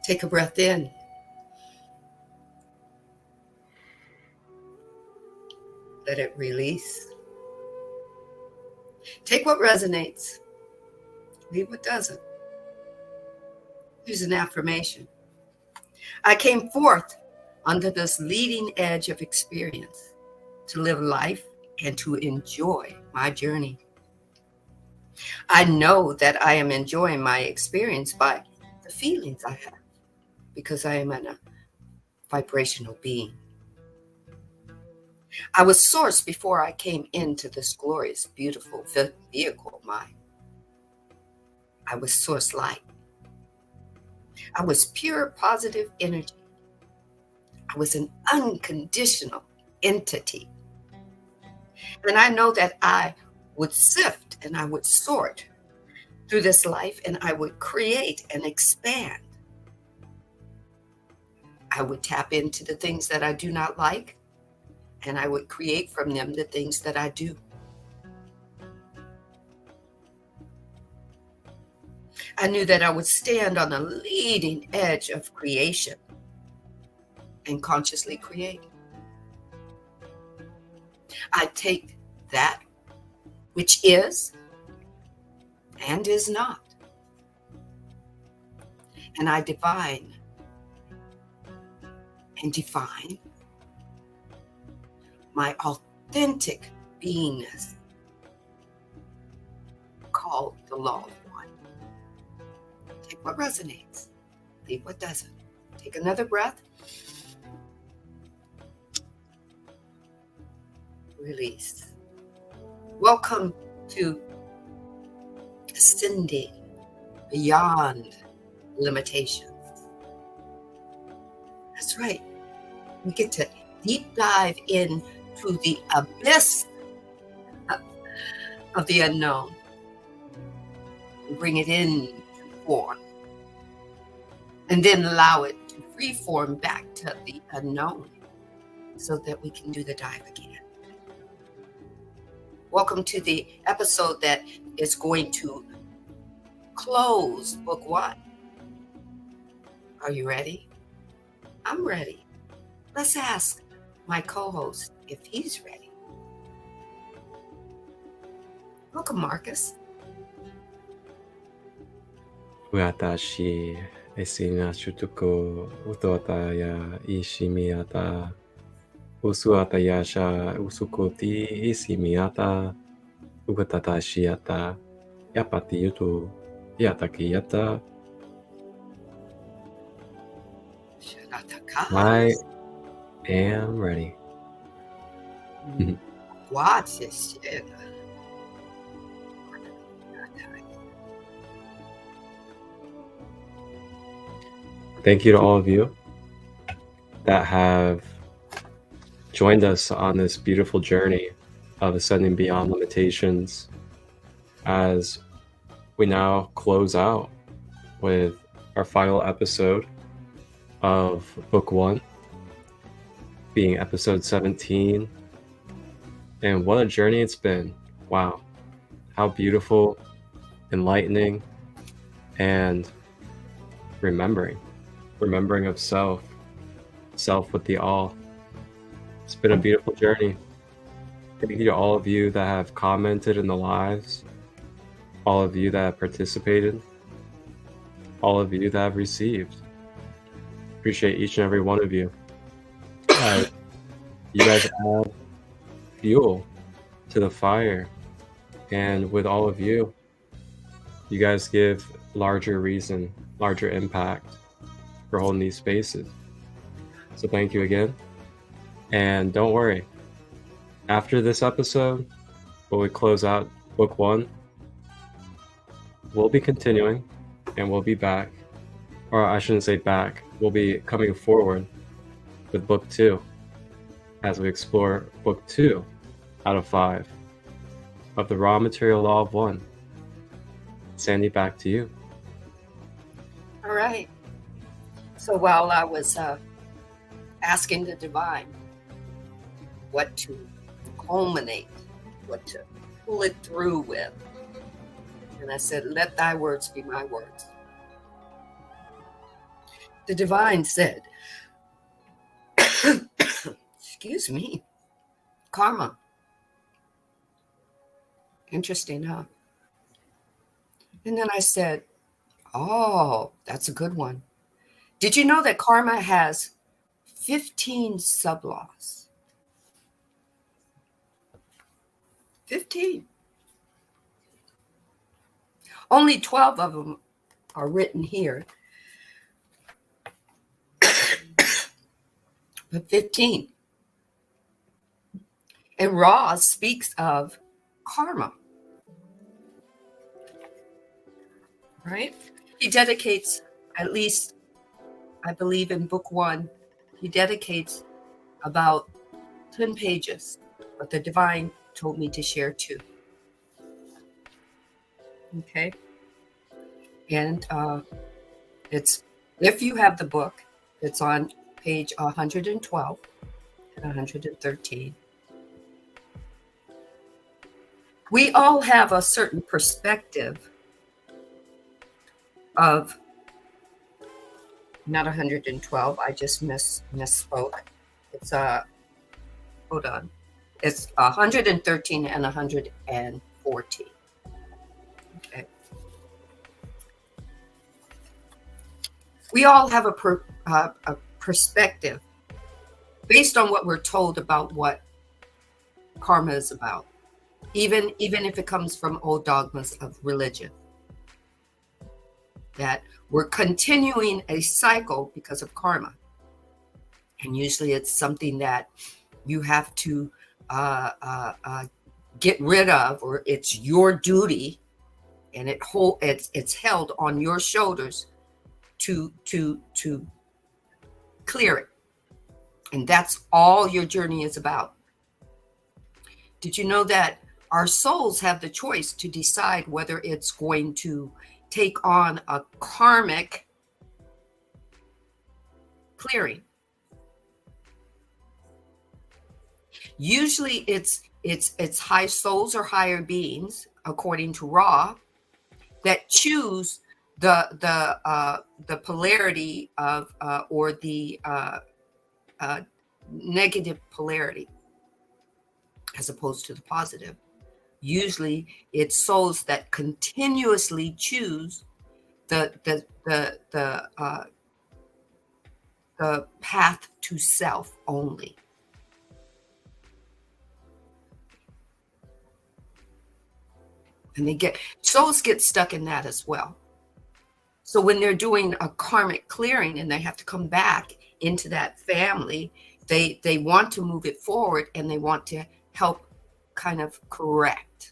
Take a breath in. Let it release. Take what resonates. Leave what doesn't. Here's an affirmation. I came forth under this leading edge of experience to live life and to enjoy my journey. I know that I am enjoying my experience by the feelings I have because I am a vibrational being. I was sourced before I came into this glorious, beautiful vehicle of mine. I was source light. I was pure positive energy. I was an unconditional entity. And I know that I would sift and I would sort through this life and I would create and expand. I would tap into the things that I do not like and I would create from them the things that I do. I knew that I would stand on the leading edge of creation and consciously create. I take that which is and is not, and I divine and define my authentic beingness called the law of one. Take what resonates, leave what doesn't. Take another breath. Release. Welcome to Ascending Beyond Limitations. That's right. We get to deep dive into the abyss of the unknown and bring it into form. And then allow it to free form back to the unknown so that we can do the dive again. Welcome to the episode that is going to close book 1. Are you ready? I'm ready. Let's ask my co-host if he's ready. Welcome, Marcus. Watashi esina shutuko utotaya ishimiata usuatayasha usukoti isimiata ugatatashiata yapatiyutu yatakiyata. I am ready. Watch this shit. Thank you to all of you that have joined us on this beautiful journey of ascending beyond limitations as we now close out with our final episode of book 1, being episode 17. And what a journey it's been. Wow. How beautiful, enlightening, and remembering of self with the all. It's been a beautiful journey. Thank you to all of you that have commented in the lives, all of you that have participated, all of you that have received. Appreciate each and every one of you. You guys add fuel to the fire, and with all of you, you guys give larger reason, larger impact for holding these spaces. So thank you again. And don't worry, after this episode, when we close out book 1, we'll be continuing and we'll be back, or I shouldn't say back, we'll be coming forward with book 2 as we explore book 2 out of 5 of the raw material law of one. Sandee, back to you. All right. So while I was asking the divine what to culminate, what to pull it through with, and I said, let thy words be my words. The divine said, excuse me, karma. Interesting, huh? And then I said, oh, that's a good one. Did you know that karma has 15 sub-laws? 15. Only 12 of them are written here, but 15. And Ra speaks of karma, right? He dedicates, at least I believe in book 1, he dedicates about 10 pages, but the divine told me to share 2. Okay. And it's, if you have the book, it's on page 112 and 113. We all have a certain perspective of, not 112, I just misspoke. It's hold on. It's 113 and 114. Okay. We all have a perspective based on what we're told about what karma is about, even if it comes from old dogmas of religion, that we're continuing a cycle because of karma. And usually it's something that you have to get rid of, or it's your duty, and it's held on your shoulders to clear it. And that's all your journey is about. Did you know that our souls have the choice to decide whether it's going to take on a karmic clearing? Usually it's high souls or higher beings, according to Ra, that choose the polarity of or the negative polarity as opposed to the positive. Usually it's souls that continuously choose the path to self only. And souls get stuck in that as well. So when they're doing a karmic clearing and they have to come back into that family, they want to move it forward, and they want to help kind of correct.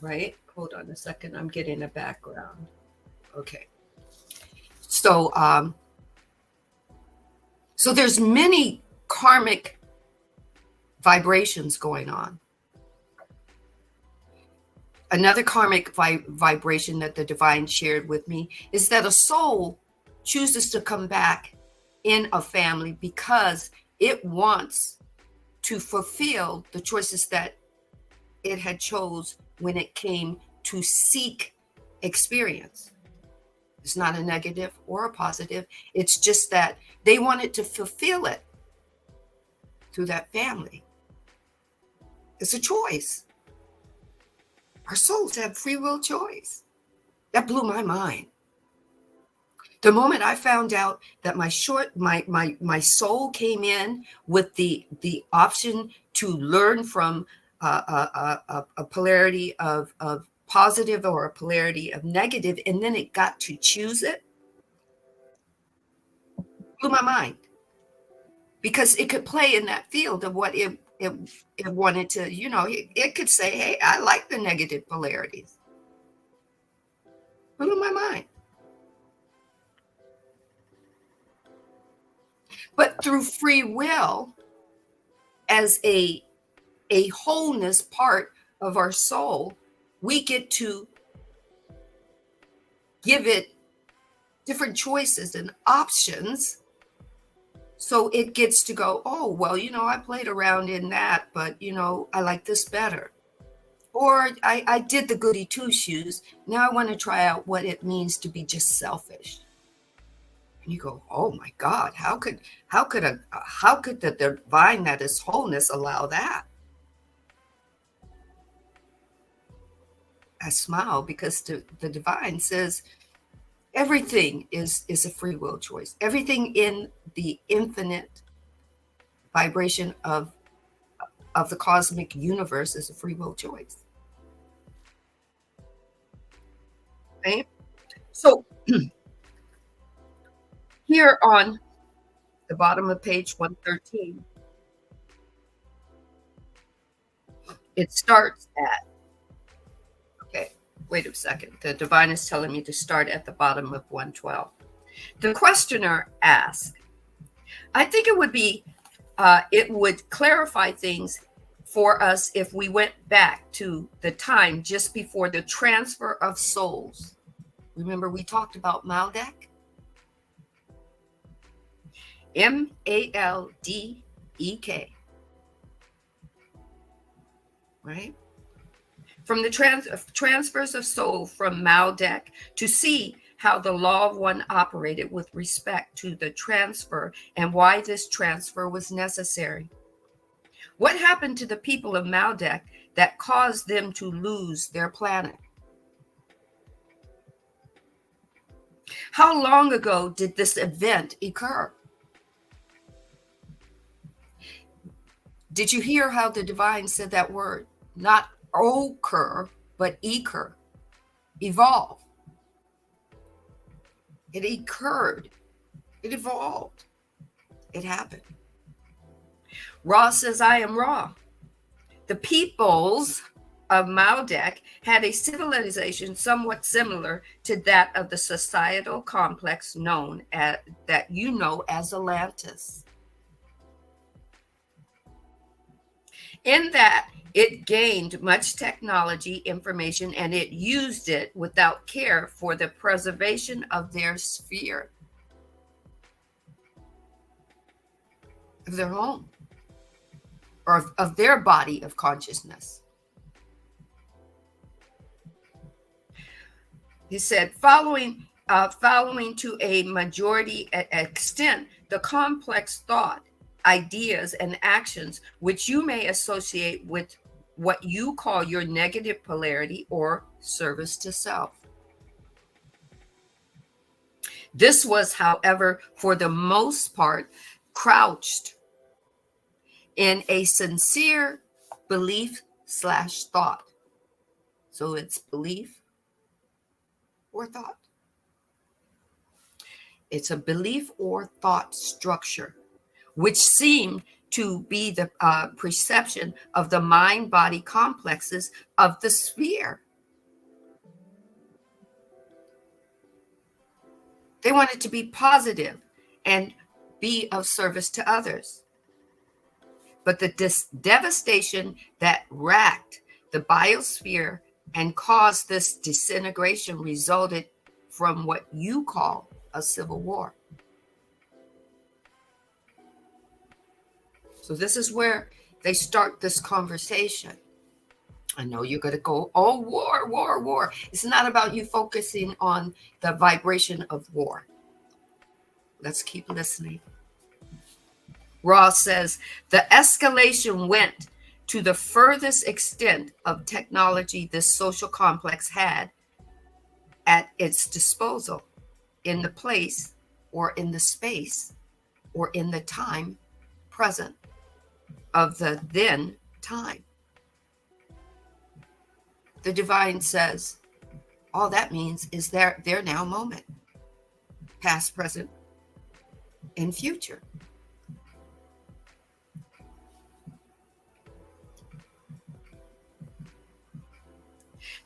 Right? Hold on a second. I'm getting a background. Okay. So there's many karmic vibrations going on. Another karmic vibration that the divine shared with me is that a soul chooses to come back in a family because it wants to fulfill the choices that it had chose when it came to seek experience. It's not a negative or a positive. It's just that they wanted to fulfill it through that family. It's a choice. Our souls have free will choice. That blew my mind. The moment I found out that my soul came in with the option to learn from a polarity of positive or a polarity of negative, and then it got to choose it, blew my mind. Because it could play in that field of what it wanted to, it could say, hey, I like the negative polarities. Blew my mind. But through free will, as a wholeness part of our soul, we get to give it different choices and options. So it gets to go, oh, well, I played around in that, but, I like this better. Or I did the goody two shoes. Now I want to try out what it means to be just selfish. And you go, oh my God, how could the divine that is wholeness allow that? I smile because the divine says everything is a free will choice. Everything in the infinite vibration of the cosmic universe is a free will choice. Okay? So here on the bottom of page 113, it starts at, okay, wait a second. The divine is telling me to start at the bottom of 112. The questioner asks, I think it would clarify things for us if we went back to the time just before the transfer of souls. Remember we talked about Maldek? Maldek, right? From the transfers of soul from Maldek to see how the law of one operated with respect to the transfer and why this transfer was necessary. What happened to the people of Maldek that caused them to lose their planet? How long ago did this event occur? Did you hear how the divine said that word? Not occur, but occur. Evolve. It occurred. It evolved. It happened. Ra says, I am Ra. The peoples of Maldek had a civilization somewhat similar to that of the societal complex known as Atlantis. In that it gained much technology, information, and it used it without care for the preservation of their sphere, of their home, or of their body of consciousness. He said, following to a majority extent, the complex thought, ideas, and actions which you may associate with what you call your negative polarity or service to self. This was, however, for the most part, crouched in a sincere belief/thought. So it's belief or thought. It's a belief or thought structure, which seemed to be the perception of the mind-body complexes of the sphere. They wanted to be positive and be of service to others. But the devastation that racked the biosphere and caused this disintegration resulted from what you call a civil war. So this is where they start this conversation. I know you're going to go, oh, war, war, war. It's not about you focusing on the vibration of war. Let's keep listening. Ross says, the escalation went to the furthest extent of technology this social complex had at its disposal, in the place or in the space or in the time present of the then time. The divine says, all that means is their now moment, past, present, and future.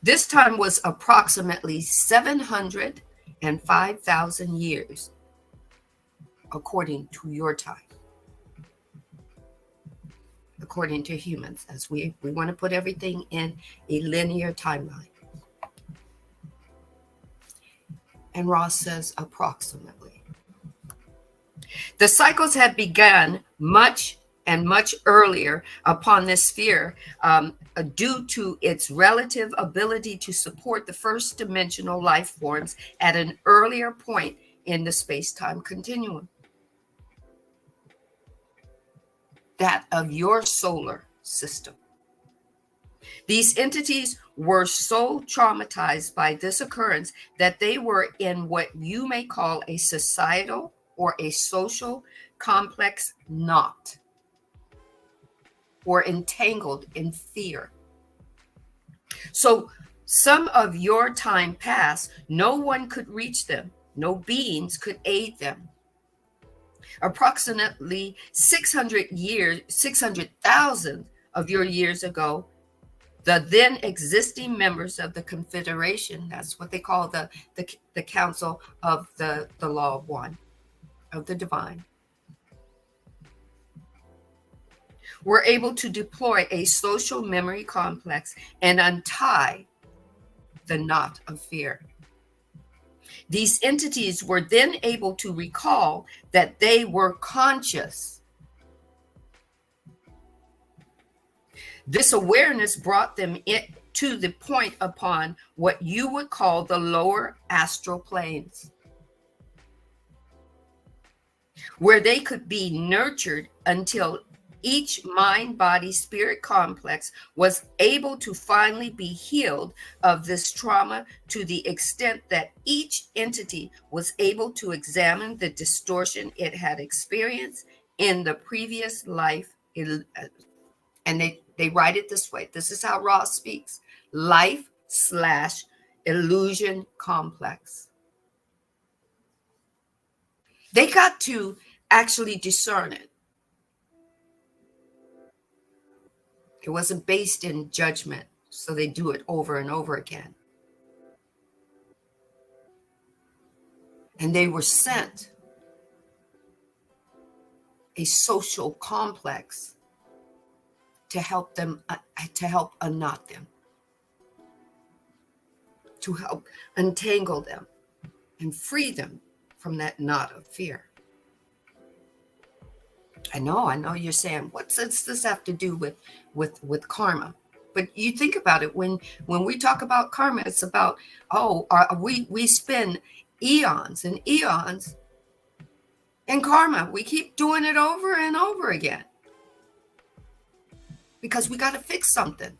This time was approximately 705,000 years, according to your time. According to humans, as we want to put everything in a linear timeline. And Ross says approximately. The cycles had begun much and much earlier upon this sphere, due to its relative ability to support the first dimensional life forms at an earlier point in the space-time continuum, that of your solar system. These entities were so traumatized by this occurrence that they were in what you may call a societal or a social complex knot, or entangled in fear. So some of your time passed, no one could reach them, no beings could aid them. Approximately 600,000 of your years ago, the then existing members of the Confederation, that's what they call the Council of the Law of One, of the Divine, were able to deploy a social memory complex and untie the knot of fear. These entities were then able to recall that they were conscious. This awareness brought them to the point upon what you would call the lower astral planes, where they could be nurtured until each mind, body, spirit complex was able to finally be healed of this trauma, to the extent that each entity was able to examine the distortion it had experienced in the previous life. And they write it this way. This is how Ross speaks: life/illusion complex. They got to actually discern it. It wasn't based in judgment, so they do it over and over again. And they were sent a social complex to help them, to help unknot them, to help untangle them and free them from that knot of fear. I know you're saying, what does this have to do with karma? But you think about it, when we talk about karma, it's about, we spend eons and eons in karma. We keep doing it over and over again because we got to fix something.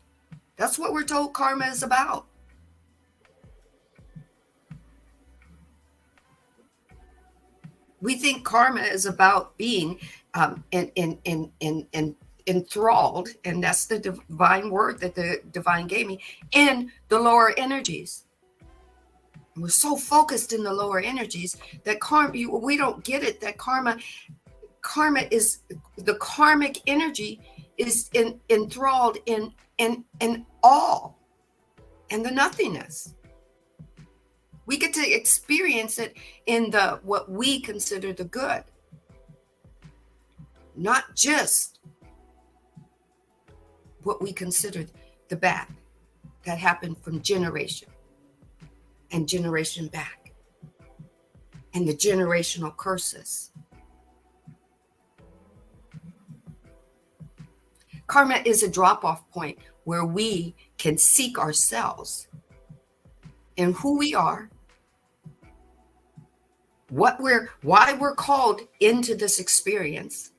That's what we're told karma is about. We think karma is about being enthralled, and that's the divine word that the divine gave me, in the lower energies. And we're so focused in the lower energies that karma, we don't get it, that karma is, the karmic energy is enthralled in all and the nothingness. We get to experience it in what we consider the good, not just what we consider the bad that happened from generation and generation back, and the generational curses. Karma is a drop-off point where we can seek ourselves and who we are, why we're called into this experience,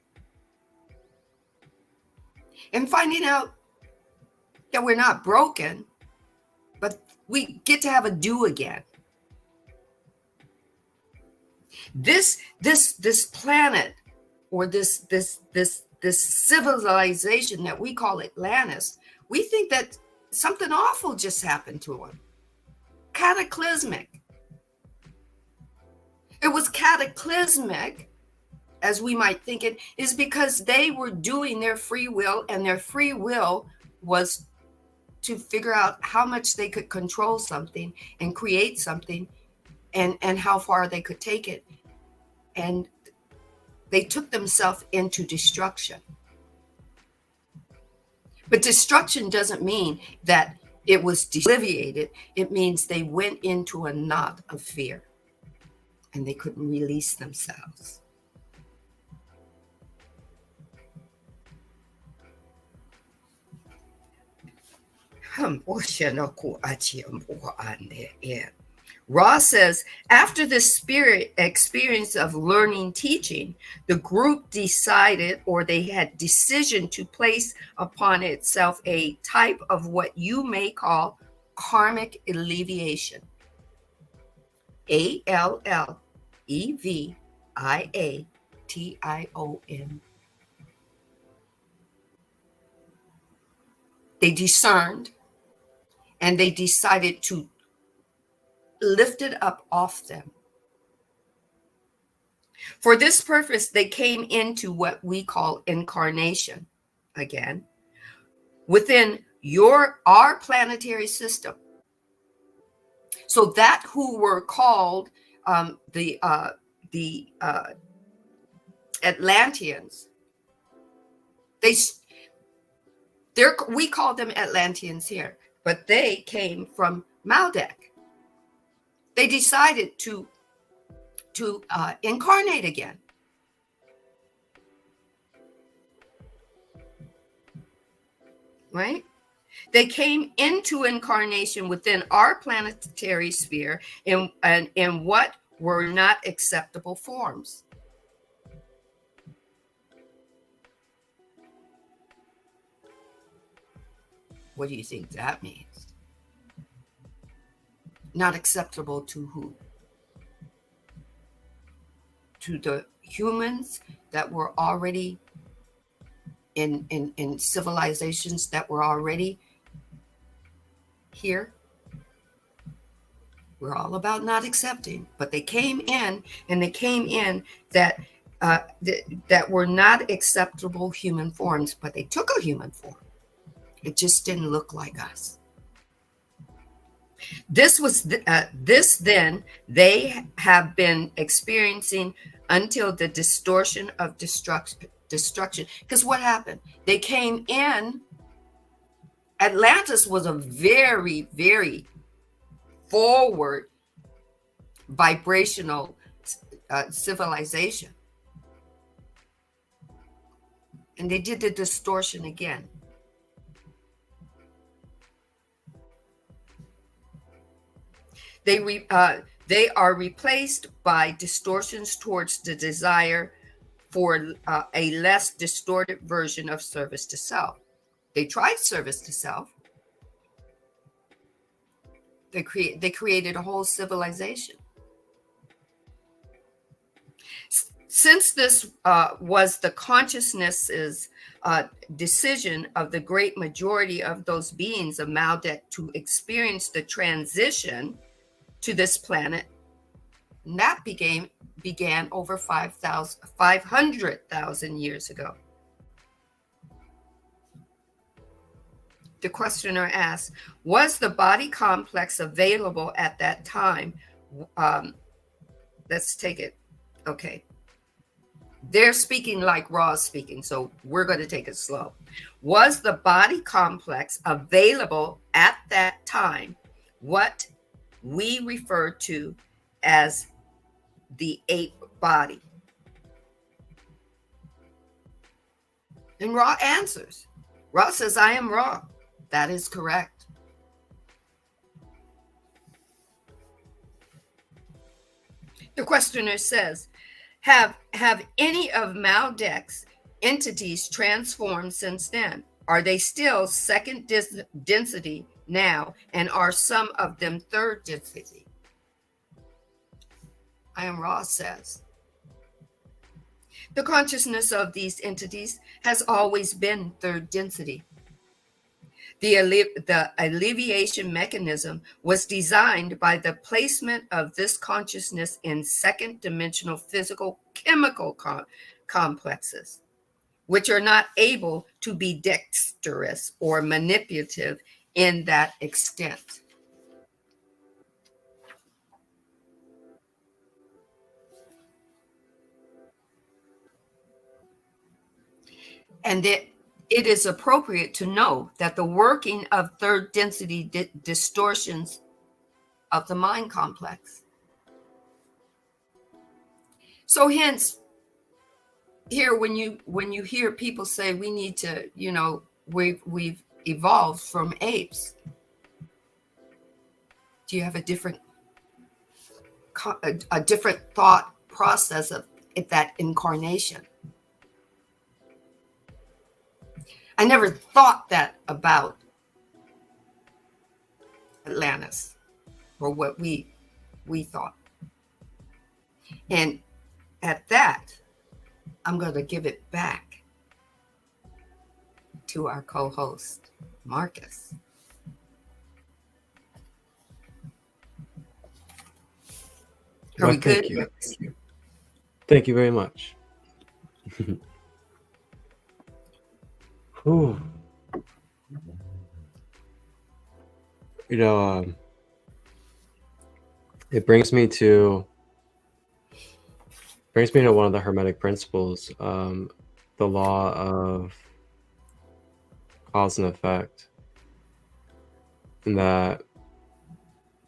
and finding out that we're not broken, but we get to have a do again. This planet, or this civilization that we call Atlantis, we think that something awful just happened to them. Cataclysmic. It was cataclysmic, as we might think it, is because they were doing their free will, and their free will was to figure out how much they could control something and create something, and how far they could take it. And they took themselves into destruction. But destruction doesn't mean that it was alleviated. It means they went into a knot of fear and they couldn't release themselves. Ross says, after the spirit experience of learning teaching, the group decided, or they had decision to place upon itself a type of what you may call karmic alleviation. Alleviation. They discerned and they decided to lift it up off them. For this purpose, they came into what we call incarnation again within our planetary system. So that who were called the Atlanteans, we call them Atlanteans here, but they came from Maldek. They decided to incarnate again. Right? They came into incarnation within our planetary sphere in what were not acceptable forms. What do you think that means? Not acceptable to who? To the humans that were already in civilizations that were already here. We're all about not accepting, but they came in, and they came in that were not acceptable human forms, but they took a human form. It just didn't look like us. This then they have been experiencing until the distortion of destruction. Because what happened? They came in. Atlantis was a very, very forward vibrational civilization. And they did the distortion again. They are replaced by distortions towards the desire for a less distorted version of service to self. They tried service to self. They created a whole civilization. Since this was the consciousness's decision of the great majority of those beings of Maldek to experience the transition to this planet, and that began over 500,000 years ago. The questioner asks, was the body complex available at that time? Let's take it. Okay. They're speaking like Ra's speaking, so we're going to take it slow. Was the body complex available at that time? What we refer to as the ape body? And Ra answers. Ra says, I am Ra. That is correct. The questioner says, have any of Maldek's entities transformed since then? Are they still second density now, and are some of them third density? I am Ra says, the consciousness of these entities has always been third density. The alleviation mechanism was designed by the placement of this consciousness in second dimensional physical chemical complexes, which are not able to be dexterous or manipulative in that extent. And it is appropriate to know that the working of third density distortions of the mind complex. So hence, here when you hear people say we need to, we've evolved from apes. Do you have a different thought process of that incarnation? I never thought that about Atlantis, or what we thought. And at that, I'm going to give it back to our co-host, Marcus. Are we good? Thank you very much. Whew. You know, it brings me to one of the Hermetic principles, the law of cause and effect, and that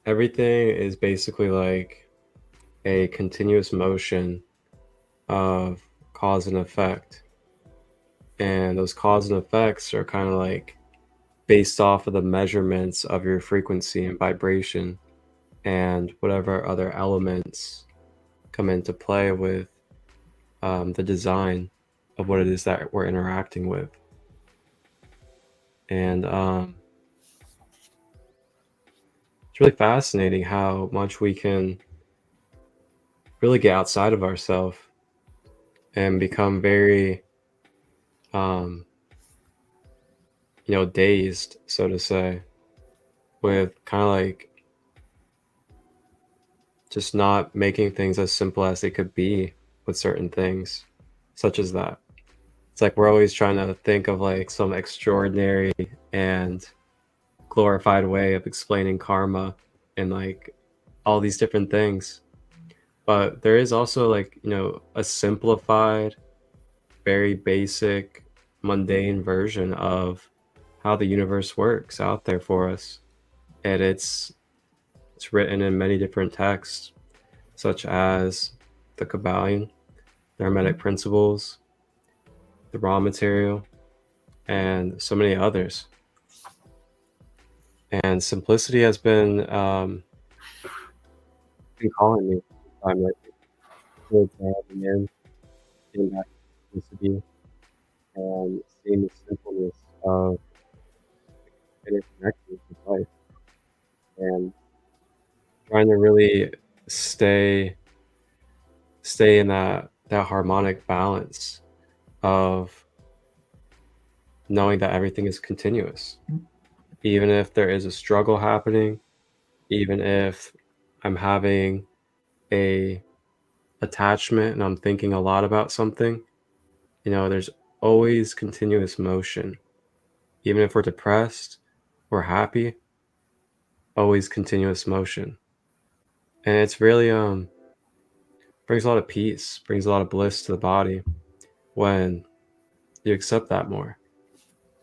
everything is basically like a continuous motion of cause and effect. And those cause and effects are kind of like based off of the measurements of your frequency and vibration, and whatever other elements come into play with the design of what it is that we're interacting with. And it's really fascinating how much we can really get outside of ourselves and become very dazed, so to say, with kind of like just not making things as simple as they could be with certain things, such as that. It's like we're always trying to think of like some extraordinary and glorified way of explaining karma and like all these different things. But there is also like, a simplified, very basic, mundane version of how the universe works out there for us. And it's written in many different texts, such as the Kabbalion, the Hermetic principles, the raw material, and so many others. And simplicity has been calling me time lately. Really diving in, getting back to simplicity, and seeing the simpleness of interconnecting with life, and trying to really stay in that harmonic balance of knowing that everything is continuous. Even if there is a struggle happening, even if I'm having a attachment and I'm thinking a lot about something, there's always continuous motion. Even if we're depressed or happy, always continuous motion. And it's really brings a lot of peace, brings a lot of bliss to the body when you accept that more.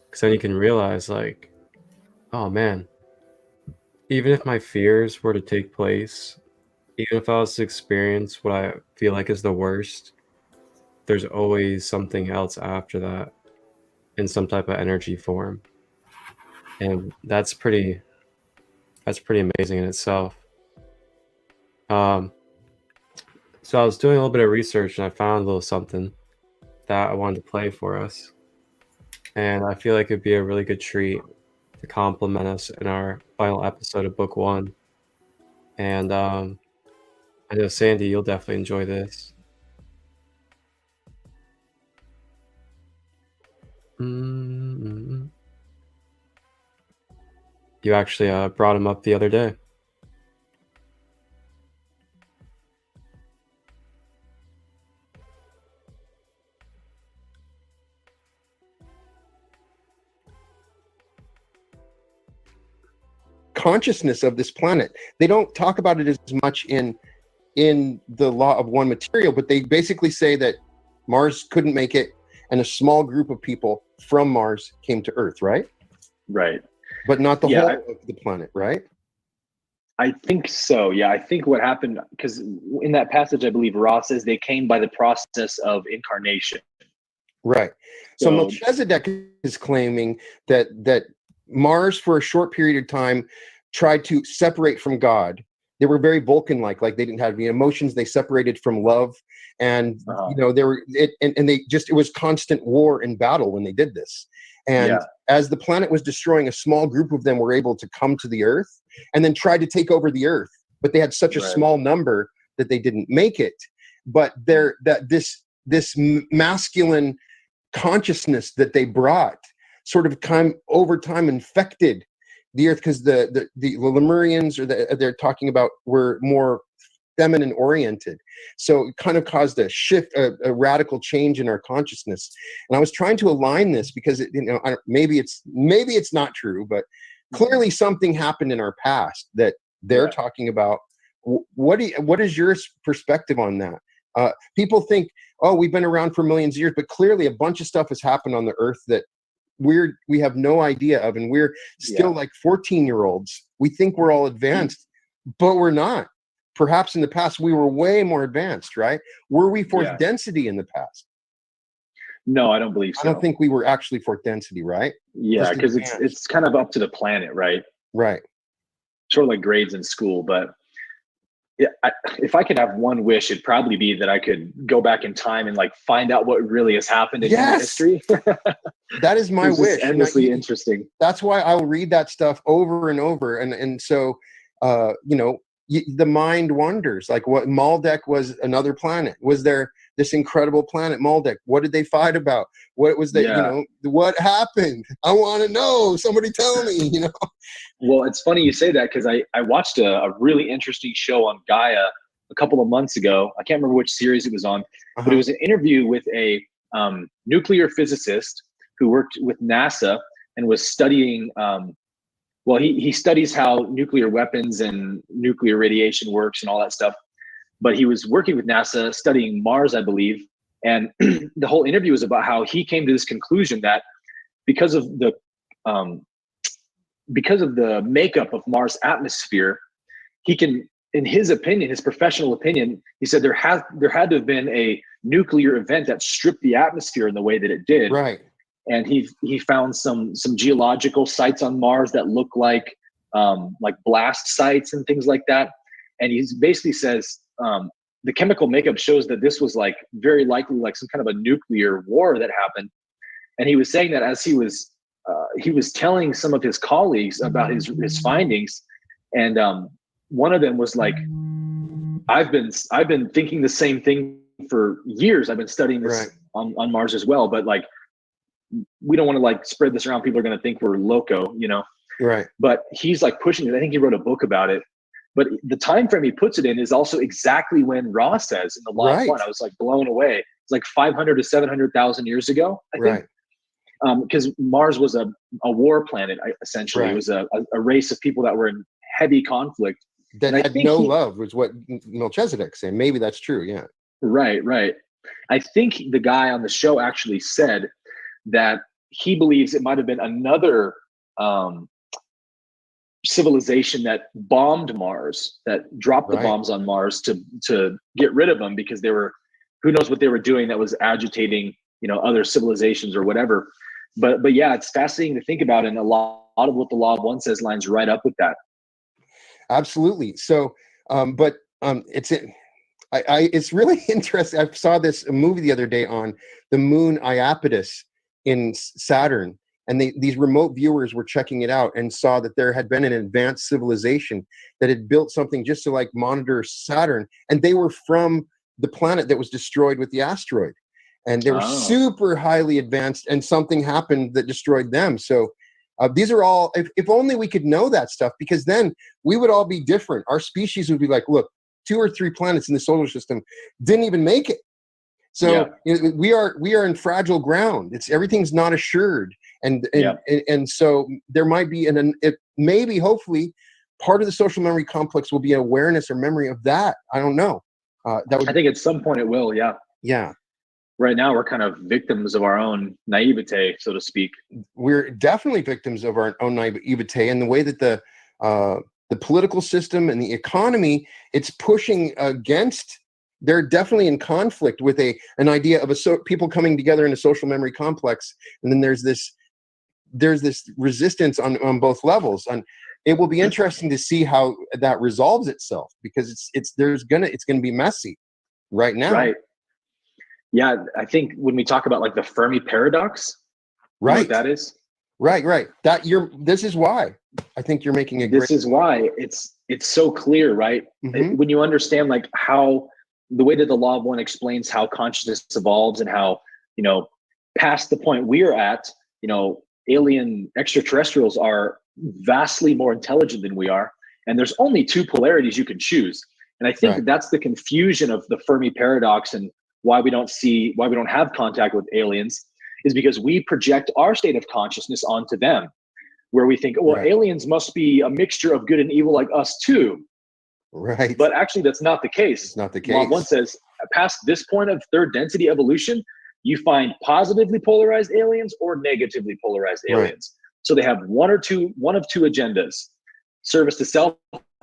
Because then you can realize, like, oh man, even if my fears were to take place, even if I was to experience what I feel like is the worst, there's always something else after that in some type of energy form. And that's pretty amazing in itself. So I was doing a little bit of research and I found a little something that I wanted to play for us. And I feel like it'd be a really good treat to complement us in our final episode of Book 1. And I know, Sandee, you'll definitely enjoy this. You actually brought him up the other day. Consciousness of this planet. They don't talk about it as much in the law of one material, but they basically say that Mars couldn't make it and a small group of people from Mars came to Earth, right? Right. But not the whole of the planet, right? I think so. Yeah, I think what happened, because in that passage, I believe Ra says they came by the process of incarnation. Right. So Melchizedek is claiming that Mars, for a short period of time, tried to separate from God. They were very Vulcan-like they didn't have any emotions. They separated from love, and they were and they just, it was constant war and battle when they did this. And as the planet was destroying, a small group of them were able to come to the Earth and then try to take over the Earth, but they had such a small number that they didn't make it. But this masculine consciousness that they brought sort of over time infected the Earth, because the Lemurians, or they're talking about, were more feminine oriented. So it kind of caused a shift, a radical change in our consciousness. And I was trying to align this because maybe it's not true, but clearly something happened in our past that they're talking about. What is your perspective on that? People think, oh, we've been around for millions of years, but clearly a bunch of stuff has happened on the Earth that we have no idea of, and we're still like 14-year-olds. We think we're all advanced, but we're not. Perhaps in the past we were way more advanced, right? Were we fourth density in the past? No, I don't believe so. I don't think we were actually fourth density, right? Yeah, because it's kind of up to the planet, right? Right. Sort of like grades in school, but if I could have one wish, it'd probably be that I could go back in time and like find out what really has happened in human history. That is my wish. Endlessly interesting. That's why I'll read that stuff over and over, and so the mind wonders. Like, what Maldek was another planet? Was there this incredible planet Maldek? What did they fight about? What was that? What happened? I want to know. Somebody tell me. Well, it's funny you say that, because I watched a really interesting show on Gaia a couple of months ago. I can't remember which series it was on, but it was an interview with a nuclear physicist who worked with NASA and was studying. He studies how nuclear weapons and nuclear radiation works and all that stuff. But he was working with NASA studying Mars, I believe. And the whole interview was about how he came to this conclusion that because of the makeup of Mars' atmosphere, he can, in his opinion, his professional opinion, he said there had to have been a nuclear event that stripped the atmosphere in the way that it did. Right. And he found some geological sites on Mars that look like blast sites and things like that. And he basically says the chemical makeup shows that this was like very likely like some kind of a nuclear war that happened. And he was saying that as he was telling some of his colleagues about his findings, and one of them was like, I've been thinking the same thing for years. I've been studying this on Mars as well, but like, we don't want to like spread this around. People are going to think we're loco, Right. But he's like pushing it. I think he wrote a book about it. But the time frame he puts it in is also exactly when Ra says in the Law of One. I was like blown away. It's like 500 to 700,000 years ago, I think. Because Mars was a war planet, essentially. It was a race of people that were in heavy conflict. That had no love, was what Melchizedek said. Maybe that's true, yeah. Right. I think the guy on the show actually said that he believes it might have been another civilization that bombed Mars, that dropped the bombs on Mars to get rid of them, because they were, who knows what they were doing that was agitating, other civilizations or whatever. But yeah, it's fascinating to think about, and a lot of what the Law of One says lines right up with that. Absolutely. So, it's really interesting. I saw this movie the other day on the moon Iapetus in Saturn, and these remote viewers were checking it out and saw that there had been an advanced civilization that had built something just to like monitor Saturn, and they were from the planet that was destroyed with the asteroid, and they were super highly advanced, and something happened that destroyed them. So these are all, if only we could know that stuff, because then we would all be different. Our species would be like, look, 2 or 3 planets in the solar system didn't even make it. So we are in fragile ground. Everything's not assured, and so there might be maybe hopefully part of the social memory complex will be awareness or memory of that. I don't know. I think at some point it will. Yeah. Right now we're kind of victims of our own naivete, so to speak. We're definitely victims of our own naivete, and the way that the political system and the economy, it's pushing against. They're definitely in conflict with an idea of people coming together in a social memory complex, and then there's this there's this resistance on both levels. And it will be interesting to see how that resolves itself, because it's going to be messy right now. Right. Yeah. I think when we talk about like the Fermi paradox, right. You know what that is? Right. This is why I think you're making This is why it's so clear, right? Mm-hmm. When you understand like how the way that the law of one explains how consciousness evolves and how, you know, past the point we're at, you know, alien extraterrestrials are vastly more intelligent than we are. And there's only two polarities you can choose. And I think that's the confusion of the Fermi paradox, and why we don't have contact with aliens is because we project our state of consciousness onto them, where we think, well, aliens must be a mixture of good and evil like us too. Right. But actually that's not the case. It's not the case. Law of one says past this point of third density evolution, you find positively polarized aliens or negatively polarized aliens. So they have one of two agendas. Service to self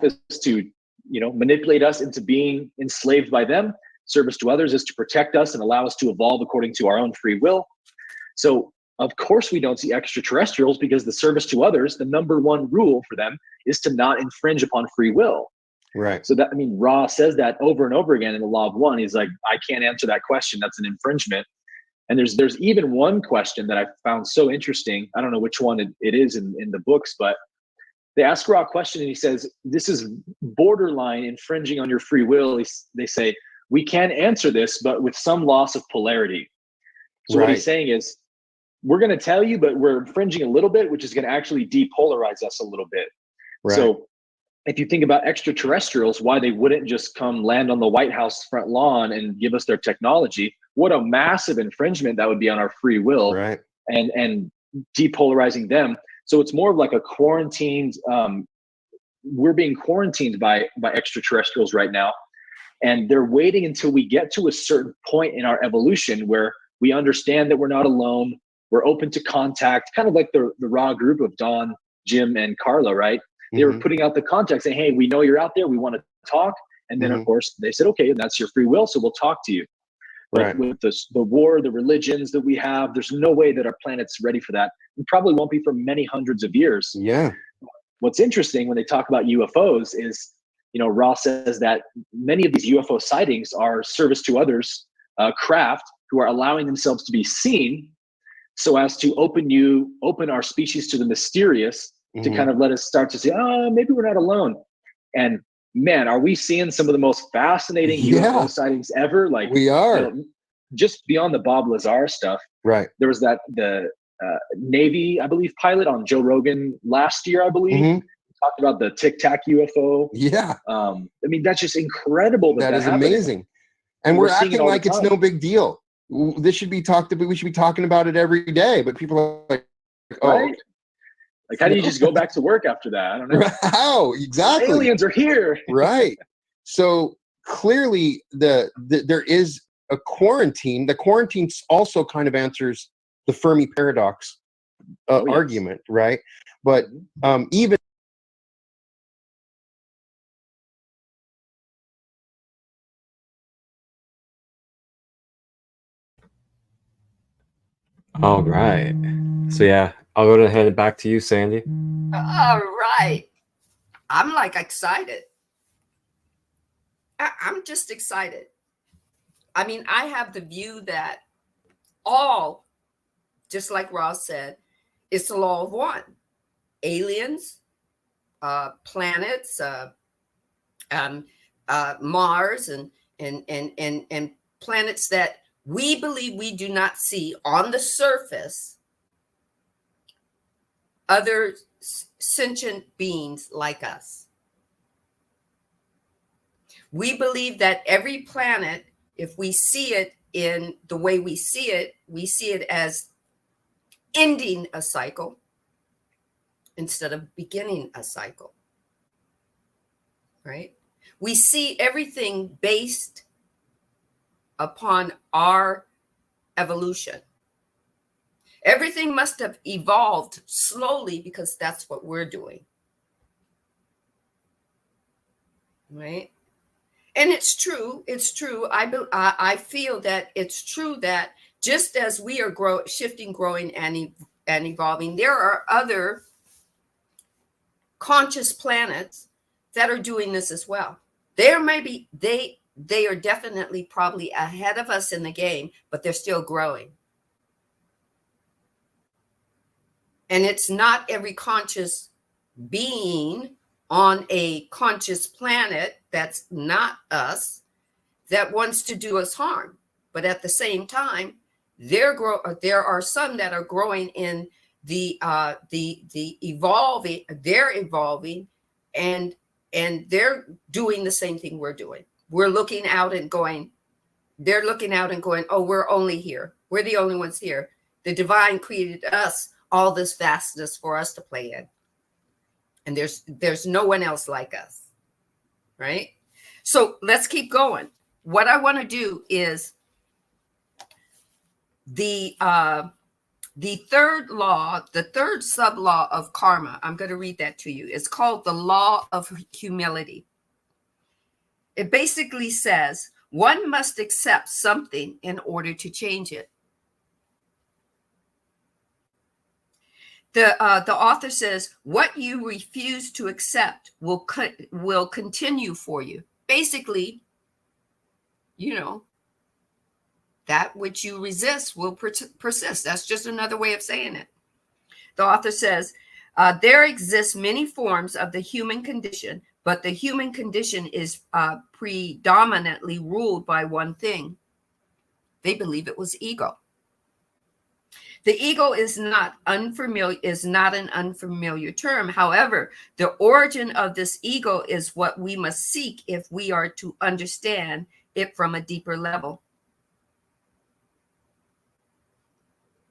is to, you know, manipulate us into being enslaved by them. Service to others is to protect us and allow us to evolve according to our own free will. So of course we don't see extraterrestrials, because the service to others, the number one rule for them is to not infringe upon free will. Right. So that, I mean, Ra says that over and over again in the Law of One. He's like, I can't answer that question. That's an infringement. And there's even one question that I found so interesting. I don't know which one it is in the books, but they ask Ra a question and he says, this is borderline infringing on your free will. They say, we can answer this, but with some loss of polarity. So what he's saying is, we're going to tell you, but we're infringing a little bit, which is going to actually depolarize us a little bit. Right. So if you think about extraterrestrials, why they wouldn't just come land on the White House front lawn and give us their technology, what a massive infringement that would be on our free will, and depolarizing them. So it's more of like a quarantined, we're being quarantined by extraterrestrials right now. And they're waiting until we get to a certain point in our evolution where we understand that we're not alone. We're open to contact, kind of like the Ra group of Don, Jim, and Carla, right? They were putting out the contact saying, hey, we know you're out there. We want to talk. And then, of course, they said, okay, that's your free will. So we'll talk to you. But with the war, the religions that we have, there's no way that our planet's ready for that. And probably won't be for many hundreds of years. Yeah. What's interesting when they talk about UFOs is, you know, Ra says that many of these UFO sightings are service to others, craft who are allowing themselves to be seen so as to open our species to the mysterious, to kind of let us start to say, oh, maybe we're not alone. And man, are we seeing some of the most fascinating UFO sightings ever? Like, we are. You know, just beyond the Bob Lazar stuff. Right. There was the Navy, I believe, pilot on Joe Rogan last year, I believe. Talked about the Tic Tac UFO. Yeah. I mean, that's just incredible. That is amazing. And we're acting like it's no big deal. This should be talked about. We should be talking about it every day. But people are like, oh. Right? Like, how do you just go back to work after that? I don't know. How? Exactly. Aliens are here. Right. So clearly there is a quarantine. The quarantine also kind of answers the Fermi paradox argument, right? But even all right. So yeah, I'll go ahead and hand it back to you, Sandee. All right. I'm like excited. I'm just excited. I mean, I have the view that all, just like Ross said, it's the law of one. Aliens, planets, Mars, and planets that we believe we do not see on the surface, other sentient beings like us. We believe that every planet, if we see it in the way we see it as ending a cycle instead of beginning a cycle, right? We see everything based upon our evolution. Everything must have evolved slowly because that's what we're doing, right? And it's true. It's true. I feel that it's true that just as we are shifting, growing, and and evolving, there are other conscious planets that are doing this as well. There may be, they are definitely probably ahead of us in the game, but they're still growing. And it's not every conscious being on a conscious planet that's not us that wants to do us harm. But at the same time, there are some that are growing in the evolving. They're evolving, and they're doing the same thing we're doing. We're looking out and going. They're looking out and going, oh, we're only here. We're the only ones here. The divine created us, all this vastness for us to play in. And there's no one else like us, right? So let's keep going. What I want to do is the third law, the third sub-law of karma. I'm going to read that to you. It's called the law of humility. It basically says one must accept something in order to change it. The author says, what you refuse to accept will continue for you. Basically, that which you resist will persist. That's just another way of saying it. The author says, there exist many forms of the human condition, but the human condition is predominantly ruled by one thing. They believe it was ego. The ego is not an unfamiliar term. However, the origin of this ego is what we must seek if we are to understand it from a deeper level.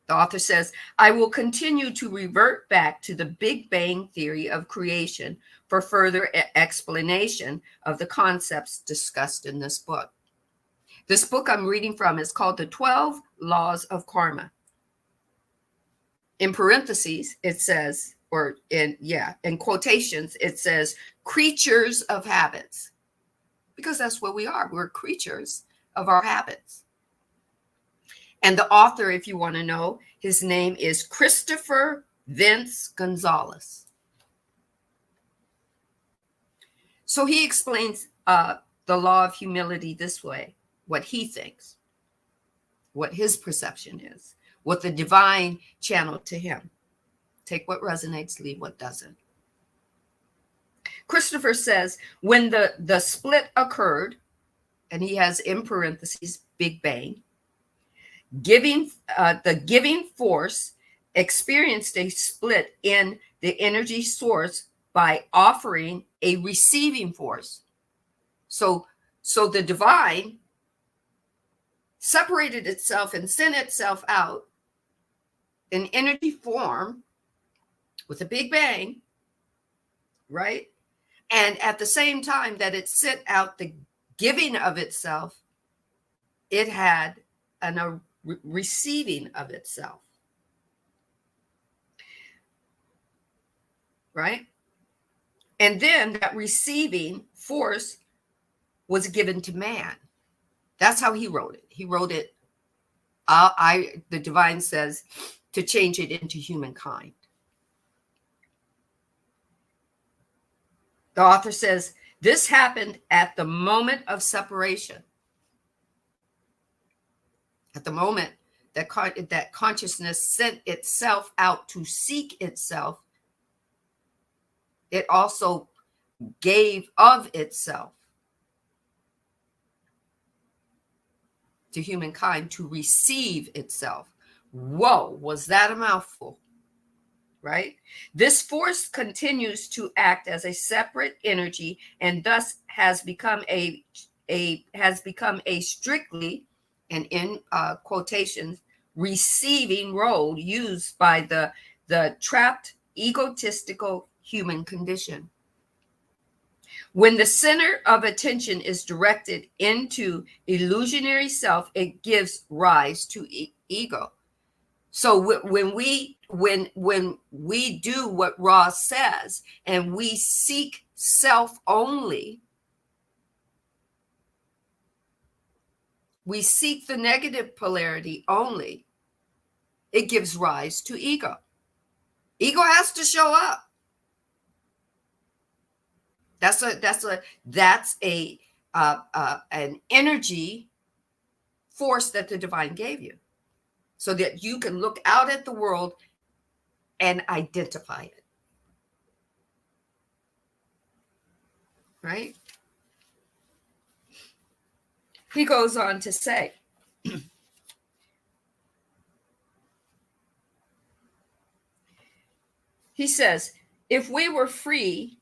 The author says, I will continue to revert back to the Big Bang theory of creation for further explanation of the concepts discussed in this book. This book I'm reading from is called The 12 Laws of Karma. In parentheses, it says, or in quotations, it says, creatures of habits. Because that's what we are. We're creatures of our habits. And the author, if you want to know, his name is Christopher Vince Gonzalez. So he explains the law of humility this way, what he thinks, what his perception is, what the divine channeled to him. Take what resonates, leave what doesn't. Christopher says, when the split occurred, and he has in parentheses, Big Bang, the giving force experienced a split in the energy source by offering a receiving force. So the divine separated itself and sent itself out in energy form with a Big Bang, right? And at the same time that it sent out the giving of itself, it had a receiving of itself, right? And then that receiving force was given to man. That's how he wrote it. He wrote it, the divine says, to change it into humankind. The author says, this happened at the moment of separation. At the moment that consciousness sent itself out to seek itself, it also gave of itself to humankind to receive itself. Whoa, was that a mouthful, right? This force continues to act as a separate energy and thus has become a strictly, and in quotations, receiving role used by the trapped egotistical human condition. When the center of attention is directed into illusionary self, it gives rise to ego. So when we do what Ra says and we seek self only, we seek the negative polarity only, it gives rise to ego. Ego has to show up. That's an energy force that the divine gave you, so that you can look out at the world and identify it. Right? He goes on to say, he says, if we were free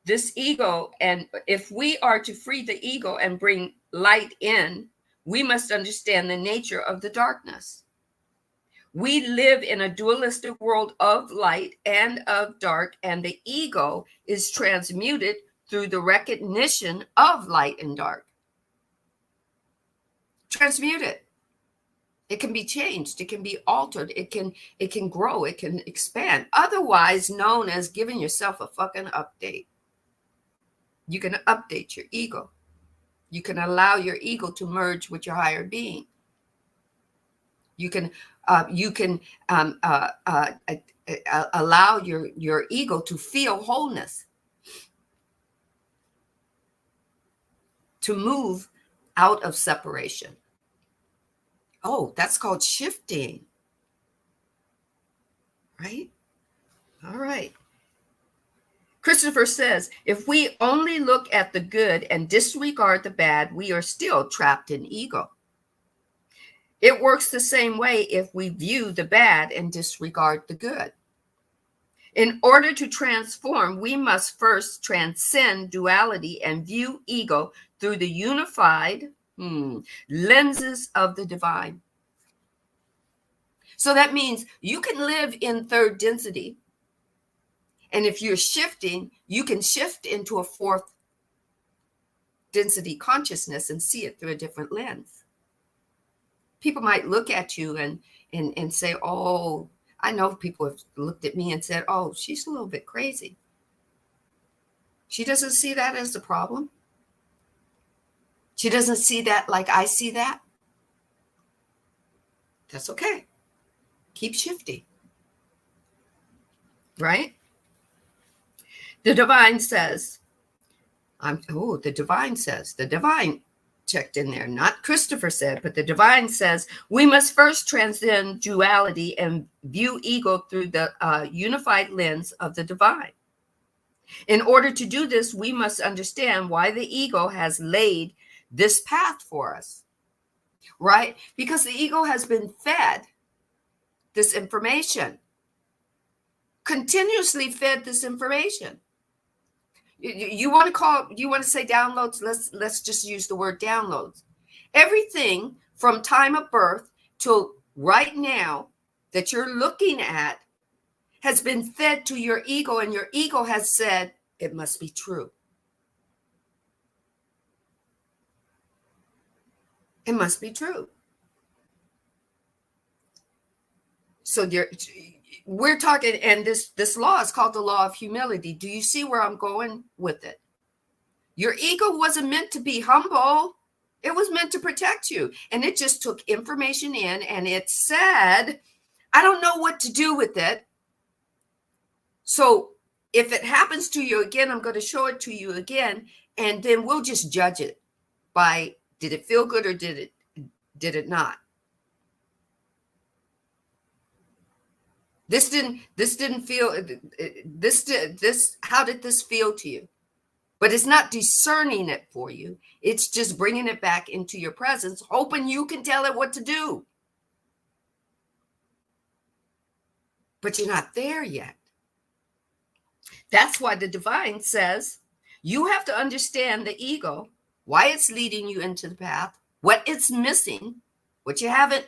this ego, and if we are to free the ego and bring light in, we must understand the nature of the darkness. We live in a dualistic world of light and of dark, and the ego is transmuted through the recognition of light and dark. Transmuted. It can be changed. It can be altered. It can grow. It can expand. Otherwise known as giving yourself a fucking update. You can update your ego. You can allow your ego to merge with your higher being. You can allow your ego to feel wholeness, to move out of separation. Oh, that's called shifting. Right? All right. Christopher says, if we only look at the good and disregard the bad, we are still trapped in ego. It works the same way if we view the bad and disregard the good. In order to transform, we must first transcend duality and view ego through the unified lenses of the divine. So that means you can live in third density. And if you're shifting, you can shift into a fourth density consciousness and see it through a different lens. People might look at you and say, oh, I know people have looked at me and said, oh, she's a little bit crazy. She doesn't see that as the problem. She doesn't see that like I see that. That's okay. Keep shifting. Right? The divine says, the divine checked in there, not Christopher said, but the divine says, we must first transcend duality and view ego through the unified lens of the divine. In order to do this, we must understand why the ego has laid this path for us, right? Because the ego has been fed this information, continuously fed this information. You want to say downloads? Let's just use the word downloads. Everything from time of birth till right now that you're looking at has been fed to your ego, and your ego has said it must be true. It must be true. So we're talking, and this law is called the law of humility. Do you see where I'm going with it? Your ego wasn't meant to be humble. It was meant to protect you. And it just took information in, and it said, I don't know what to do with it. So if it happens to you again, I'm going to show it to you again, and then we'll just judge it by, did it feel good or did it not? This didn't feel, how did this feel to you? But it's not discerning it for you. It's just bringing it back into your presence, hoping you can tell it what to do. But you're not there yet. That's why the divine says you have to understand the ego, why it's leading you into the path, what it's missing, what you haven't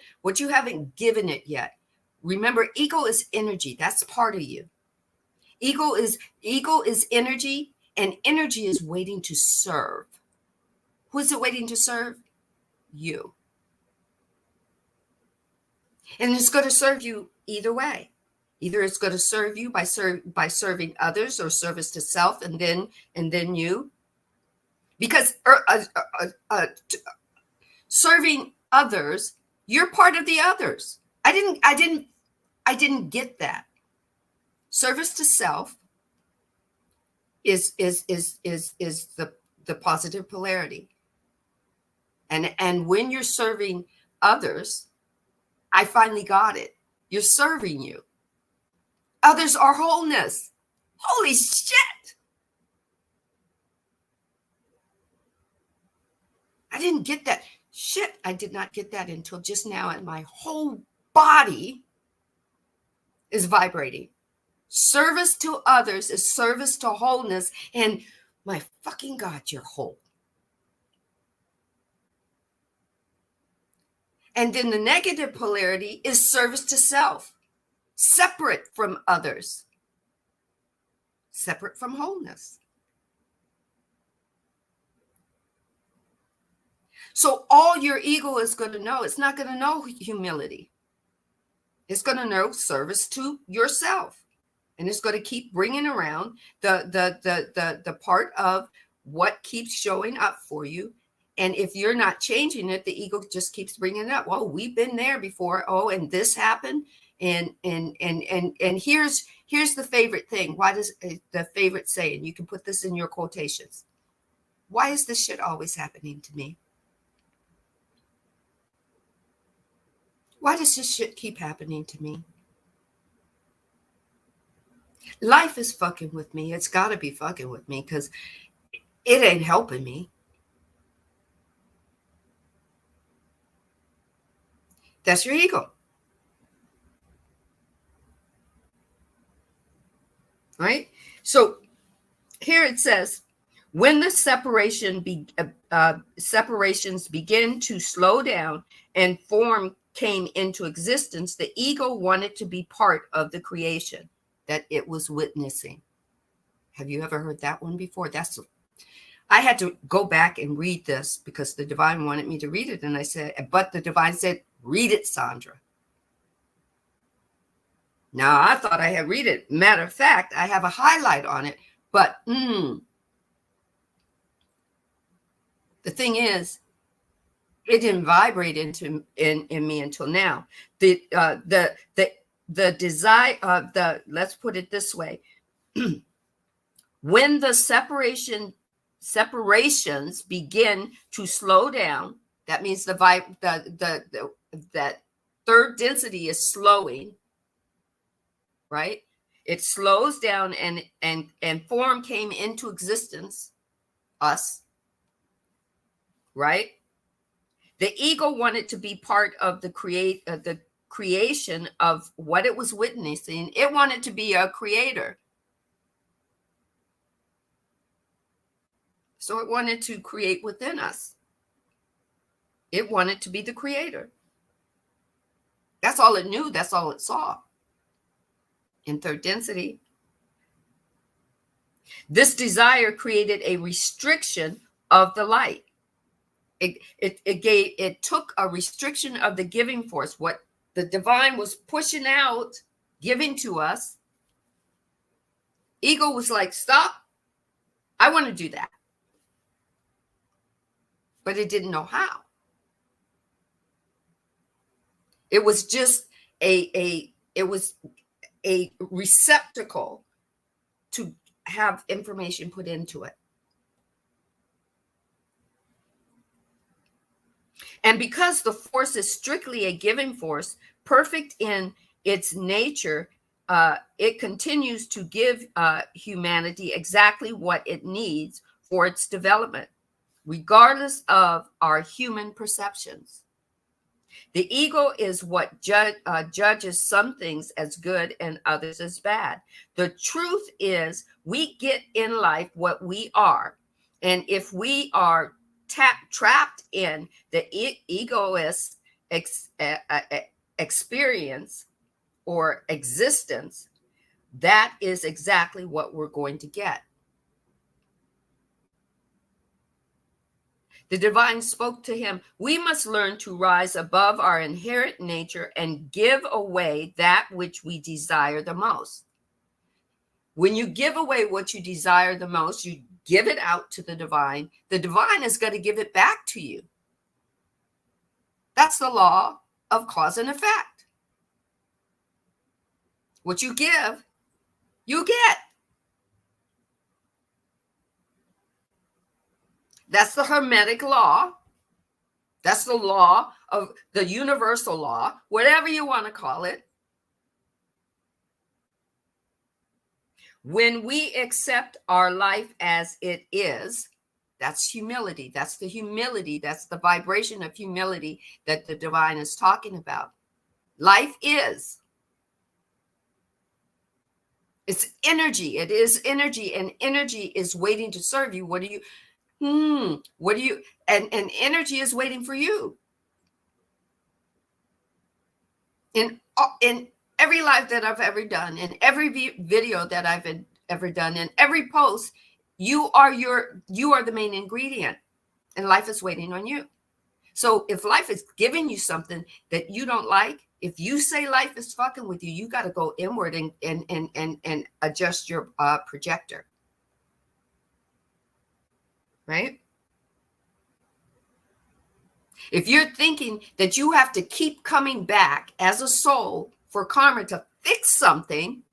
given it yet. Remember, ego is energy. That's part of you. Ego is energy, and energy is waiting to serve. Who is it waiting to serve? You. And it's going to serve you either way. Either it's going to serve you by serving others, or service to self, and then you. Because serving others, you're part of the others. I didn't get that. Service to self is the positive polarity. And when you're serving others, I finally got it. You're serving you. Others are wholeness. Holy shit. I didn't get that. Shit, I did not get that until just now, and my whole body is vibrating. Service to others is service to wholeness, and my fucking God, you're whole. And then the negative polarity is service to self, separate from others, separate from wholeness. So all your ego is going to know, it's not going to know humility. It's going to know service to yourself. And it's going to keep bringing around the part of what keeps showing up for you. And if you're not changing it, the ego just keeps bringing it up. Well, we've been there before. Oh, and this happened. And here's the favorite thing. Why does the favorite saying? You can put this in your quotations. Why is this shit always happening to me? Why does this shit keep happening to me? Life is fucking with me. It's got to be fucking with me because it ain't helping me. That's your ego. Right? So here it says, when the separations begin to slow down and form came into existence, the ego wanted to be part of the creation that it was witnessing. Have you ever heard that one before? I had to go back and read this because the divine wanted me to read it. And I said, but the divine said, read it, Sandra. Now, I thought I had read it. Matter of fact, I have a highlight on it. But the thing is, it didn't vibrate in me until now. The desire of let's put it this way. When the separations begin to slow down, that means that third density is slowing, right? It slows down and form came into existence, us, right? The ego wanted to be part of the creation of what it was witnessing. It wanted to be a creator. So it wanted to create within us. It wanted to be the creator. That's all it knew. That's all it saw. In third density. This desire created a restriction of the light. It took a restriction of the giving force, what the divine was pushing out, giving to us. Ego was like, stop. I want to do that. But it didn't know how. It was just a receptacle to have information put into it. And because the force is strictly a giving force, perfect in its nature, it continues to give humanity exactly what it needs for its development, regardless of our human perceptions. The ego is what judges some things as good and others as bad. The truth is we get in life what we are. And if we are trapped in the egoist experience or existence, that is exactly what we're going to get. The divine spoke to him, we must learn to rise above our inherent nature and give away that which we desire the most. When you give away what you desire the most, you give it out to the divine is going to give it back to you. That's the law of cause and effect. What you give, you get. That's the Hermetic law. That's the law of the universal law, whatever you want to call it. When we accept our life as it is, that's humility. That's the humility. That's the vibration of humility that the divine is talking about. Life is. It's energy. It is energy, and energy is waiting to serve you. What do you, and energy is waiting for you. In every life that I've ever done, in every video that I've ever done, in every post, you are the main ingredient, and life is waiting on you. So if life is giving you something that you don't like, if you say life is fucking with you, you got to go inward and adjust your projector. Right? If you're thinking that you have to keep coming back as a soul for karma to fix something,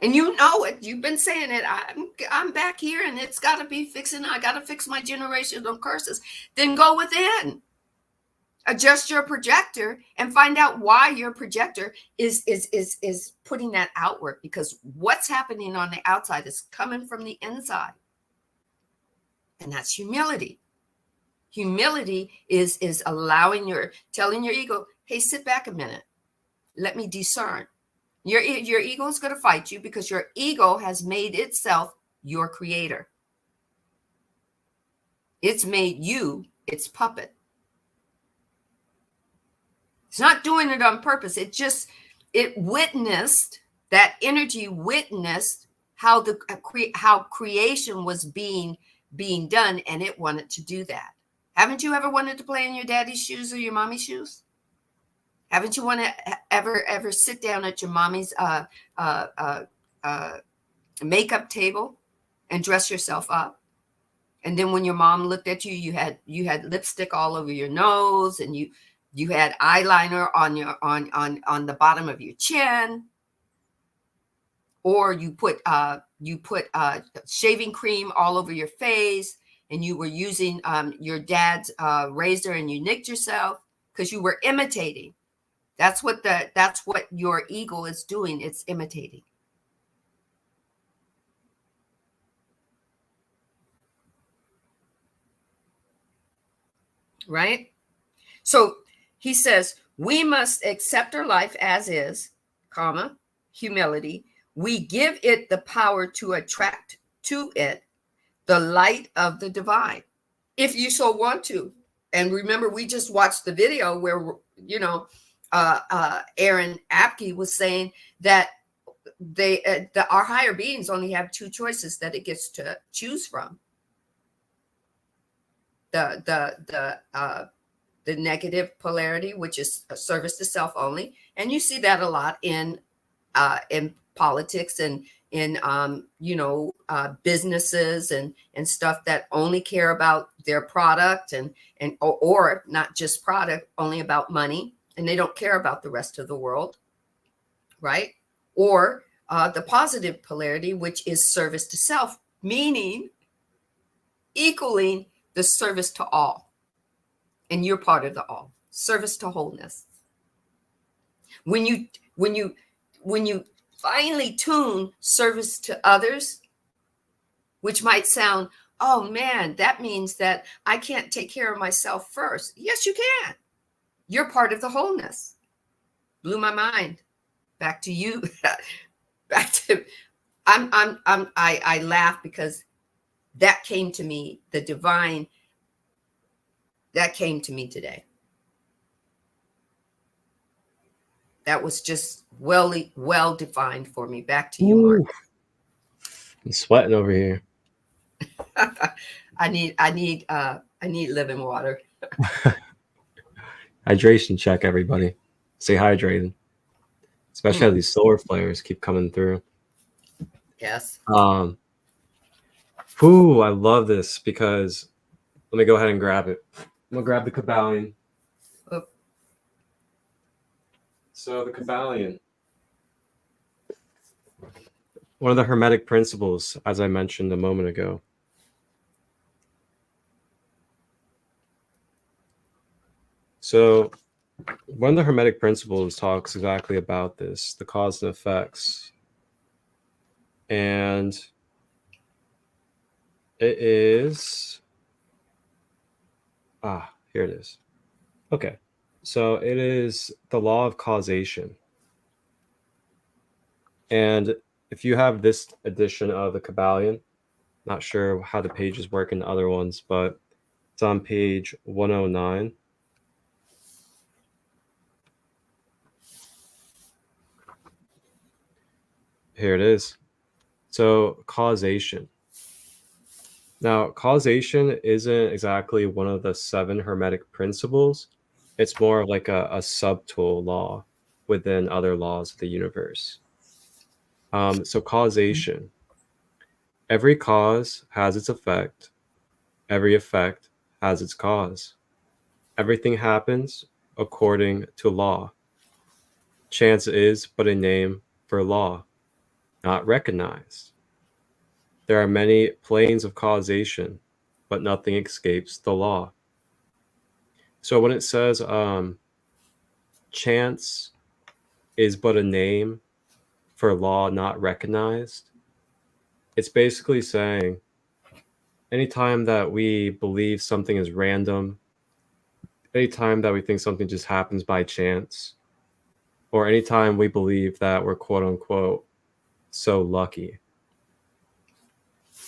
and you know it, you've been saying it, I'm back here and it's got to be fixing, I got to fix my generational curses, then go within. Adjust your projector and find out why your projector is putting that outward, because what's happening on the outside is coming from the inside. And that's humility. Humility is telling your ego, hey, sit back a minute. Let me discern. Your ego is going to fight you because your ego has made itself your creator. It's made you its puppet. It's not doing it on purpose. It witnessed, that energy witnessed how creation was being done, and it wanted to do that. Haven't you ever wanted to play in your daddy's shoes or your mommy's shoes? Haven't you want to ever sit down at your mommy's makeup table and dress yourself up? And then when your mom looked at you, you had lipstick all over your nose, and you had eyeliner on the bottom of your chin, or you put shaving cream all over your face, and you were using your dad's razor, and you nicked yourself because you were imitating. That's what your ego is doing. It's imitating. Right? So he says, we must accept our life as is, comma, humility. We give it the power to attract to it the light of the divine, if you so want to. And remember, we just watched the video where, Aaron Apke was saying that our higher beings only have two choices that it gets to choose from. The negative polarity, which is a service to self only, and you see that a lot in politics and in businesses and stuff that only care about their product or not just product, only about money, and they don't care about the rest of the world, right? Or the positive polarity, which is service to self, meaning equaling the service to all. And you're part of the all. Service to wholeness. When you finally tune service to others, which might sound, oh man, that means that I can't take care of myself first. Yes, you can. You're part of the wholeness. Blew my mind. Back to you. I laugh because that came to me, the divine. That came to me today. That was just well defined for me. Back to you, Mark. I'm sweating over here. I need living water. Hydration check, everybody. Stay hydrated. Especially as these solar flares keep coming through. Yes. I love this because let me go ahead and grab it. I'm gonna grab the Kabbalion. Oh. So the Kabbalion one of the Hermetic principles, as I mentioned a moment ago. So one of the Hermetic principles talks exactly about this, the cause and effects. And it is, here it is. Okay. So it is the law of causation. And if you have this edition of the Kabbalion, not sure how the pages work in the other ones, but it's on page 109. Here it is. So causation. Now, causation isn't exactly one of the 7 Hermetic principles. It's more like a subtool law within other laws of the universe. So causation. Every cause has its effect. Every effect has its cause. Everything happens according to law. Chance is but a name for law, not recognized. There are many planes of causation, but nothing escapes the law. So when it says chance is but a name for law not recognized, it's basically saying anytime that we believe something is random, anytime that we think something just happens by chance, or anytime we believe that we're quote unquote so lucky.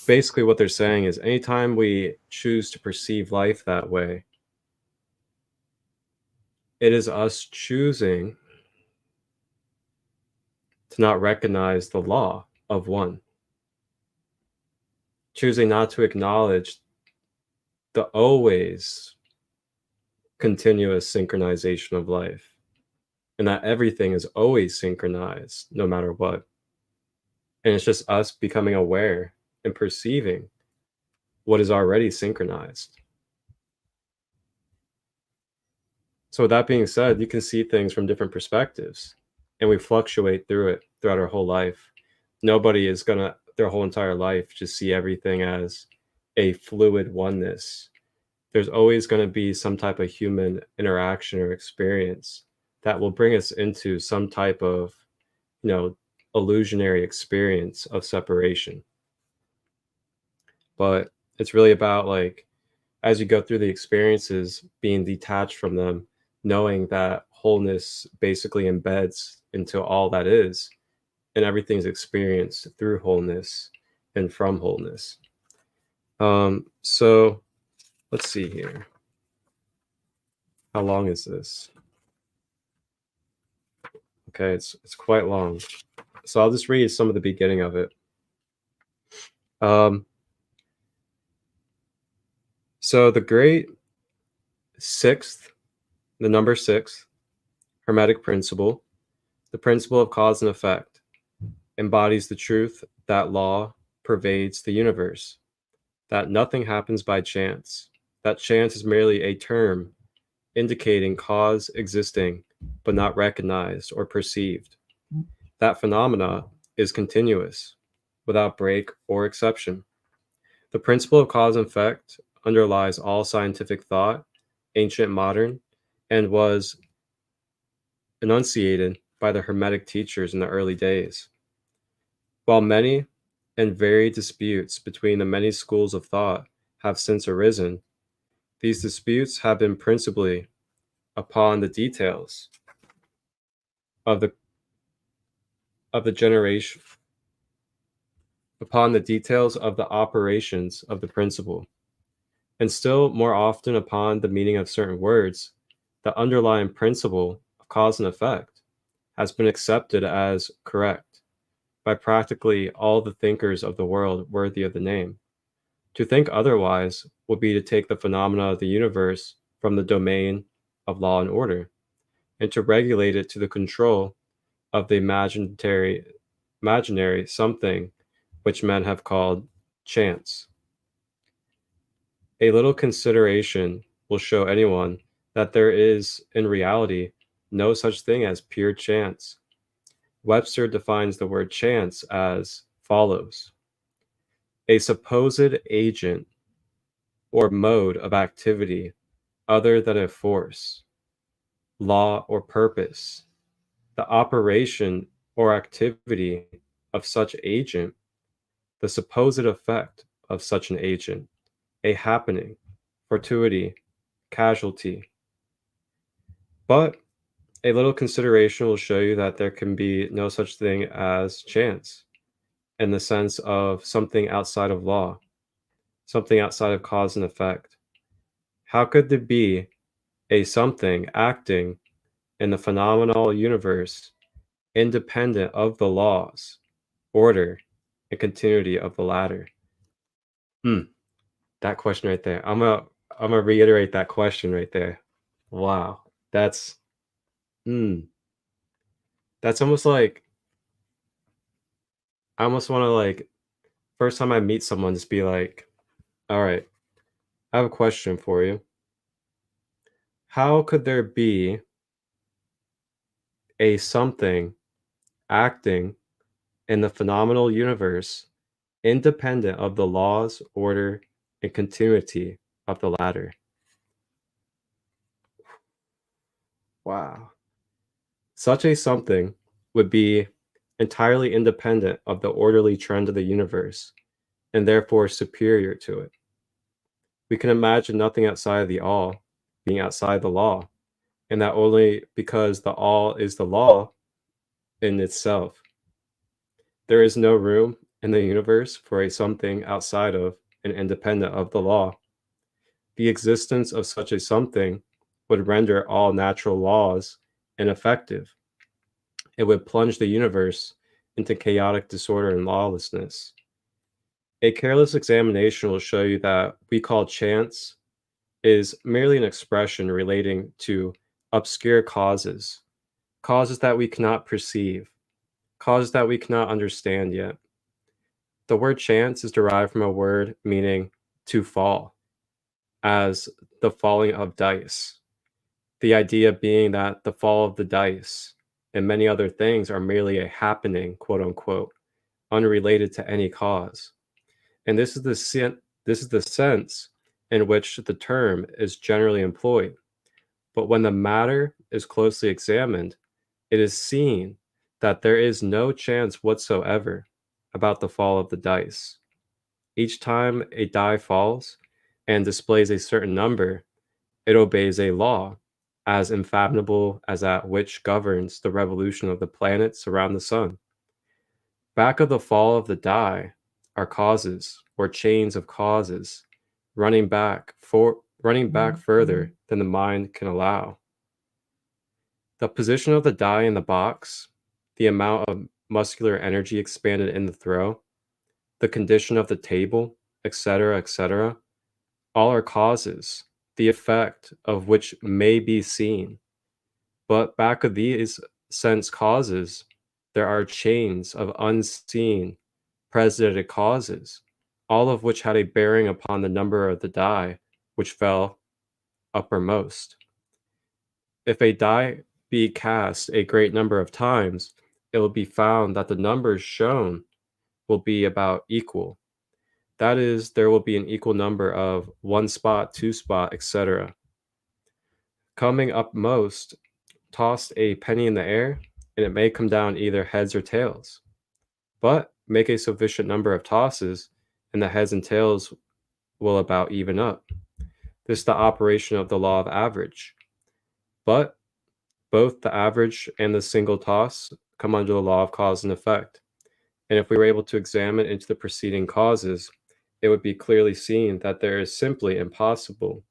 Basically what they're saying is anytime we choose to perceive life that way, it is us choosing to not recognize the law of one. Choosing not to acknowledge the always continuous synchronization of life, and that everything is always synchronized no matter what. And it's just us becoming aware and perceiving what is already synchronized. So with that being said, you can see things from different perspectives, and we fluctuate through it throughout our whole life. Nobody is gonna their whole entire life just see everything as a fluid oneness. There's always going to be some type of human interaction or experience that will bring us into some type of, illusionary experience of separation. But it's really about, like, as you go through the experiences, being detached from them, knowing that wholeness basically embeds into all that is, and everything's experienced through wholeness and from wholeness. So let's see here. How long is this? Okay, it's quite long. So I'll just read some of the beginning of it. So the great the number 6, Hermetic principle, the principle of cause and effect, embodies the truth that law pervades the universe, that nothing happens by chance, that chance is merely a term indicating cause existing but not recognized or perceived. That phenomena is continuous, without break or exception. The principle of cause and effect underlies all scientific thought, ancient, modern, and was enunciated by the Hermetic teachers in the early days. While many and varied disputes between the many schools of thought have since arisen, these disputes have been principally upon the details of the generation, upon the details of the operations of the principle, and still more often upon the meaning of certain words. The underlying principle of cause and effect has been accepted as correct by practically all the thinkers of the world worthy of the name. To think otherwise would be to take the phenomena of the universe from the domain of law and order, and to regulate it to the control of the imaginary something which men have called chance. A little consideration will show anyone that there is, in reality, no such thing as pure chance. Webster defines the word chance as follows: a supposed agent or mode of activity other than a force, law, or purpose, the operation or activity of such agent, the supposed effect of such an agent, a happening, fortuity, casualty. But a little consideration will show you that there can be no such thing as chance in the sense of something outside of law, something outside of cause and effect. How could there be a something acting in the phenomenal universe independent of the laws, order, and continuity of the latter? That question right there. I'm gonna reiterate that question right there. Wow. That's almost like, I almost want to, like, first time I meet someone, just be like, all right, I have a question for you. How could there be a something acting in the phenomenal universe independent of the laws, order, and continuity of the latter? Wow. Such a something would be entirely independent of the orderly trend of the universe, and therefore superior to it. We can imagine nothing outside of the all being outside the law, and that only because the all is the law in itself. There is no room in the universe for a something outside of and independent of the law. The existence of such a something would render all natural laws ineffective. It would plunge the universe into chaotic disorder and lawlessness. A careless examination will show you that we call chance is merely an expression relating to obscure causes, causes that we cannot perceive, causes that we cannot understand yet. The word chance is derived from a word meaning to fall, as the falling of dice. The idea being that the fall of the dice and many other things are merely a happening, quote unquote, unrelated to any cause. And this is the sense in which the term is generally employed. But when the matter is closely examined, it is seen that there is no chance whatsoever about the fall of the dice. Each time a die falls and displays a certain number, it obeys a law as unfathomable as that which governs the revolution of the planets around the sun. Back of the fall of the die are causes or chains of causes running back further than the mind can allow. The position of the die in the box, the amount of muscular energy expanded in the throw, the condition of the table, etc., etc., all are causes, the effect of which may be seen. But back of these sense causes, there are chains of unseen, presidented causes, all of which had a bearing upon the number of the die which fell uppermost. If a die be cast a great number of times, it will be found that the numbers shown will be about equal. That is, there will be an equal number of 1 spot, 2 spot, etc. Coming upmost, toss a penny in the air, and it may come down either heads or tails. But make a sufficient number of tosses, and the heads and tails will about even up. This is the operation of the law of average. But both the average and the single toss come under the law of cause and effect. And if we were able to examine into the preceding causes, it would be clearly seen that there is simply impossible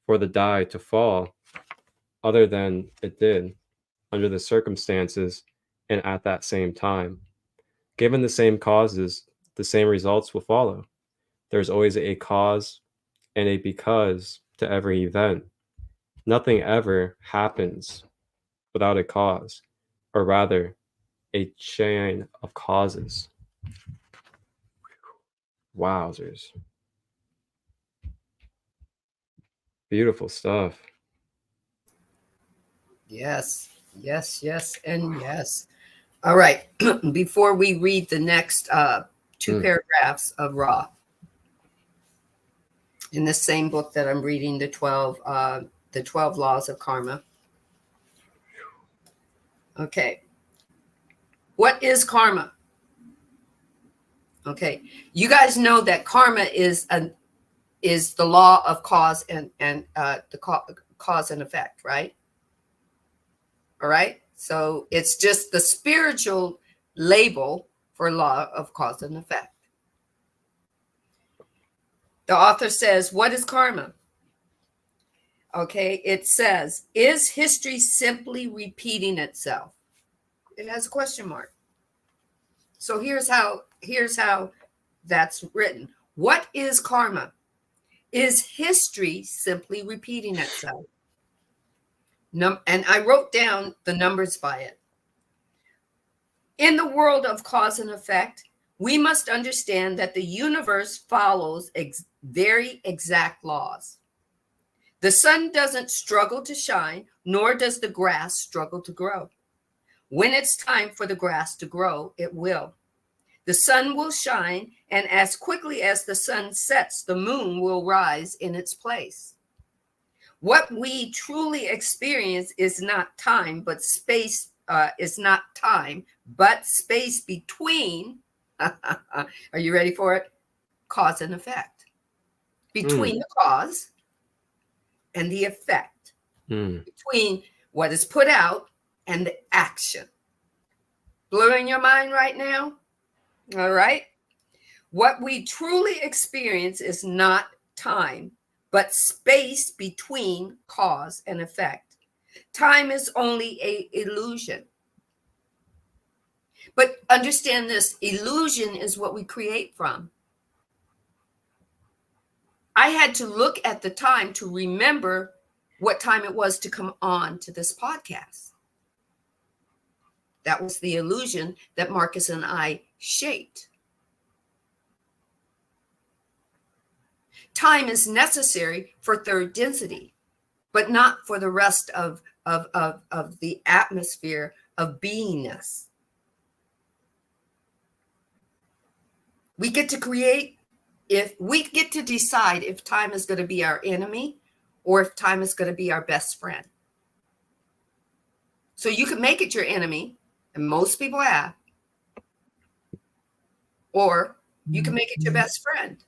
for the die to fall other than it did under the circumstances and at that same time. Given the same causes, the same results will follow. There's always a cause and a because to every event. Nothing ever happens without a cause, or rather, a chain of causes. Wowzers. Beautiful stuff. Yes, yes, yes, and yes. All right. Before we read the next two paragraphs of Ra, in the same book that I'm reading, the 12 Laws of Karma. Okay. What is karma? Okay. You guys know that karma is the law of cause and cause and effect, right? All right. So it's just the spiritual label for law of cause and effect. The author says, what is karma? Okay, it says, is history simply repeating itself? It has a question mark. So here's how that's written. What is karma? Is history simply repeating itself? And I wrote down the numbers by it. In the world of cause and effect, we must understand that the universe follows very exact laws. The sun doesn't struggle to shine, nor does the grass struggle to grow. When it's time for the grass to grow, it will. The sun will shine, and as quickly as the sun sets, the moon will rise in its place. What we truly experience is not time, but space space between, are you ready for it? Cause and effect. Between the cause and the effect. Between what is put out and the action. Blowing your mind right now? All right. What we truly experience is not time, but space between cause and effect. Time is only an illusion. But understand this, illusion is what we create from. I had to look at the time to remember what time it was to come on to this podcast. That was the illusion that Marcus and I shaped. Time is necessary for third density, but not for the rest of the atmosphere of beingness. We get to create, if we get to decide if time is going to be our enemy or if time is going to be our best friend. So you can make it your enemy, and most people have, or you can make it your best friend.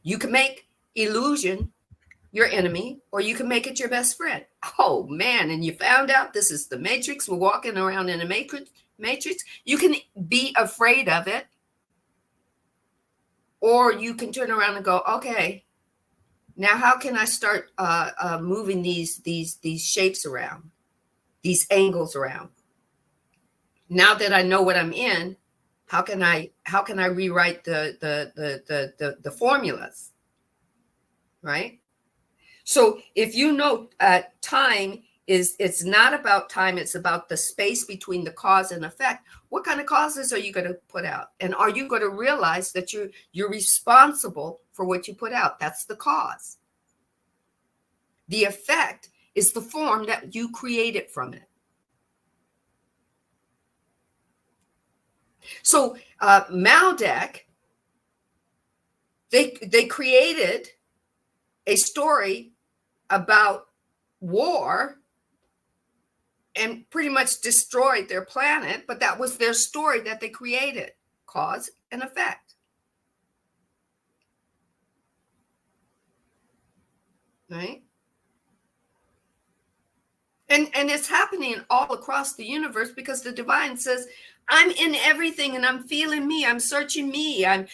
You can make illusion your enemy, or you can make it your best friend. Oh man, and you found out this is the matrix. We're walking around in a matrix. You can be afraid of it, or you can turn around and go, okay, now how can I start moving these shapes around, these angles around? Now that I know what I'm in, how can I rewrite the formulas, right? So if you know time it's not about time, it's about the space between the cause and effect. What kind of causes are you going to put out? And are you going to realize that you're responsible for what you put out? That's the cause. The effect is the form that you created from it. So Maldek, they created a story about war and pretty much destroyed their planet, but that was their story that they created, cause and effect. Right? And it's happening all across the universe because the divine says, I'm in everything and I'm feeling me. I'm searching me. I'm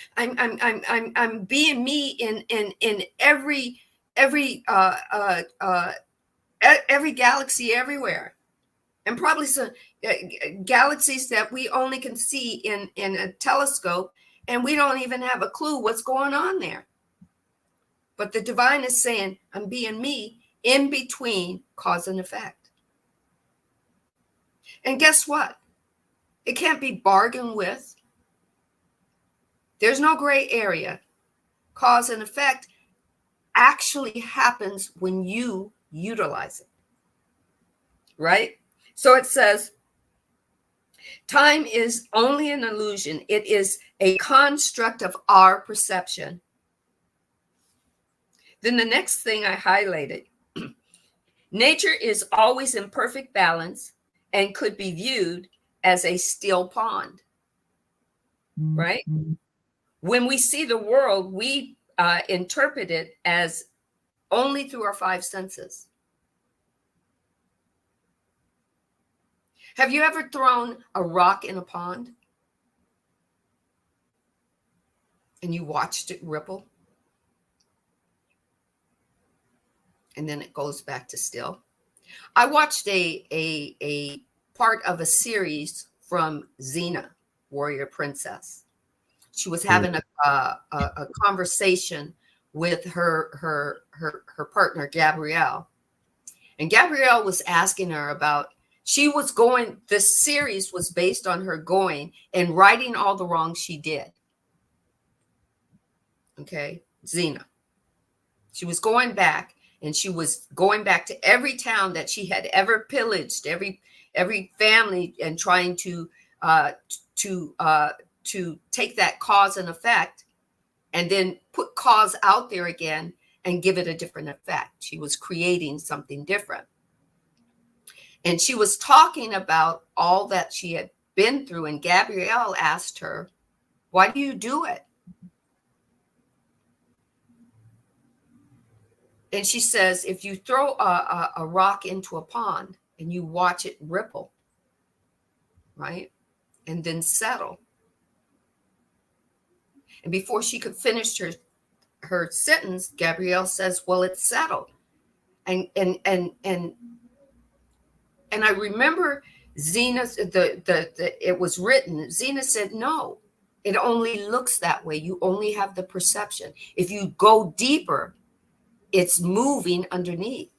being me in every galaxy everywhere. And probably some galaxies that we only can see in a telescope, and we don't even have a clue what's going on there. But the divine is saying, I'm being me in between cause and effect. And guess what? It can't be bargained with. There's no gray area. Cause and effect actually happens when you utilize it. Right? So it says, time is only an illusion. It is a construct of our perception. Then the next thing I highlighted, nature is always in perfect balance and could be viewed as a still pond, right? When we see the world, we interpret it as only through our five senses. Have you ever thrown a rock in a pond and you watched it ripple? And then it goes back to still. I watched a part of a series from Xena, Warrior Princess. She was having a conversation with her partner, Gabrielle. And Gabrielle was asking her about, this series was based on her going and righting all the wrongs she did. Okay, Xena. She was going back, and she was going back to every town that she had ever pillaged, every family, and trying to take that cause and effect and then put cause out there again and give it a different effect. She was creating something different. And she was talking about all that she had been through. And Gabrielle asked her, why do you do it? And she says, if you throw a rock into a pond and you watch it ripple, right, and then settle. And before she could finish her sentence, Gabrielle says, well, it's settled. And I remember Xena, it was written, Xena said, no, it only looks that way. You only have the perception. If you go deeper, it's moving underneath.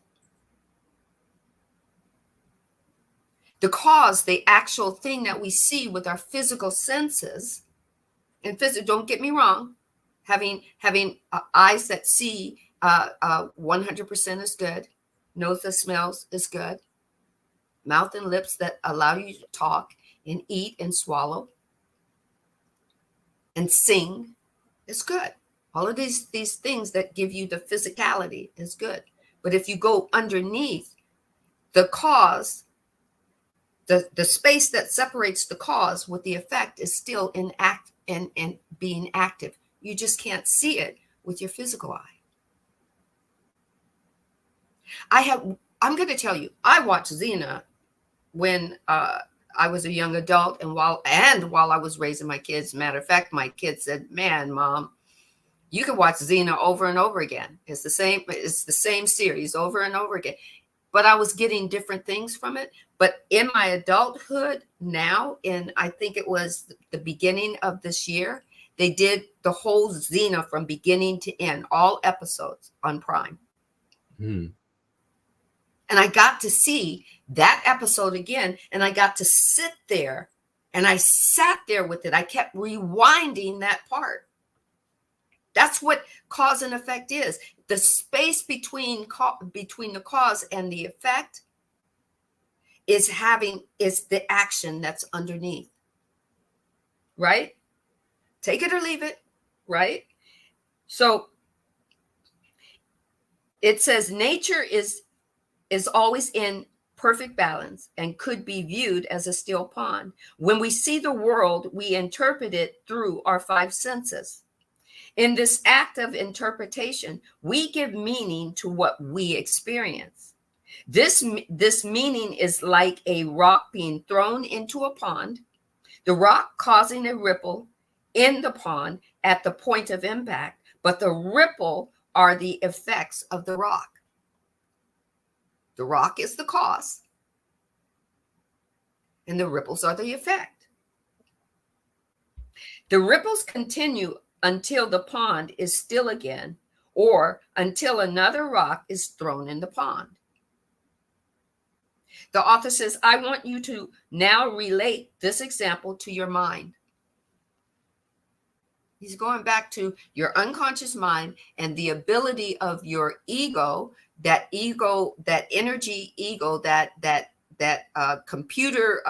The cause, the actual thing that we see with our physical senses, and don't get me wrong, having eyes that see 100% is good, nose that smells is good, mouth and lips that allow you to talk and eat and swallow and sing is good. All of these things that give you the physicality is good. But if you go underneath the cause, the space that separates the cause with the effect is still in act and being active. You just can't see it with your physical eye. I'm going to tell you, I watched Xena when I was a young adult and while I was raising my kids. Matter of fact, my kids said, man, Mom, you can watch Xena over and over again. It's the same series over and over again. But I was getting different things from it. But in my adulthood now, I think it was the beginning of this year, they did the whole Xena from beginning to end, all episodes on Prime. And I got to see that episode again, and I got to sit there, and I sat there with it. I kept rewinding that part. That's what cause and effect is. The space between the cause and the effect is the action that's underneath. Right? Take it or leave it, right? So it says nature is always in perfect balance and could be viewed as a still pond. When we see the world, we interpret it through our five senses. In this act of interpretation, we give meaning to what we experience. This meaning is like a rock being thrown into a pond, the rock causing a ripple in the pond at the point of impact, but the ripple are the effects of the rock. The rock is the cause, and the ripples are the effect. The ripples continue until the pond is still again, or until another rock is thrown in the pond. The author says, I want you to now relate this example to your mind. He's going back to your unconscious mind and the ability of your ego, that energy ego, that computer,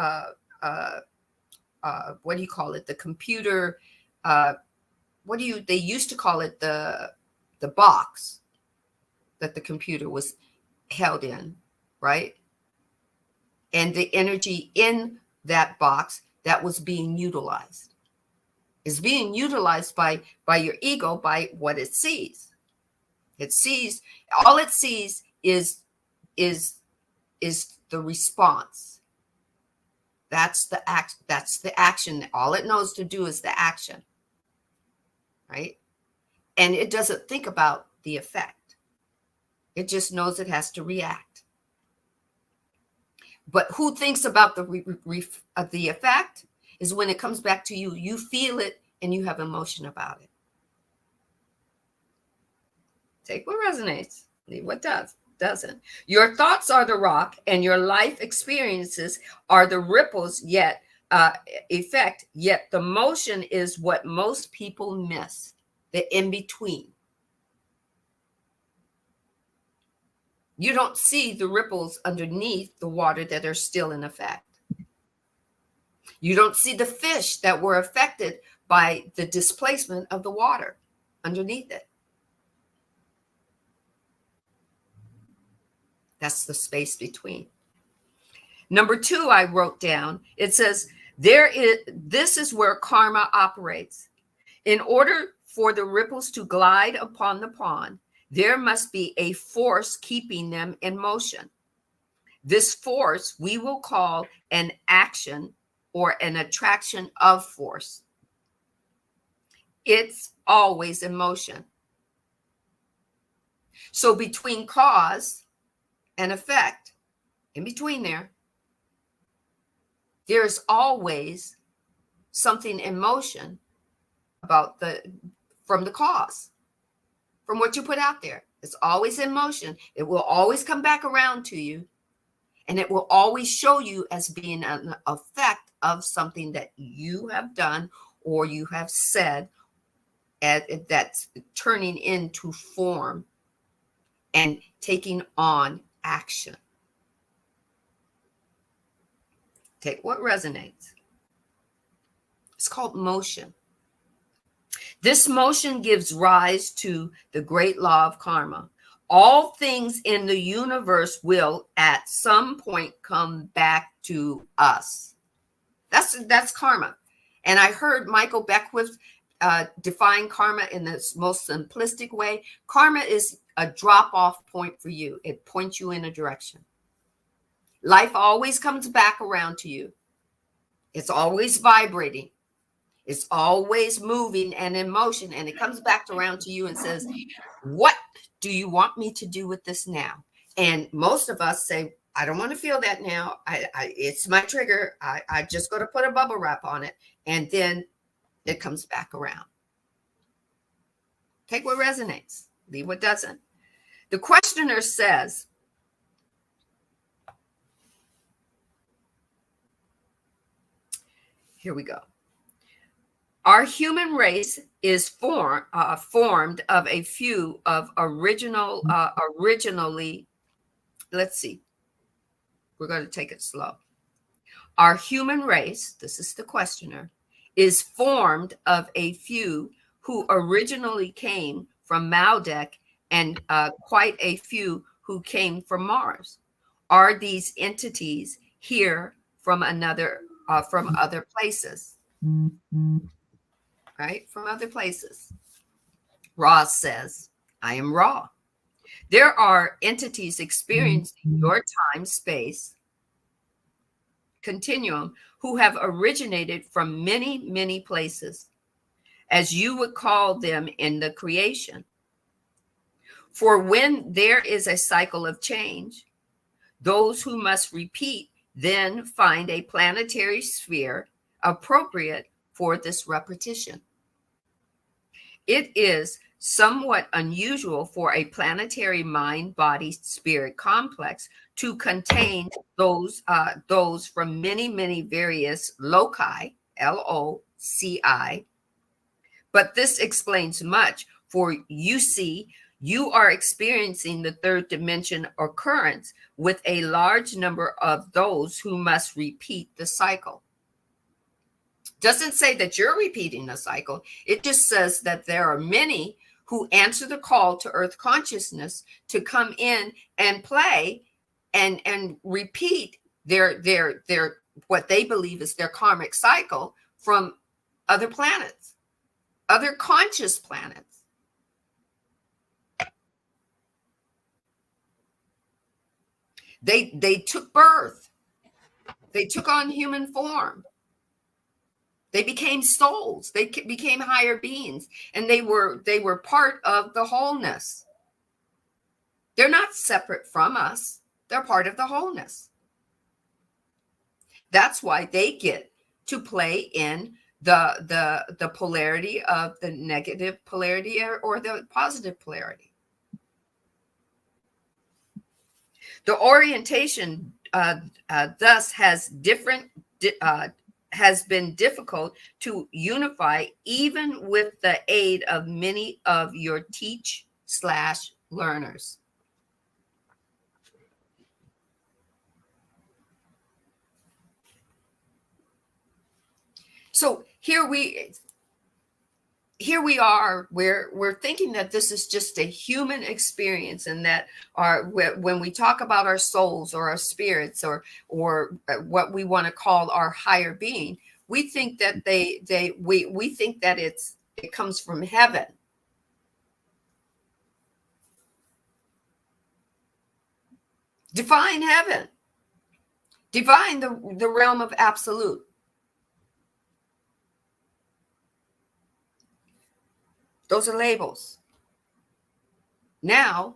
what do you call it? The computer, they used to call it the box that the computer was held in, right? And the energy in that box that was being utilized is being utilized by your ego, by what it sees. All it sees is the response. That's the action. All it knows to do is the action, right? And it doesn't think about the effect. It just knows it has to react. But who thinks about the effect is when it comes back to you. You feel it and you have emotion about it. Take what resonates, leave what doesn't. Your thoughts are the rock, and your life experiences are the ripples, effect. Yet the motion is what most people miss, the in between. You don't see the ripples underneath the water that are still in effect. You don't see the fish that were affected by the displacement of the water underneath it. That's the space between. Number 2, I wrote down, it says, this is where karma operates. In order for the ripples to glide upon the pond, there must be a force keeping them in motion. This force we will call an action or an attraction of force. It's always in motion. So between cause and effect, in between there's always something in motion from the cause, from what you put out there. It's always in motion. It will always come back around to you, and it will always show you as being an effect of something that you have done or you have said, that's turning into form and taking on action. Take what resonates. It's called motion. This motion gives rise to the great law of karma. All things in the universe will at some point come back to us. That's karma. And I heard Michael Beckwith define karma in the most simplistic way. Karma is a drop-off point for you. It points you in a direction. Life always comes back around to you. It's always vibrating. It's always moving and in motion. And it comes back around to you and says, what do you want me to do with this now? And most of us say, I don't want to feel that now. It's my trigger. I just got to put a bubble wrap on it. And then it comes back around. Take what resonates, leave what doesn't. The questioner says, here we go. Our human race is formed of a few of originally, let's see, we're going to take it slow. Our human race, this is the questioner, is formed of a few who originally came from Maldek and quite a few who came from Mars. Are these entities here from other places? Right? From other places. Roz says, I am Ra. There are entities experiencing your time-space continuum who have originated from many, many places, as you would call them in the creation. For when there is a cycle of change, those who must repeat then find a planetary sphere appropriate for this repetition. It is somewhat unusual for a planetary mind-body-spirit complex to contain those from many, many various loci, L-O-C-I. But this explains much, for you see, You are experiencing the third dimension occurrence with a large number of those who must repeat the cycle. Doesn't say that you're repeating the cycle. It just says that there are many who answer the call to earth consciousness to come in and play and repeat their what they believe is their karmic cycle from other planets, other conscious planets. They took birth. They took on human form. They became souls. They became higher beings, and they were part of the wholeness. They're not separate from us. They're part of the wholeness. That's why they get to play in the polarity of the negative polarity or the positive polarity. The orientation thus has been difficult to unify, even with the aid of many of your teach/learners. So here we are, we're thinking that this is just a human experience, and that when we talk about our souls or our spirits or what we want to call our higher being, we think that we think that it comes from heaven. Divine heaven, divine the realm of absolute. Those are labels. Now,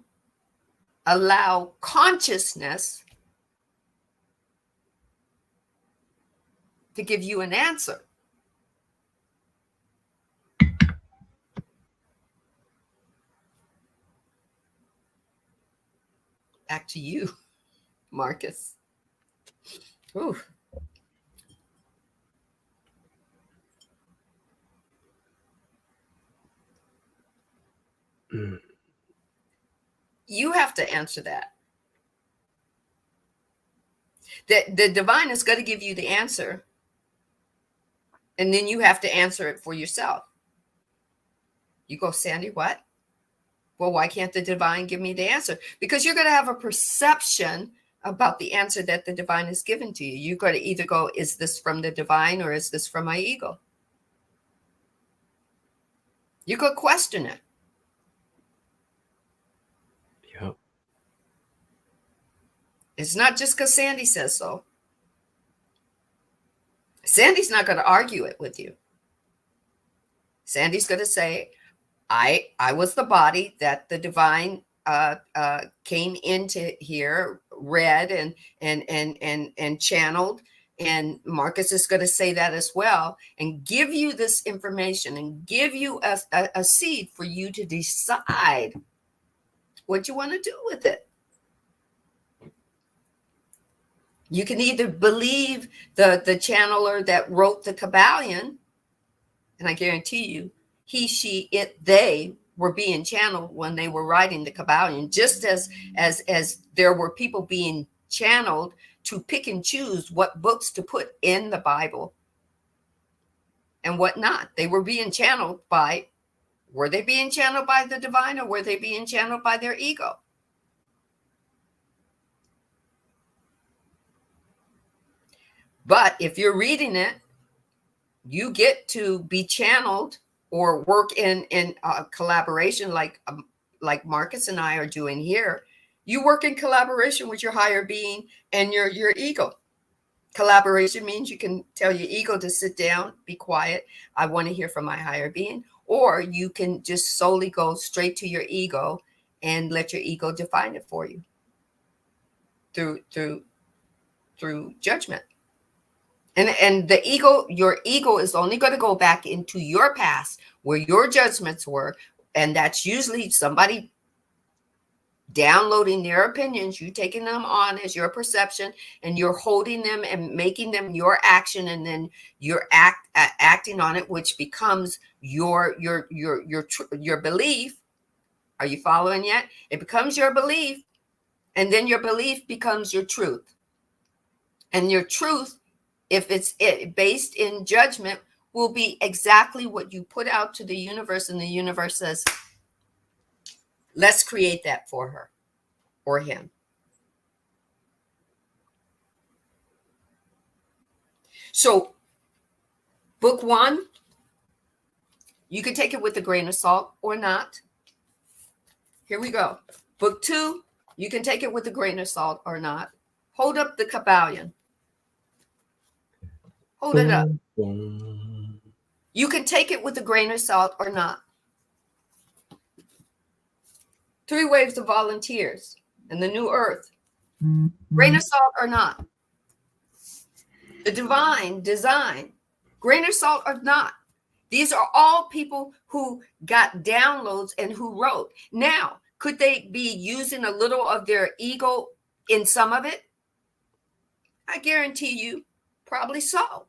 allow consciousness to give you an answer. Back to you, Marcus. Ooh. You have to answer that. The divine is going to give you the answer, and then you have to answer it for yourself. You go, Sandee, what? Well, why can't the divine give me the answer? Because you're going to have a perception about the answer that the divine has given to you. You're going to either go, is this from the divine or is this from my ego? You could question it. It's not just because Sandee says so. Sandee's not going to argue it with you. Sandee's going to say, I was the body that the divine came into here, read and channeled. And Marcus is going to say that as well, and give you this information and give you a seed for you to decide what you want to do with it. You can either believe the channeler that wrote the Kabbalion, and I guarantee you, he, she, it, they were being channeled when they were writing the Kabbalion, just as there were people being channeled to pick and choose what books to put in the Bible and what not. They were being channeled by, were they being channeled by the divine, or were they being channeled by their ego? But if you're reading it, you get to be channeled or work in collaboration like Marcus and I are doing here. You work in collaboration with your higher being and your ego. Collaboration means you can tell your ego to sit down, be quiet. I want to hear from my higher being. Or you can just solely go straight to your ego and let your ego define it for you through judgment. And the ego, your ego is only going to go back into your past where your judgments were. And that's usually somebody downloading their opinions, you taking them on as your perception, and you're holding them and making them your action. And then you're acting on it, which becomes your belief. Are you following yet? It becomes your belief, and then your belief becomes your truth. And your truth, if it's based in judgment, will be exactly what you put out to the universe, and the universe says, let's create that for her or him. So, book 1, you can take it with a grain of salt or not. Here we go. Book 2, you can take it with a grain of salt or not. Hold up the Kabbalion. Hold it up. You can take it with a grain of salt or not. 3 waves of volunteers and the new earth. Grain of salt or not. The divine design. Grain of salt or not. These are all people who got downloads and who wrote. Now, could they be using a little of their ego in some of it? I guarantee you, probably so.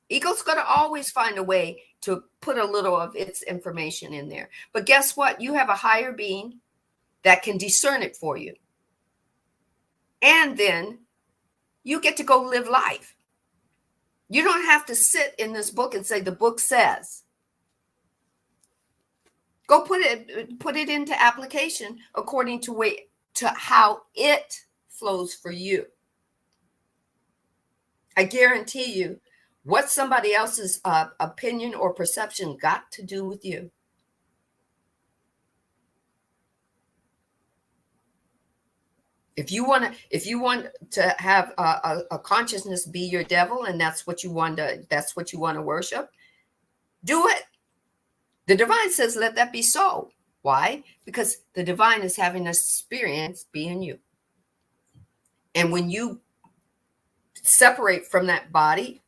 Ego's going to always find a way to put a little of its information in there. But guess what? You have a higher being that can discern it for you. And then you get to go live life. You don't have to sit in this book and say the book says. Go put it into application according to how it flows for you. I guarantee you, what somebody else's opinion or perception got to do with you? If you want to have a consciousness be your devil, and that's what you want to worship, do it. The divine says, let that be so. Why? Because the divine is having an experience being you. And when you separate from that body,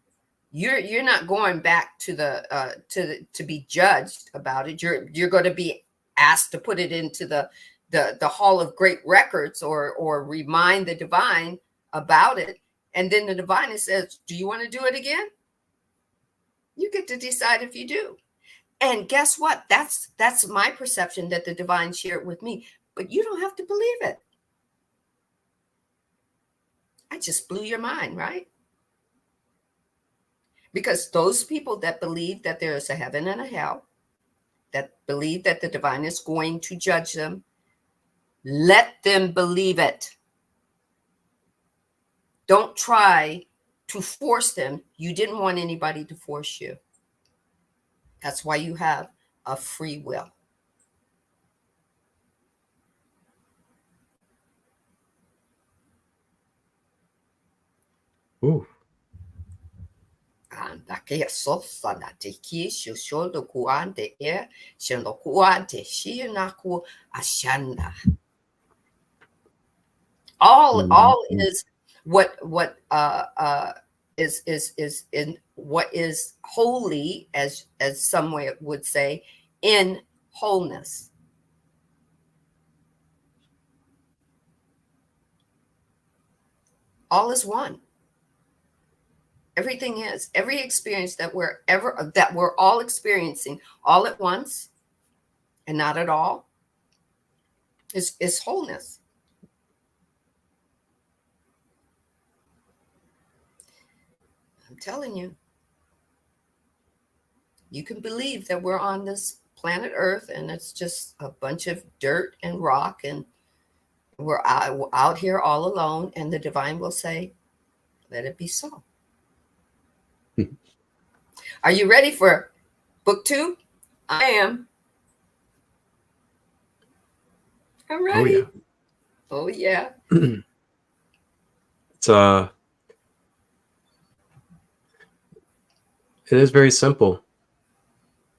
you're not going back to be judged about it. You're going to be asked to put it into the Hall of Great Records or remind the divine about it. And then the divine says, do you want to do it again? You get to decide if you do. And guess what? That's my perception that the divine shared with me. But you don't have to believe it. I just blew your mind, right? Because those people that believe that there is a heaven and a hell, that believe that the divine is going to judge them, let them believe it. Don't try to force them. You didn't want anybody to force you. That's why you have a free will. Ooh. All is what is in what is holy, as some way would say, in wholeness. All is one. Everything is. Every experience that we're all experiencing all at once and not at all is wholeness. I'm telling you. You can believe that we're on this planet Earth and it's just a bunch of dirt and rock and we're out here all alone, and the divine will say, let it be so. Are you ready for book 2? I am. I'm ready. Oh yeah. It is very simple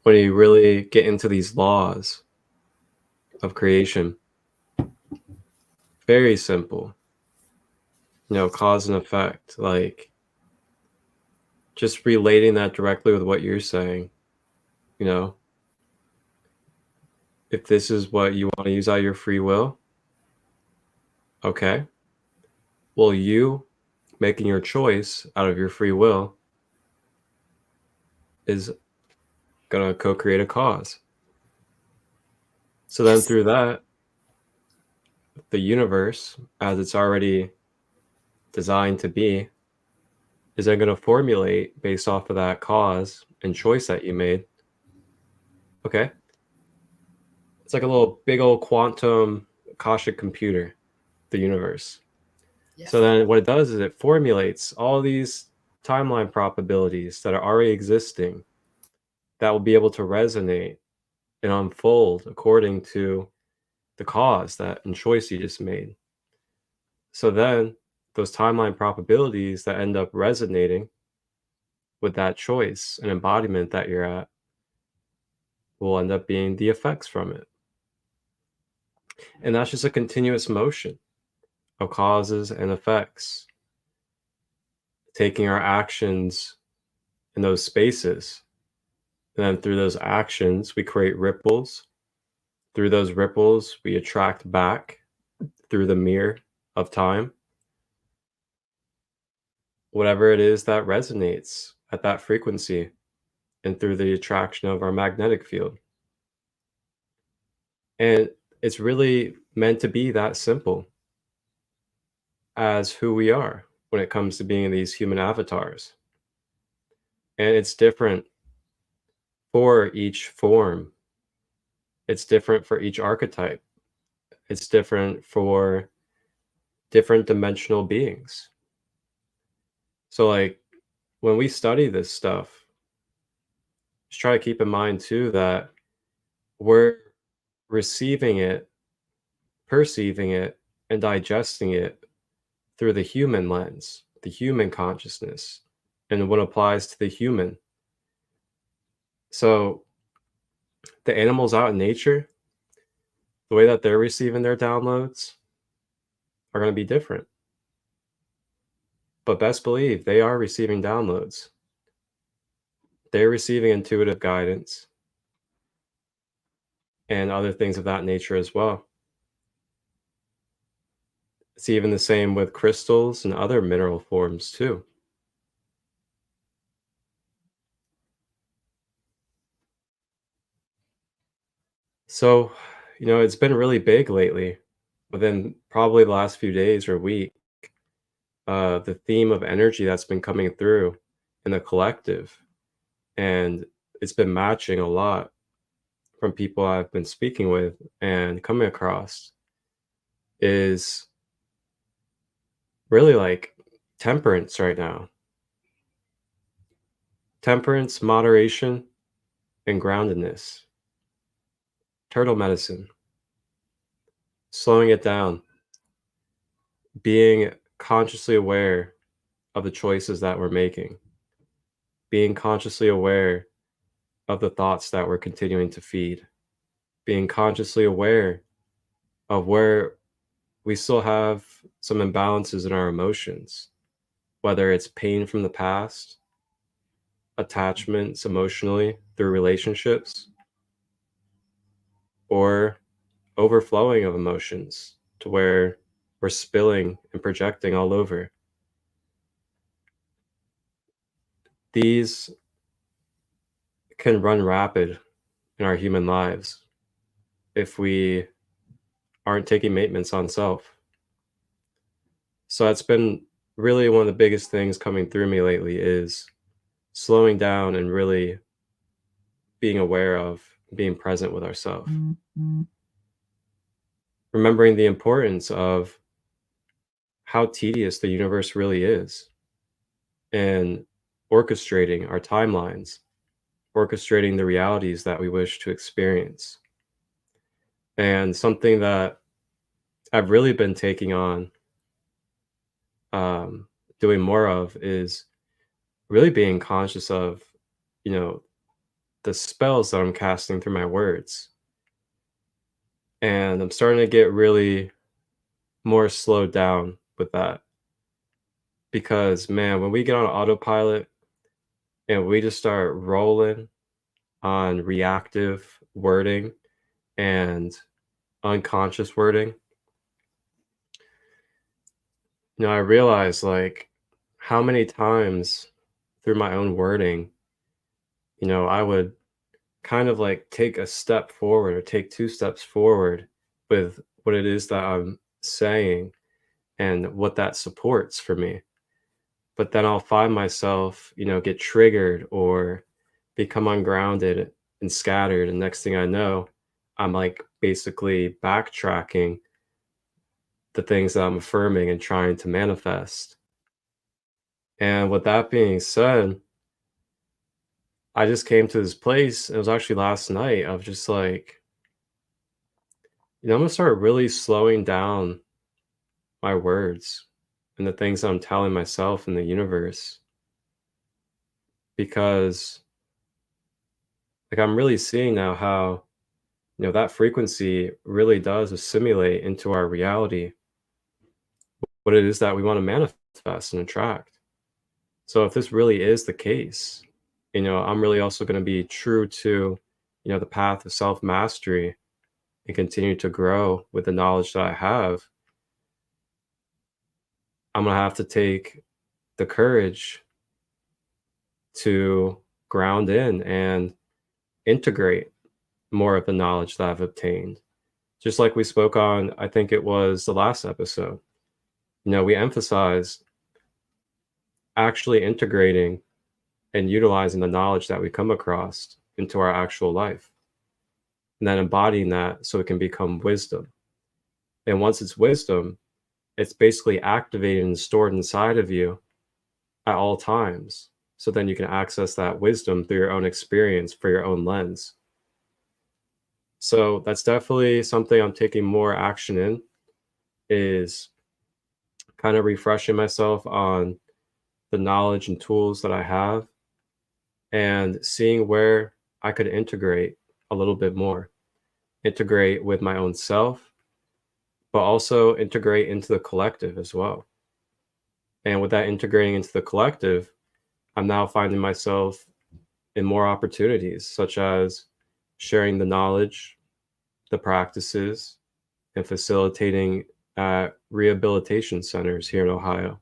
when you really get into these laws of creation. Very simple. Cause and effect, like just relating that directly with what you're saying. If this is what you want to use out of your free will, okay. Well, you making your choice out of your free will is going to co-create a cause. So then through that, the universe, as it's already designed to be, is then going to formulate based off of that cause and choice that you made. Okay. It's like a little big old quantum Akashic computer, the universe. Yes. So then what it does is it formulates all these timeline probabilities that are already existing that will be able to resonate and unfold according to the cause that and choice you just made. So then those timeline probabilities that end up resonating with that choice and embodiment that you're at will end up being the effects from it. And that's just a continuous motion of causes and effects, taking our actions in those spaces. And then through those actions, we create ripples. Through those ripples, we attract back through the mirror of time whatever it is that resonates at that frequency and through the attraction of our magnetic field. And it's really meant to be that simple as who we are when it comes to being these human avatars. And it's different for each form. It's different for each archetype. It's different for different dimensional beings. So like when we study this stuff, just try to keep in mind too that we're receiving it, perceiving it, and digesting it through the human lens, the human consciousness, and what applies to the human. So the animals out in nature, the way that they're receiving their downloads are going to be different. But best believe they are receiving downloads. They're receiving intuitive guidance and other things of that nature as well. It's even the same with crystals and other mineral forms too. So, it's been really big lately, within probably the last few days or week, the theme of energy that's been coming through in the collective. And it's been matching a lot from people I've been speaking with and coming across is really like temperance right now. Temperance, moderation, and groundedness. Turtle medicine. Slowing it down. Being consciously aware of the choices that we're making. Being consciously aware of the thoughts that we're continuing to feed. Being consciously aware of where we still have some imbalances in our emotions, whether it's pain from the past, attachments emotionally through relationships, or overflowing of emotions to where we're spilling and projecting all over. These can run rapid in our human lives if we aren't taking maintenance on self. So that's been really one of the biggest things coming through me lately is slowing down and really being aware of being present with ourselves. Mm-hmm. Remembering the importance of how tedious the universe really is and orchestrating our timelines, orchestrating the realities that we wish to experience. And something that I've really been taking on, doing more of is really being conscious of, the spells that I'm casting through my words. And I'm starting to get really more slowed down with that. Because, man, when we get on autopilot and we just start rolling on reactive wording and unconscious wording, I realize like how many times through my own wording, I would kind of like take a step forward or take 2 steps forward with what it is that I'm saying and what that supports for me. But then I'll find myself, get triggered or become ungrounded and scattered. And next thing I know, I'm like basically backtracking the things that I'm affirming and trying to manifest. And with that being said, I just came to this place. It was actually last night of just like, I'm going to start really slowing down my words and the things I'm telling myself in the universe. Because like I'm really seeing now how, that frequency really does assimilate into our reality, what it is that we want to manifest and attract. So if this really is the case, I'm really also going to be true to, the path of self-mastery and continue to grow with the knowledge that I have. I'm going to have to take the courage to ground in and integrate more of the knowledge that I've obtained. Just like we spoke on, I think it was the last episode, we emphasized actually integrating and utilizing the knowledge that we come across into our actual life, and then embodying that so it can become wisdom. And once it's wisdom, it's basically activated and stored inside of you at all times. So then you can access that wisdom through your own experience for your own lens. So that's definitely something I'm taking more action in, is kind of refreshing myself on the knowledge and tools that I have and seeing where I could integrate a little bit more, integrate with my own self, but also integrate into the collective as well. And with that integrating into the collective, I'm now finding myself in more opportunities, such as sharing the knowledge, the practices, and facilitating rehabilitation centers here in Ohio,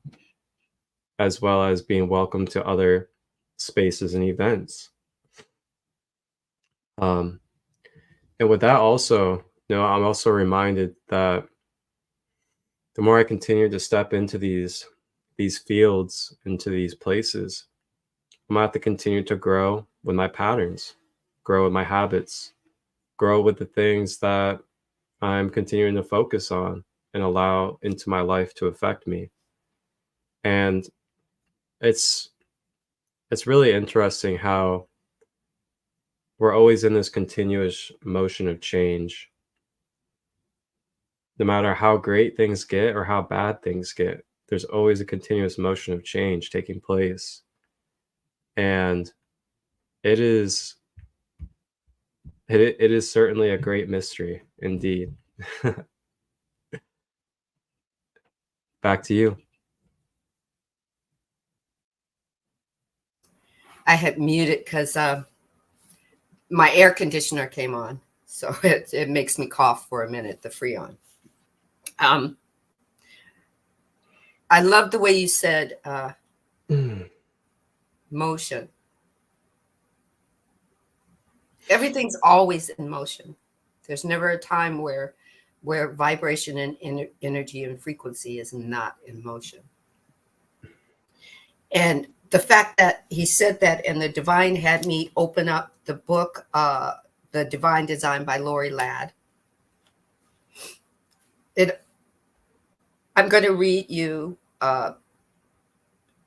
as well as being welcome to other spaces and events. And with that also, I'm also reminded that the more I continue to step into these fields, into these places, I'm going to have to continue to grow with my patterns, grow with my habits, grow with the things that I'm continuing to focus on and allow into my life to affect me. And it's really interesting how we're always in this continuous motion of change. No matter how great things get or how bad things get, there's always a continuous motion of change taking place. And it is certainly a great mystery indeed. Back to you. I had muted because my air conditioner came on. So it makes me cough for a minute, the Freon. I love the way you said motion. Everything's always in motion. There's never a time where vibration and energy and frequency is not in motion. And the fact that he said that, and the divine had me open up the book, The Divine Design by Lori Ladd. I'm going to read you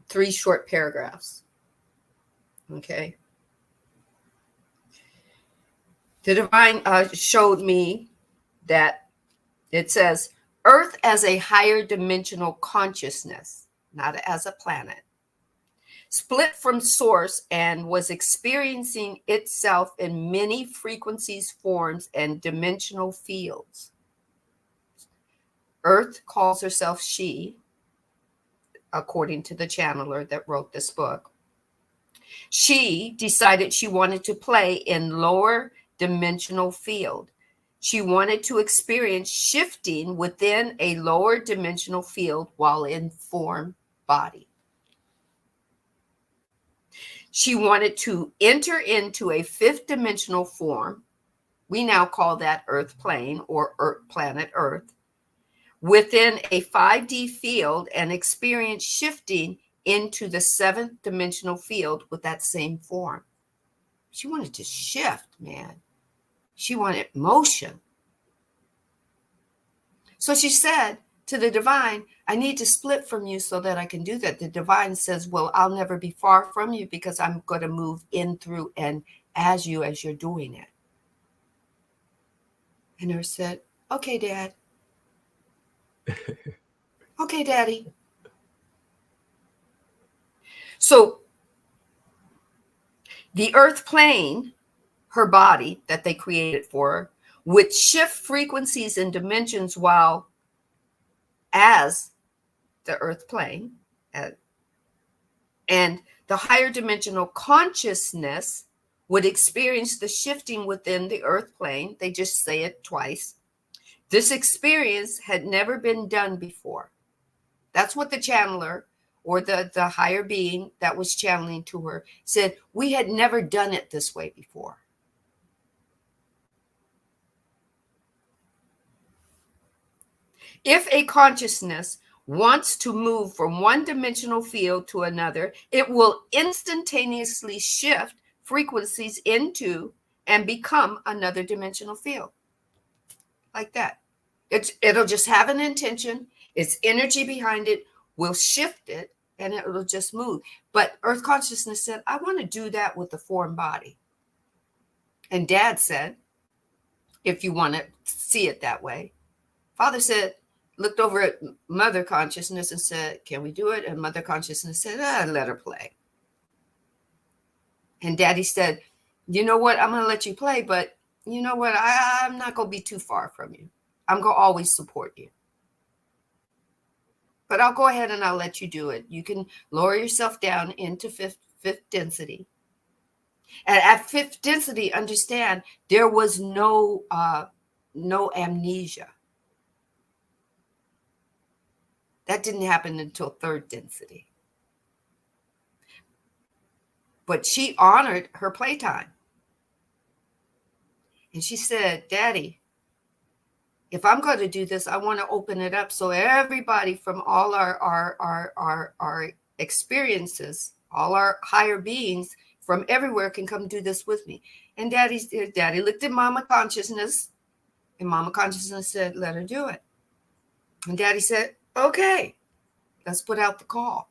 3 short paragraphs. Okay. The divine showed me that it says, Earth as a higher dimensional consciousness, not as a planet, split from source and was experiencing itself in many frequencies, forms, and dimensional fields. Earth calls herself she, according to the channeler that wrote this book. She decided she wanted to play in lower dimensional field. She wanted to experience shifting within a lower dimensional field while in form body. She wanted to enter into a fifth dimensional form. We now call that Earth plane or Earth, planet Earth, within a 5D field and experience shifting into the seventh dimensional field with that same form. She wanted to shift, man. She wanted motion. So she said to the divine, I need to split from you so that I can do that. The divine says, well, I'll never be far from you because I'm going to move in, through, and as you're doing it. And Earth said, okay, Dad. Okay, Daddy. So the Earth plane, her body that they created for her, would shift frequencies and dimensions while as the Earth plane, and the higher dimensional consciousness would experience the shifting within the Earth plane. They just say it twice. This experience had never been done before. That's what the channeler or the higher being that was channeling to her said. We had never done it this way before. If a consciousness wants to move from one dimensional field to another, it will instantaneously shift frequencies into and become another dimensional field. Like that. It'll just have an intention. Its energy behind it will shift it and it will just move. But Earth consciousness said, I want to do that with the form body. And Dad said, if you want to see it that way. Father said, looked over at Mother consciousness and said, can we do it? And Mother consciousness said, let her play. And Daddy said, you know what? I'm going to let you play, but you know what? I'm not going to be too far from you. I'm going to always support you. But I'll go ahead and I'll let you do it. You can lower yourself down into fifth density. And at fifth density, understand, there was no amnesia. That didn't happen until third density. But she honored her playtime. And she said, Daddy, if I'm going to do this, I want to open it up so everybody from all our experiences, all our higher beings from everywhere can come do this with me. And Daddy looked at Mama Consciousness, and Mama Consciousness said, let her do it. And Daddy said, okay, let's put out the call.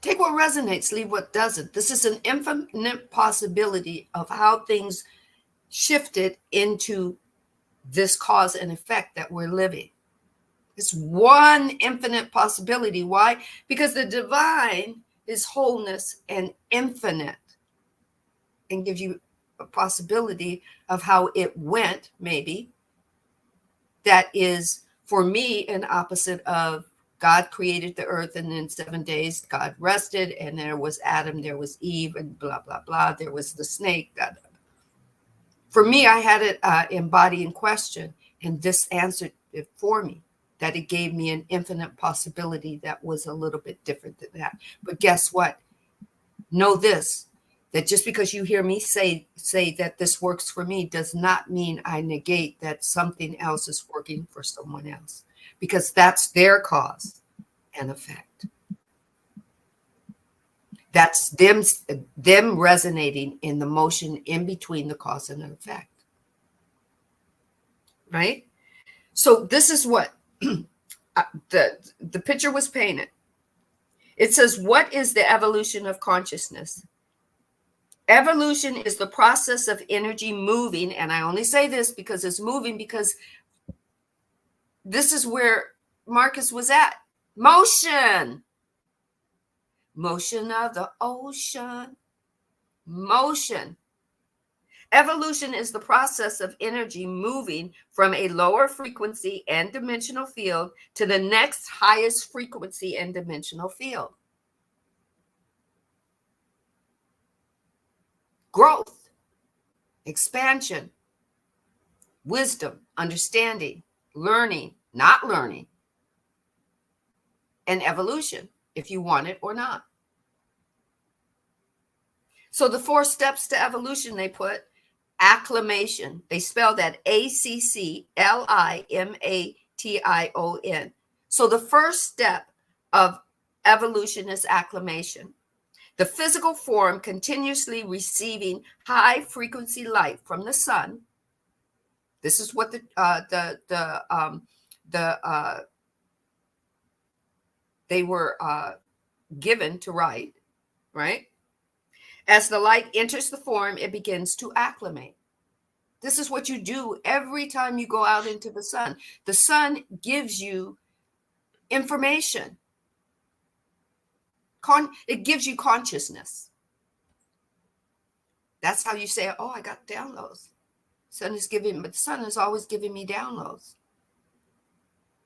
Take what resonates, leave what doesn't. This is an infinite possibility of how things shifted into this cause and effect that we're living. It's one infinite possibility. Why? Because the divine is wholeness and infinite, and gives you a possibility of how it went, maybe. That is, for me, an opposite of God created the earth, and in 7 days God rested, and there was Adam, there was Eve, and blah, blah, blah. There was the snake. For me, I had it embodied in question, and this answered it for me, that it gave me an infinite possibility that was a little bit different than that. But guess what? Know this, that just because you hear me say that this works for me does not mean I negate that something else is working for someone else, because that's their cause and effect. That's them resonating in the motion in between the cause and the effect. Right? So this is what the picture was painted. It says, what is the evolution of consciousness? Evolution is the process of energy moving, and I only say this because it's moving, because this is where Marcus was at. Motion. Motion of the ocean. Motion. Evolution is the process of energy moving from a lower frequency and dimensional field to the next highest frequency and dimensional field. Growth, expansion, wisdom, understanding, learning, not learning, and evolution if you want it or not. So the 4 steps to evolution, they put acclimation. They spell that ACCLIMATION. So the first step of evolution is acclimation. The physical form continuously receiving high frequency light from the sun. This is what they were given to write, right? As the light enters the form, it begins to acclimate. This is what you do every time you go out into the sun. The sun gives you information. It gives you consciousness. That's how you say, oh, I got downloads. But the sun is always giving me downloads.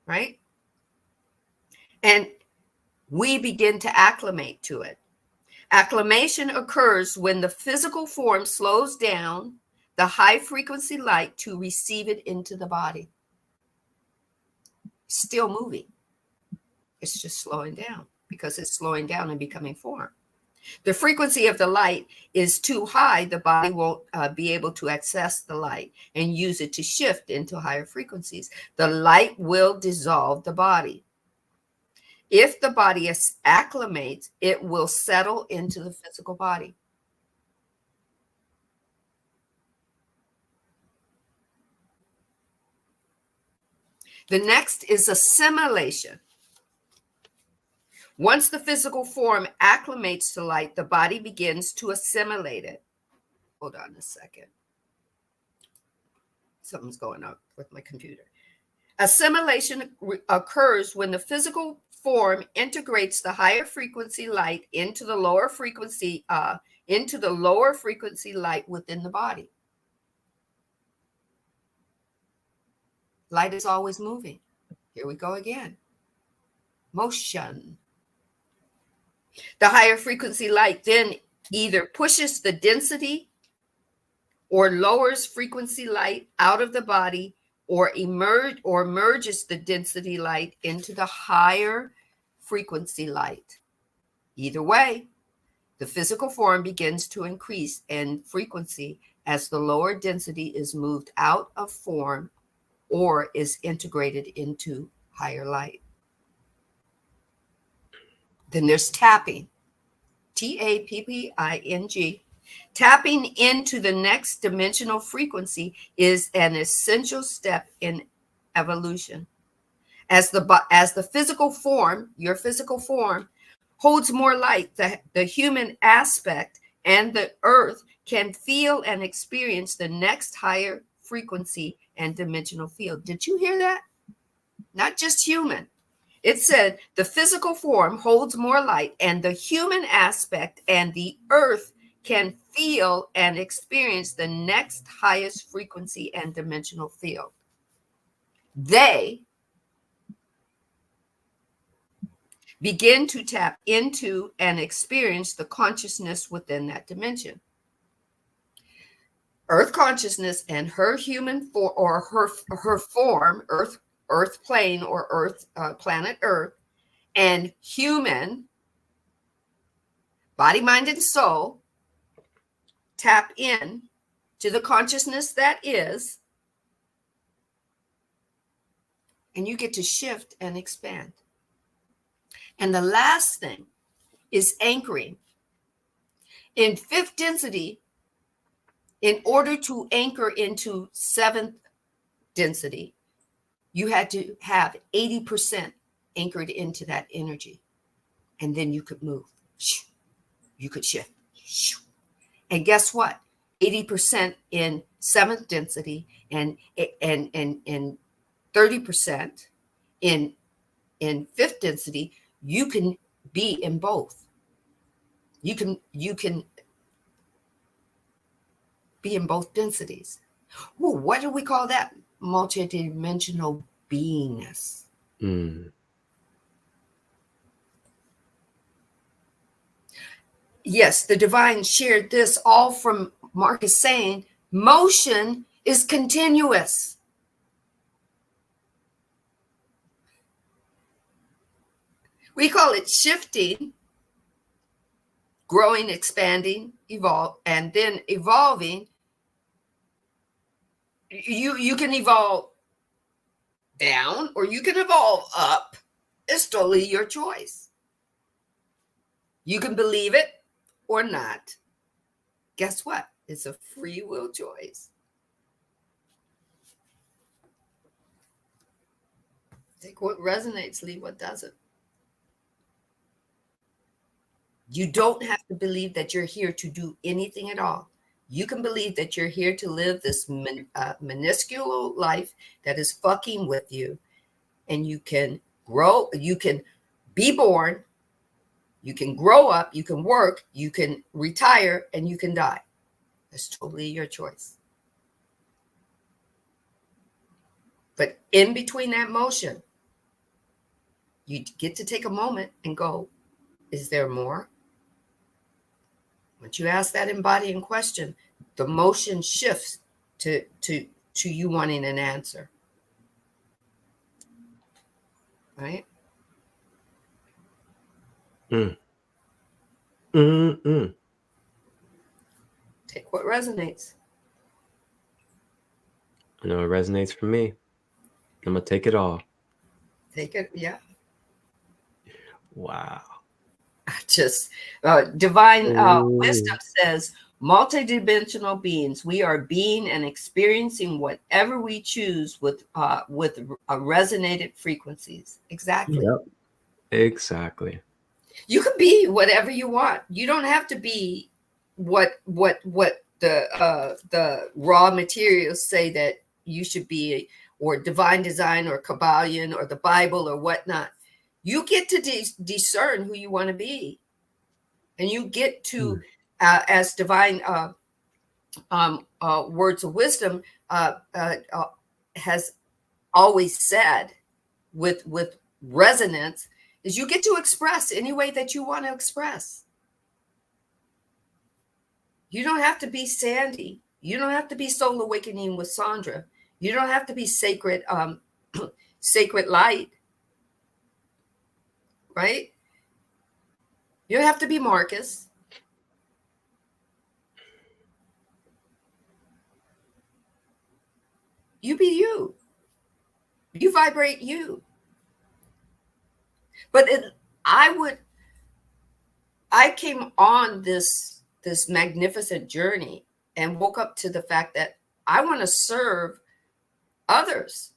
Right? And we begin to acclimate to it. Acclimation occurs when the physical form slows down the high frequency light to receive it into the body. Still moving. It's just slowing down because it's slowing down and becoming form. The frequency of the light is too high. The body won't be able to access the light and use it to shift into higher frequencies. The light will dissolve the body. If the body acclimates, it will settle into the physical body. The next is assimilation. Once the physical form acclimates to light, the body begins to assimilate it. Hold on a second. Something's going on with my computer. Assimilation occurs when the physical form integrates the higher frequency light into the lower frequency light within the body. Light is always moving. Here we go again. Motion. The higher frequency light then either pushes the density or lowers frequency light out of the body or merges the density light into the higher frequency light. Either way, the physical form begins to increase in frequency as the lower density is moved out of form or is integrated into higher light. Then there's tapping, TAPPING. Tapping into the next dimensional frequency is an essential step in evolution. As the physical form, your physical form, holds more light, the human aspect and the earth can feel and experience the next higher frequency and dimensional field. Did you hear that? Not just human. It said the physical form holds more light, and the human aspect and the earth can feel and experience the next highest frequency and dimensional field. They begin to tap into and experience the consciousness within that dimension. Earth consciousness and her human form, or her form, Earth plane or Earth, planet Earth, and human, body, mind, and soul, tap in to the consciousness that is, and you get to shift and expand. And the last thing is anchoring. In 5th density, in order to anchor into 7th density, you had to have 80% anchored into that energy. And then you could move. You could shift. And guess what? 80% in 7th density and 30% in 5th density, you can be in both. You can be in both densities. Ooh, what do we call that? Multidimensional beingness. Yes, the divine shared this all from Marcus saying motion is continuous. We call it shifting, growing, expanding, evolve, and then evolving. You can evolve down or you can evolve up. It's totally your choice. You can believe it or not. Guess what? It's a free will choice. Take what resonates, leave what doesn't. You don't have to believe that you're here to do anything at all. You can believe that you're here to live this minuscule life that is fucking with you. And you can grow, you can be born, you can grow up, you can work, you can retire, and you can die. That's totally your choice. But in between that motion, you get to take a moment and go, is there more? Once you ask that embodying question, the motion shifts to you wanting an answer. Right? Take what resonates. I know it resonates for me. I'm going to take it all. Take it, yeah. Wow. Just divine wisdom says, multidimensional beings, we are being and experiencing whatever we choose with resonated frequencies. Exactly. Yep. Exactly. You can be whatever you want. You don't have to be what the raw materials say that you should be, or divine design or Kabbalion or the Bible or whatnot. You get to discern who you want to be. And you get to, as divine words of wisdom has always said with resonance, is you get to express any way that you want to express. You don't have to be Sandee. You don't have to be Soul Awakening with Sandra. You don't have to be sacred light. Right? You don't have to be Marcus. You be you. You vibrate you. But I came on this magnificent journey and woke up to the fact that I want to serve others.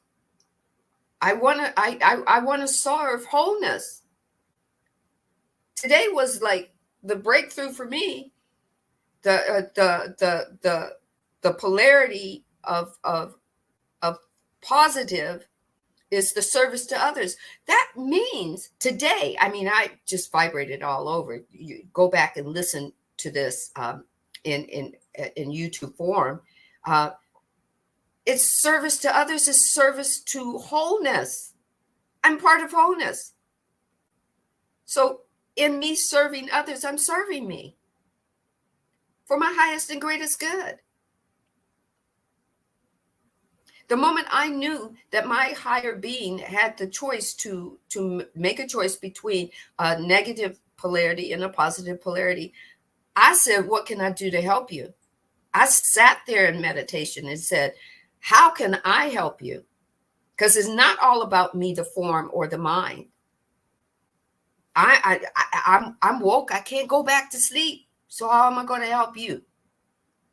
I want to serve wholeness. Today was like the breakthrough for me. The polarity of positive is the service to others. That means today, I mean, I just vibrated all over. You go back and listen to this in YouTube form. It's service to others, is service to wholeness. I'm part of wholeness. So in me serving others, I'm serving me for my highest and greatest good. The moment I knew that my higher being had the choice to make a choice between a negative polarity and a positive polarity, I said, what can I do to help you? I sat there in meditation and said, how can I help you? Because it's not all about me, the form or the mind. I'm woke. I can't go back to sleep. So how am I going to help you?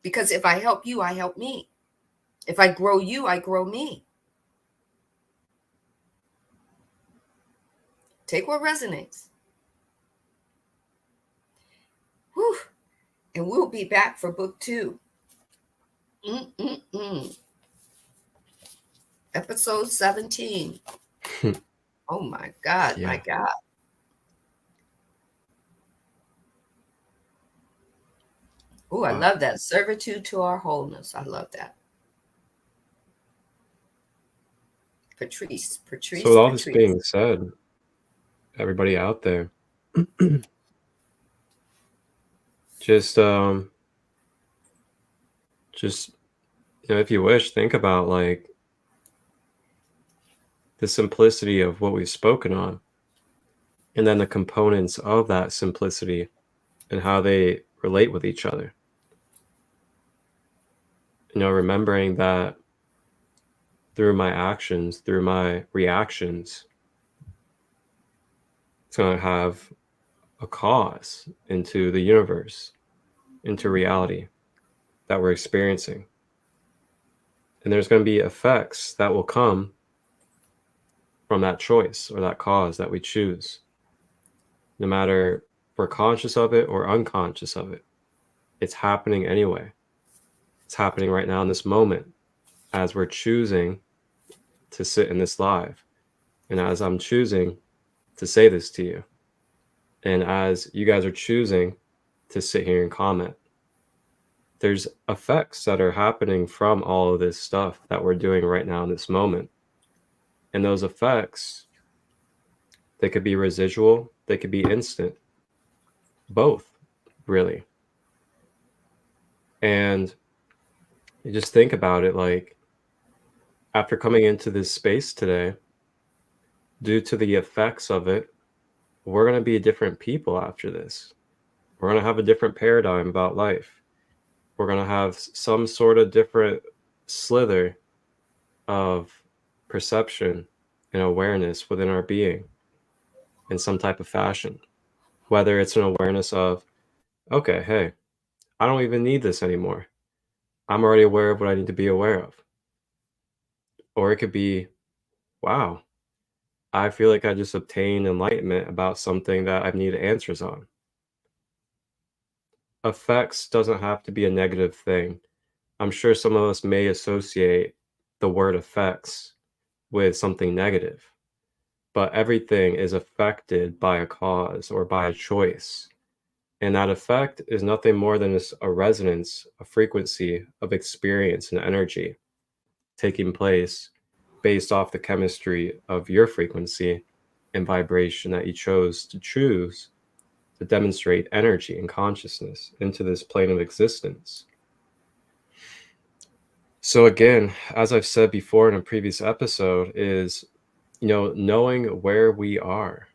Because if I help you, I help me. If I grow you, I grow me. Take what resonates. Whew. And we'll be back for book 2. Episode 17. Oh my God, yeah. My God. Oh, I love that. Servitude to our wholeness. I love that. Patrice. So with all this being said, everybody out there, just if you wish, think about like the simplicity of what we've spoken on. and then the components of that simplicity and how they relate with each other. You know, remembering that through my actions, through my reactions, it's going to have a cause into the universe, into reality that we're experiencing. And there's going to be effects that will come from that choice or that cause that we choose, no matter if we're conscious of it or unconscious of it. It's happening anyway. It's happening right now in this moment as we're choosing to sit in this live, and as I'm choosing to say this to you, and as you guys are choosing to sit here and comment. There's effects that are happening from all of this stuff that we're doing right now in this moment. And those effects, they could be residual, they could be instant, both, really. And you just think about it, like, after coming into this space today, due to the effects of it, we're going to be different people after this. We're going to have a different paradigm about life. We're going to have some sort of different slither of perception and awareness within our being in some type of fashion. Whether it's an awareness of, okay, hey, I don't even need this anymore. I'm already aware of what I need to be aware of. Or it could be, wow, I feel like I just obtained enlightenment about something that I've needed answers on. Effects doesn't have to be a negative thing. I'm sure some of us may associate the word effects with something negative, but everything is affected by a cause or by a choice. And that effect is nothing more than a resonance, a frequency of experience and energy taking place based off the chemistry of your frequency and vibration that you chose to choose to demonstrate energy and consciousness into this plane of existence. So again, as I've said before in a previous episode, is, you know, knowing where we are,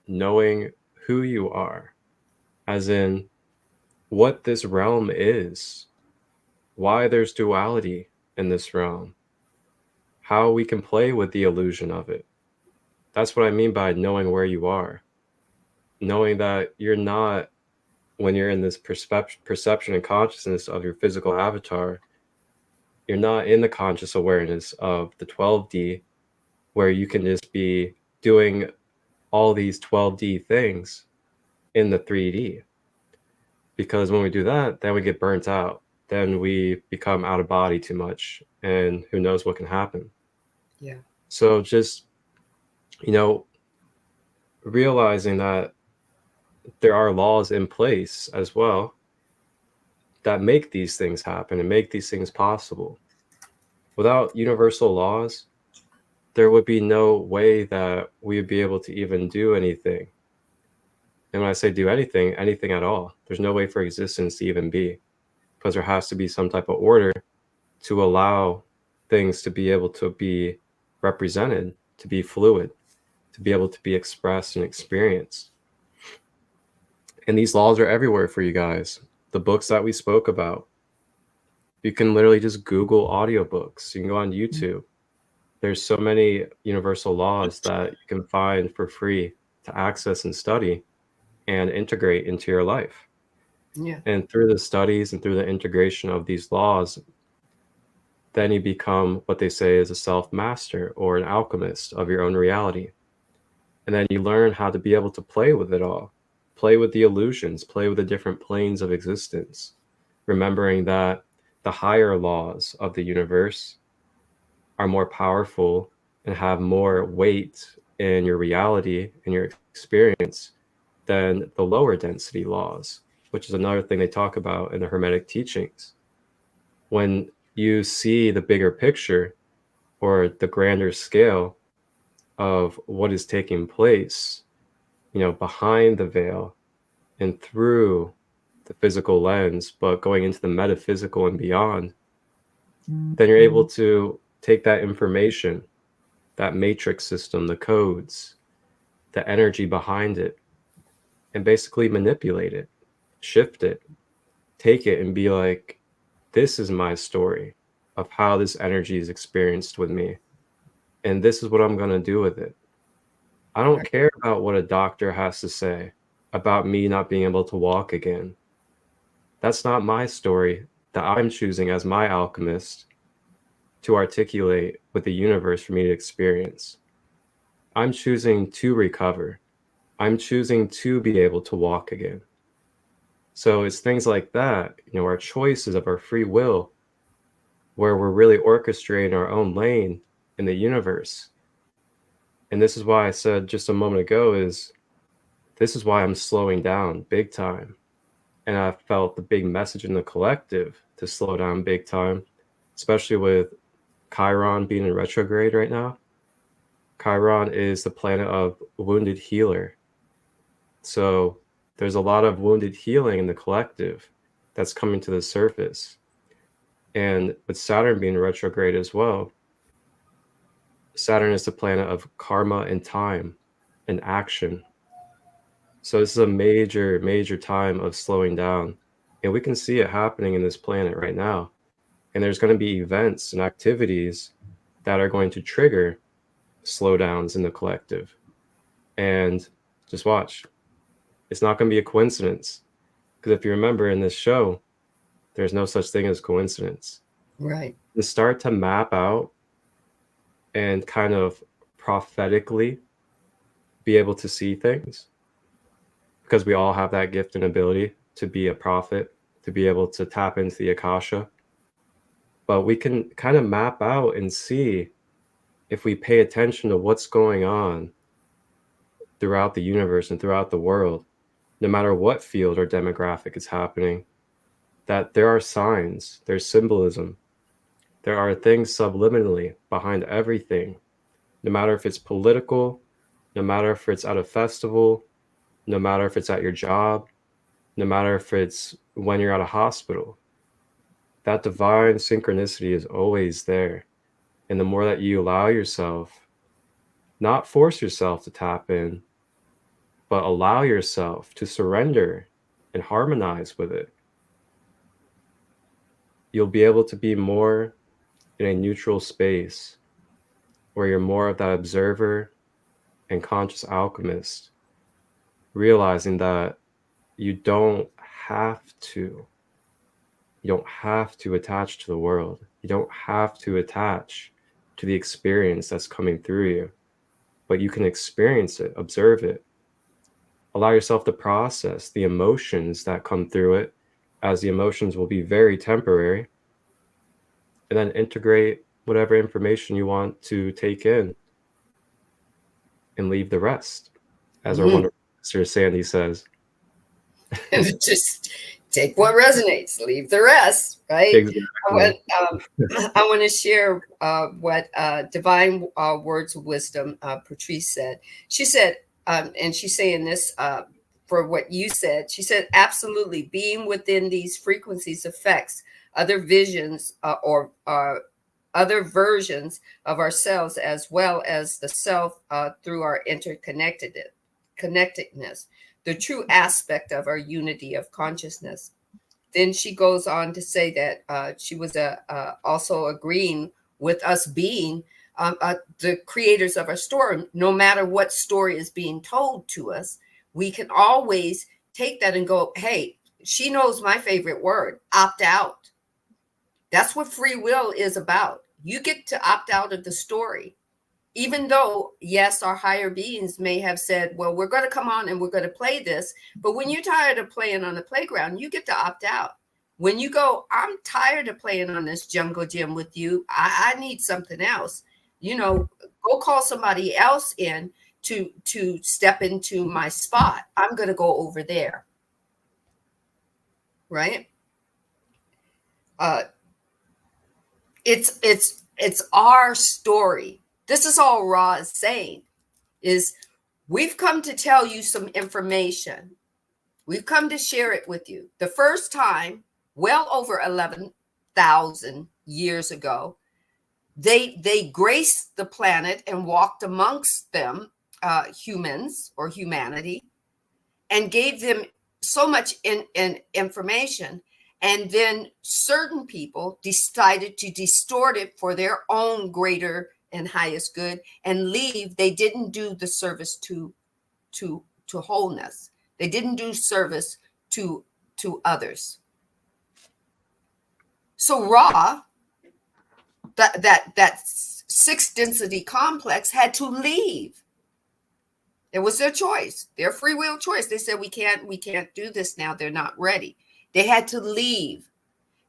knowing who you are, as in what this realm is, why there's duality in this realm, how we can play with the illusion of it. That's what I mean by knowing where you are. Knowing that you're not, when you're in this perception and consciousness of your physical avatar, you're not in the conscious awareness of the 12D, where you can just be doing all these 12D things in the 3D. Because when we do that, then we get burnt out. Then we become out of body too much, and who knows what can happen. Yeah. So just, you know, realizing that there are laws in place as well that make these things happen and make these things possible. Without universal laws, there would be no way that we would be able to even do anything. And when I say do anything, anything at all, there's no way for existence to even be, because there has to be some type of order to allow things to be able to be represented, to be fluid, to be able to be expressed and experienced. And these laws are everywhere for you guys. The books that we spoke about, you can literally just Google audiobooks. You can go on YouTube. There's so many universal laws that you can find for free to access and study and integrate into your life. Yeah. And through the studies and through the integration of these laws, then you become what they say is a self-master or an alchemist of your own reality. And then you learn how to be able to play with it all, play with the illusions, play with the different planes of existence, remembering that the higher laws of the universe are more powerful and have more weight in your reality and your experience than the lower density laws, which is another thing they talk about in the Hermetic teachings. When you see the bigger picture or the grander scale of what is taking place, you know, behind the veil and through the physical lens, but going into the metaphysical and beyond, then you're able to take that information, that matrix system, the codes, the energy behind it, and basically manipulate it, shift it, take it and be like, this is my story of how this energy is experienced with me. And this is what I'm going to do with it. I don't care about what a doctor has to say about me not being able to walk again. That's not my story that I'm choosing as my alchemist to articulate with the universe for me to experience. I'm choosing to recover. I'm choosing to be able to walk again. So it's things like that, you know, our choices of our free will, where we're really orchestrating our own lane in the universe. And this is why I said just a moment ago is, this is why I'm slowing down big time. And I felt the big message in the collective to slow down big time, especially with Chiron being in retrograde right now. Chiron is the planet of wounded healer. So there's a lot of wounded healing in the collective that's coming to the surface. And with Saturn being retrograde as well, Saturn is the planet of karma and time and action. So this is a major, major time of slowing down. And we can see it happening in this planet right now. And there's going to be events and activities that are going to trigger slowdowns in the collective. And just watch. It's not going to be a coincidence. Because if you remember in this show, there's no such thing as coincidence. Right. And start to map out and kind of prophetically be able to see things. Because we all have that gift and ability to be a prophet, to be able to tap into the Akasha. But we can kind of map out and see, if we pay attention to what's going on throughout the universe and throughout the world, no matter what field or demographic is happening, that there are signs, there's symbolism, there are things subliminally behind everything, no matter if it's political, no matter if it's at a festival, no matter if it's at your job, no matter if it's when you're at a hospital. That divine synchronicity is always there. And the more that you allow yourself, not force yourself to tap in, but allow yourself to surrender and harmonize with it, you'll be able to be more in a neutral space where you're more of that observer and conscious alchemist, realizing that you don't have to attach to the world. You don't have to attach to the experience that's coming through you, but you can experience it, observe it, allow yourself to process the emotions that come through it, as the emotions will be very temporary, and then integrate whatever information you want to take in and leave the rest, as our wonderful sister Sandee says. Just take what resonates, leave the rest, right? Exactly. I want to share what Divine Words of Wisdom Patrice said. She said, and she's saying this for what you said. She said, absolutely, being within these frequencies affects other visions or other versions of ourselves, as well as the self through our connectedness, the true aspect of our unity of consciousness. Then she goes on to say that she was also agreeing with us being the creators of our story. No matter what story is being told to us, we can always take that and go, hey, she knows my favorite word, opt out. That's what free will is about. You get to opt out of the story. Even though, yes, our higher beings may have said, well, we're going to come on and we're going to play this. But when you're tired of playing on the playground, you get to opt out. When you go, I'm tired of playing on this jungle gym with you. I need something else. You know, go call somebody else in to step into my spot. I'm going to go over there. Right? It's our story. This is all Ra is saying, is we've come to tell you some information. We've come to share it with you. The first time, well over 11,000 years ago, they graced the planet and walked amongst them humans or humanity and gave them so much information, and then certain people decided to distort it for their own greater and highest good and leave. They didn't do the service to wholeness. They didn't do service to others. So Ra, that sixth density complex, had to leave. It was their choice, their free will choice. They said, we can't do this now. They're not ready. They had to leave.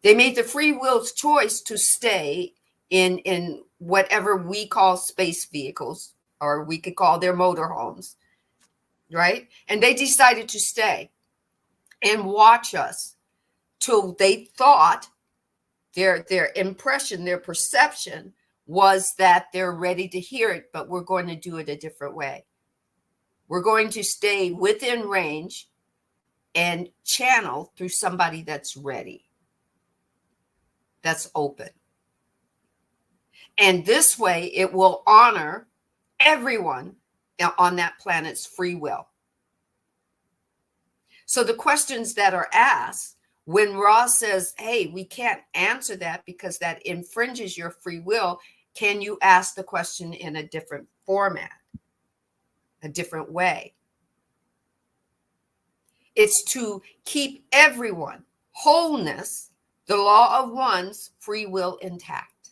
They made the free will choice to stay in whatever we call space vehicles, or we could call their motorhomes, right? And they decided to stay and watch us till they thought their impression, their perception was that they're ready to hear it, but we're going to do it a different way. We're going to stay within range and channel through somebody that's ready, that's open. And this way, it will honor everyone on that planet's free will. So the questions that are asked when Ra says, hey, we can't answer that because that infringes your free will, can you ask the question in a different format, a different way? It's to keep everyone, wholeness, the law of one's free will intact.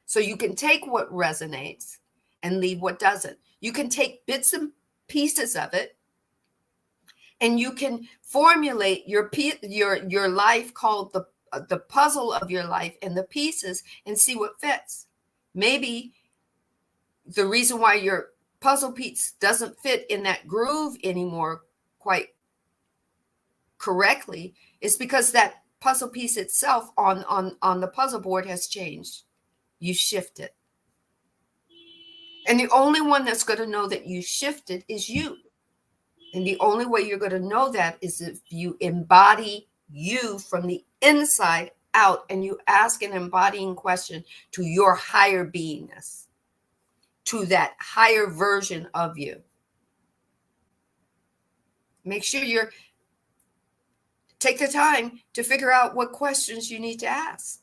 So you can take what resonates and leave what doesn't. You can take bits and pieces of it, and you can formulate your life, called the puzzle of your life, and the pieces, and see what fits. Maybe the reason why your puzzle piece doesn't fit in that groove anymore quite correctly is because that puzzle piece itself on the puzzle board has changed. You shifted. And the only one that's going to know that you shifted is you. And the only way you're going to know that is if you embody you from the inside out, and you ask an embodying question to your higher beingness, to that higher version of you. Make sure take the time to figure out what questions you need to ask.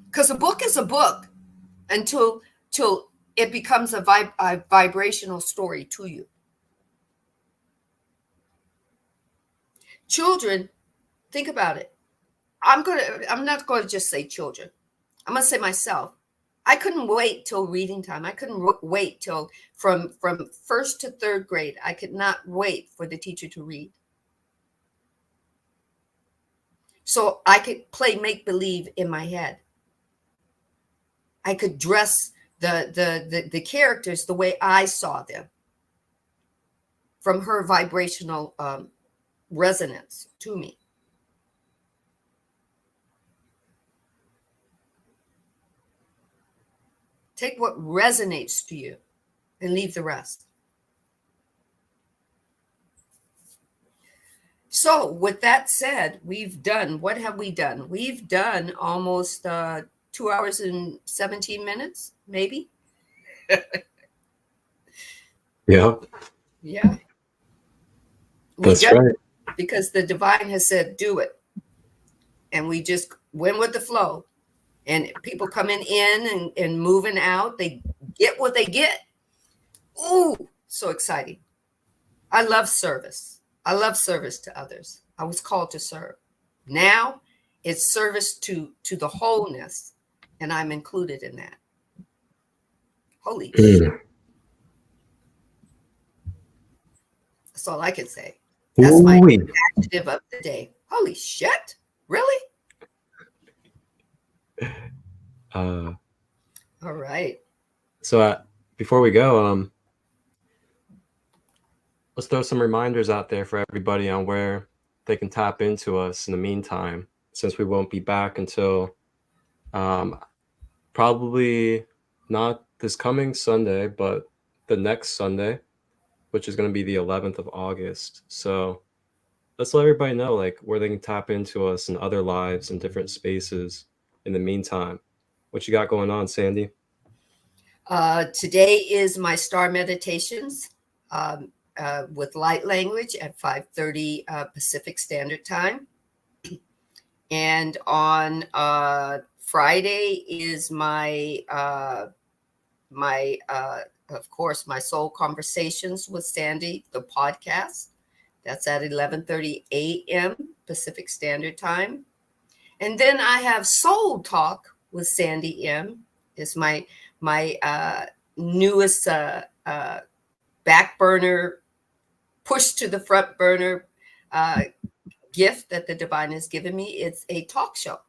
Because a book is a book until it becomes a vibrational story to you. Children, think about it. I'm not going to just say children. I'm going to say myself. I couldn't wait till reading time. I couldn't wait till from first to third grade. I could not wait for the teacher to read. So I could play make-believe in my head. I could dress the characters the way I saw them from her vibrational resonance to me. Take what resonates to you and leave the rest. So with that said, what have we done? We've done almost 2 hours and 17 minutes, maybe. Yeah. Yeah. That's right. Because the divine has said, do it. And we just went with the flow. And people coming in and moving out, they get what they get. Ooh, so exciting. I love service. I love service to others. I was called to serve. Now it's service to the wholeness, and I'm included in that. Holy shit. That's all I can say. That's my adjective of the day. Holy shit. Really? All right. So before we go, let's throw some reminders out there for everybody on where they can tap into us in the meantime, since we won't be back until probably not this coming Sunday, but the next Sunday, which is going to be the 11th of August. So let's let everybody know like where they can tap into us in other lives and different spaces in the meantime. What you got going on, Sandee? Today is my star meditations with light language at 5:30 Pacific Standard Time. And on Friday is my of course, my Soul Conversations with Sandee, the podcast. That's at 11:30 a.m. Pacific Standard Time. And then I have Soul Talk with Sandee M. Is my newest back burner, push to the front burner gift that the divine has given me. It's a talk show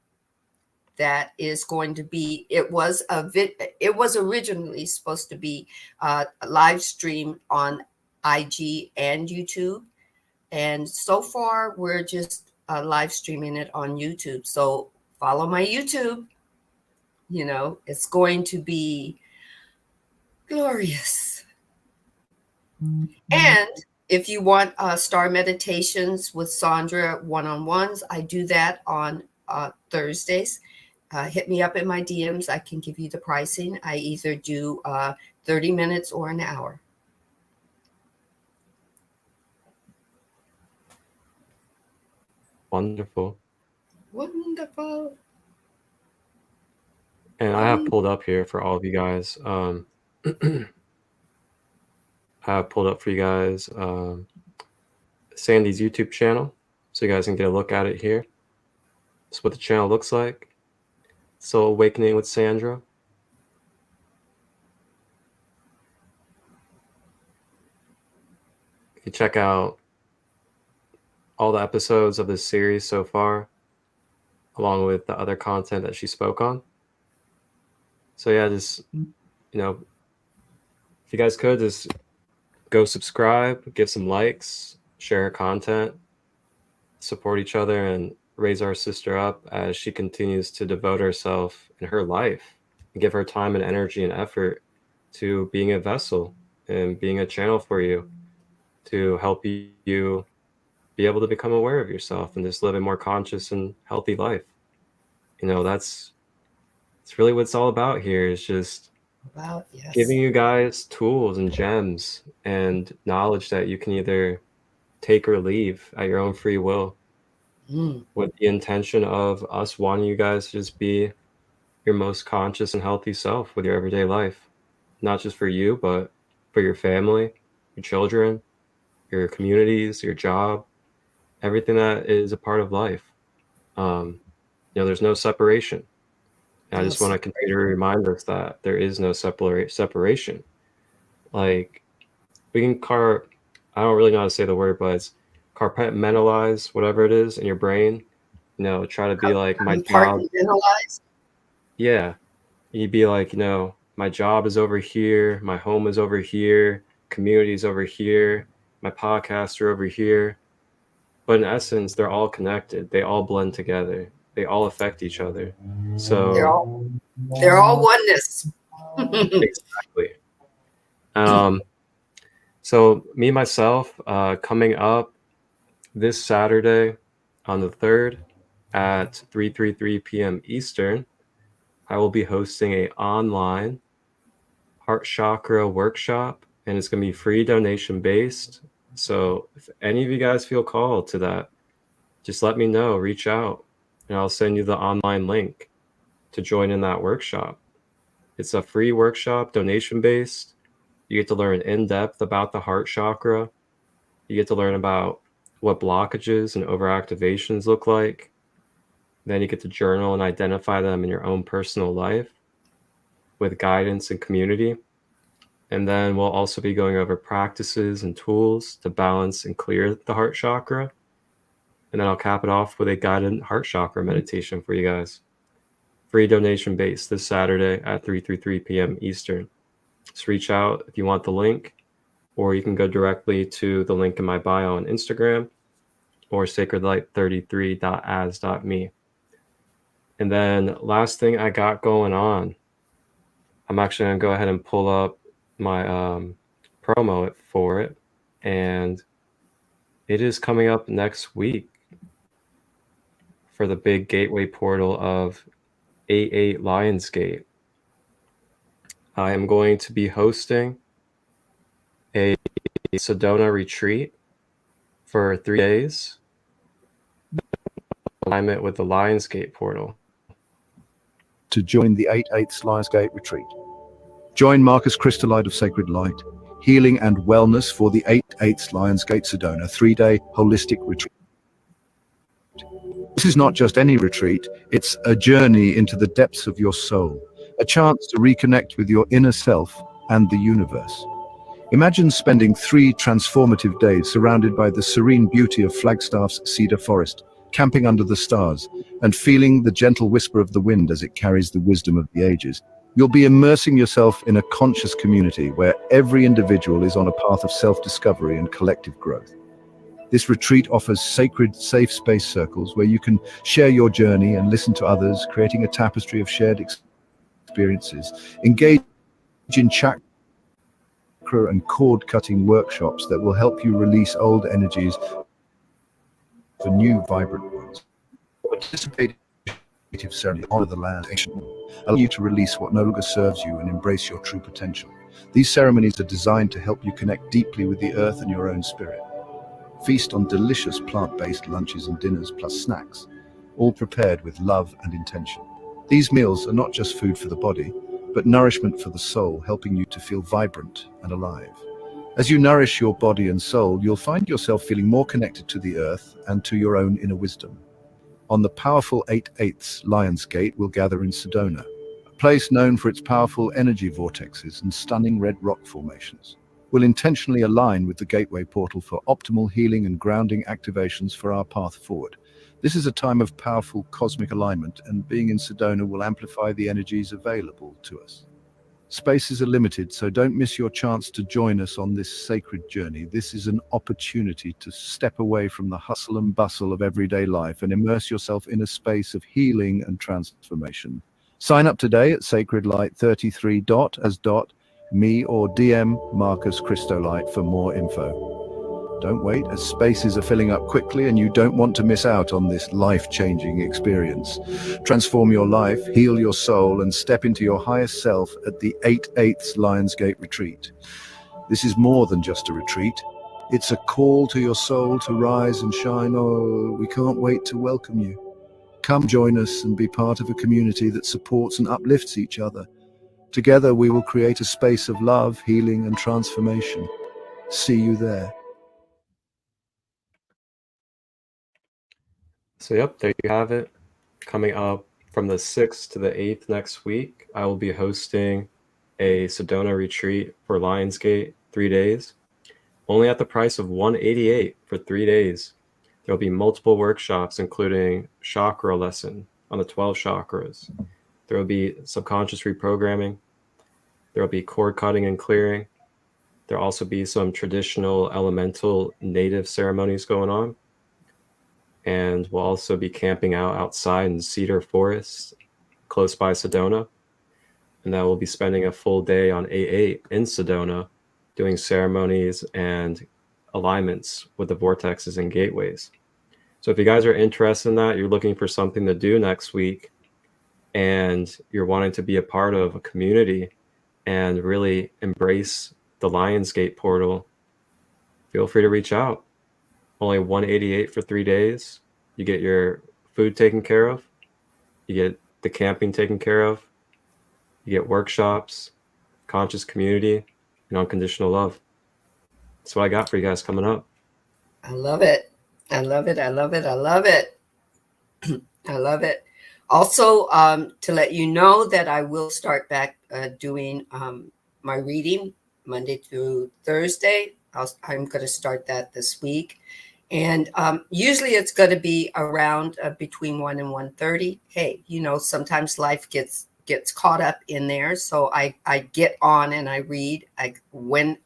that is going to be, it was originally supposed to be live streamed on IG and YouTube. And so far, we're just live streaming it on YouTube. So follow my YouTube. You know, it's going to be glorious. Mm-hmm. And if you want star meditations with Sandra one-on-ones, I do that on Thursdays. Hit me up in my DMs. I can give you the pricing. I either do 30 minutes or an hour. Wonderful. Wonderful. And I have pulled up here for all of you guys. I have pulled up for you guys Sandee's YouTube channel, so you guys can get a look at it here. That's what the channel looks like. Soul Awakening with Sandra. You can check out all the episodes of this series so far, along with the other content that she spoke on. So yeah, just, you know, if you guys could just go subscribe, give some likes, share her content, support each other, and raise our sister up as she continues to devote herself in her life and give her time and energy and effort to being a vessel and being a channel for you to help you be able to become aware of yourself and just live a more conscious and healthy life. You know, it's really what it's all about here, is just giving you guys tools and gems and knowledge that you can either take or leave at your own free will, with the intention of us wanting you guys to just be your most conscious and healthy self with your everyday life, not just for you, but for your family, your children, your communities, your job, everything that is a part of life. You know, there's no separation. And I just want to continue to remind us that there is no separation. Like, we can I don't really know how to say the word, but it's compartmentalize whatever it is in your brain. You know, try to be like, my job. Yeah. You'd be like, you know, my job is over here, my home is over here, community is over here, my podcasts are over here. But in essence, they're all connected. They all blend together. They all affect each other. So they're all oneness. Exactly. So me, myself, coming up this Saturday on the 3rd at 3:33 p.m. Eastern, I will be hosting an online heart chakra workshop, and it's going to be free donation based. So if any of you guys feel called to that, just let me know, reach out, and I'll send you the online link to join in that workshop. It's a free workshop, donation based. You get to learn in depth about the heart chakra. You get to learn about what blockages and overactivations look like. Then you get to journal and identify them in your own personal life with guidance and community. And then we'll also be going over practices and tools to balance and clear the heart chakra. And then I'll cap it off with a guided heart chakra meditation for you guys. Free donation based this Saturday at 3:33 p.m. Eastern. Just reach out if you want the link, or you can go directly to the link in my bio on Instagram or sacredlight33.as.me. And then last thing I got going on, I'm actually going to go ahead and pull up my promo for it. And it is coming up next week for the big gateway portal of 88 Lionsgate. I am going to be hosting a Sedona retreat for 3 days, alignment with the Lionsgate portal. To join the 8/8 Lionsgate retreat. Join Marcus Christolight of Sacred Light, Healing and Wellness for the 8/8 Lionsgate Sedona 3-day holistic retreat. This is not just any retreat, it's a journey into the depths of your soul, a chance to reconnect with your inner self and the universe. Imagine spending 3 transformative days surrounded by the serene beauty of Flagstaff's cedar forest, camping under the stars, and feeling the gentle whisper of the wind as it carries the wisdom of the ages. You'll be immersing yourself in a conscious community where every individual is on a path of self-discovery and collective growth. This retreat offers sacred, safe space circles where you can share your journey and listen to others, creating a tapestry of shared experiences. Engage in chakra and cord-cutting workshops that will help you release old energies for new, vibrant ones. Participate in ceremony, honor the land, allow you to release what no longer serves you and embrace your true potential. These ceremonies are designed to help you connect deeply with the earth and your own spirit. Feast on delicious plant-based lunches and dinners plus snacks, all prepared with love and intention. These meals are not just food for the body, but nourishment for the soul, helping you to feel vibrant and alive. As you nourish your body and soul, you'll find yourself feeling more connected to the earth and to your own inner wisdom. On the powerful 8/8 Lionsgate, we'll gather in Sedona, a place known for its powerful energy vortexes and stunning red rock formations. We'll intentionally align with the gateway portal for optimal healing and grounding activations for our path forward. This is a time of powerful cosmic alignment, and being in Sedona will amplify the energies available to us. Spaces are limited, so don't miss your chance to join us on this sacred journey. This is an opportunity to step away from the hustle and bustle of everyday life and immerse yourself in a space of healing and transformation. Sign up today at sacredlight33.me or DM Marcus Christolight for more info. Don't wait, as spaces are filling up quickly and you don't want to miss out on this life-changing experience. Transform your life, heal your soul, and step into your highest self at the 8/8 Lionsgate Retreat. This is more than just a retreat. It's a call to your soul to rise and shine. Oh, we can't wait to welcome you. Come join us and be part of a community that supports and uplifts each other. Together we will create a space of love, healing, and transformation. See you there. So yep, there you have it. Coming up from the 6th to the 8th next week, I will be hosting a Sedona retreat for Lionsgate, 3 days, only at the price of $188 for 3 days. There will be multiple workshops, including chakra lesson on the 12 chakras. There will be subconscious reprogramming. There will be cord cutting and clearing. There will also be some traditional elemental native ceremonies going on. And we'll also be camping out outside in cedar forest close by Sedona. And then we'll be spending a full day on 8/8 in Sedona doing ceremonies and alignments with the vortexes and gateways. So if you guys are interested in that, you're looking for something to do next week, and you're wanting to be a part of a community and really embrace the Lionsgate portal, feel free to reach out. Only $188 for 3 days. You get your food taken care of. You get the camping taken care of. You get workshops, conscious community, and unconditional love. That's what I got for you guys coming up. I love it. I love it. I love it. I love it. I love it. Also, to let you know that I will start back doing my reading Monday through Thursday. I'm going to start that this week. And usually it's going to be around between 1 and 1:30. Hey, you know, sometimes life gets caught up in there. So I get on and I read. When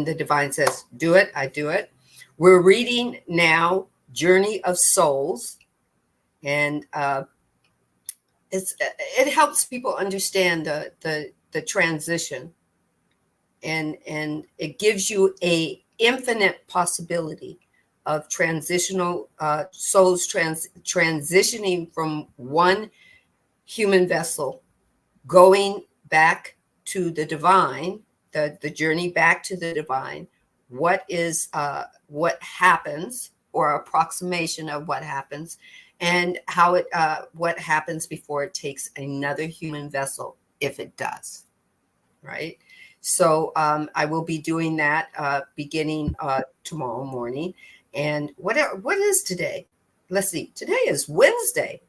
the divine says, do it, I do it. We're reading now Journey of Souls. And it helps people understand the transition. And it gives you a infinite possibility of transitional souls transitioning from one human vessel, going back to the divine, the journey back to the divine. What happens, or approximation of what happens, and how what happens before it takes another human vessel, if it does, right? So I will be doing that beginning tomorrow morning. And what is today? Let's see. Today is Wednesday.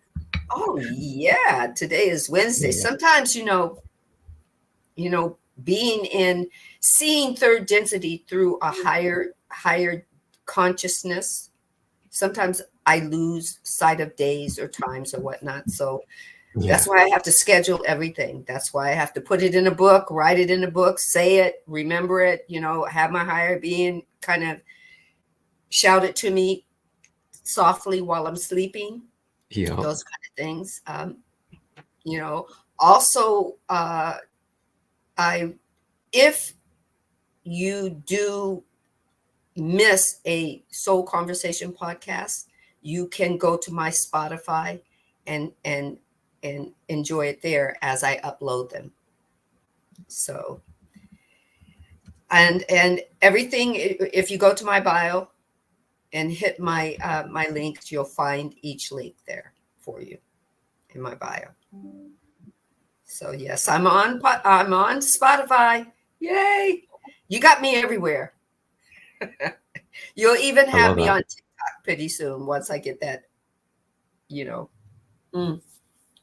Oh yeah, today is Wednesday. Sometimes, seeing third density through a higher consciousness, sometimes I lose sight of days or times or whatnot. So that's why I have to schedule everything. That's why I have to put it in a book, write it in a book, say it, remember it, have my higher being kind of shout it to me softly while I'm sleeping. Yeah. Those kind of things. Also, if you do miss a Soul Conversation podcast, you can go to my Spotify and enjoy it there as I upload them. So, and everything, if you go to my bio and hit my my links, you'll find each link there for you in my bio. So yes, I'm on Spotify. Yay! You got me everywhere. You'll even have me on TikTok pretty soon once I get that,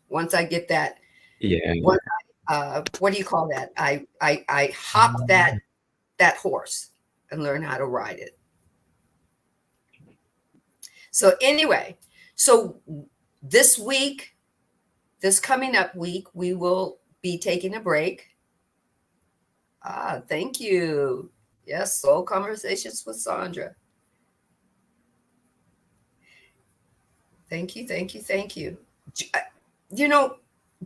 once I get that. Yeah. What do you call that? I hop that horse and learn how to ride it. So anyway, so this coming up week, we will be taking a break. Thank you. Yes, Soul Conversations with Sandra. Thank you.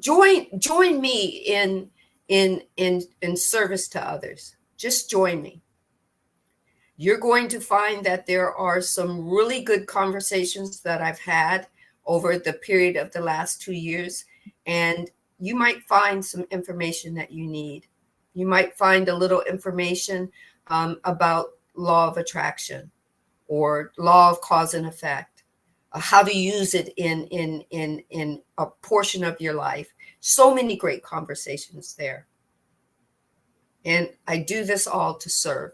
Join me in service to others. Just join me. You're going to find that there are some really good conversations that I've had over the period of the last 2 years, and you might find some information that you need. You might find a little information about law of attraction or law of cause and effect, how to use it in a portion of your life. So many great conversations there. And I do this all to serve.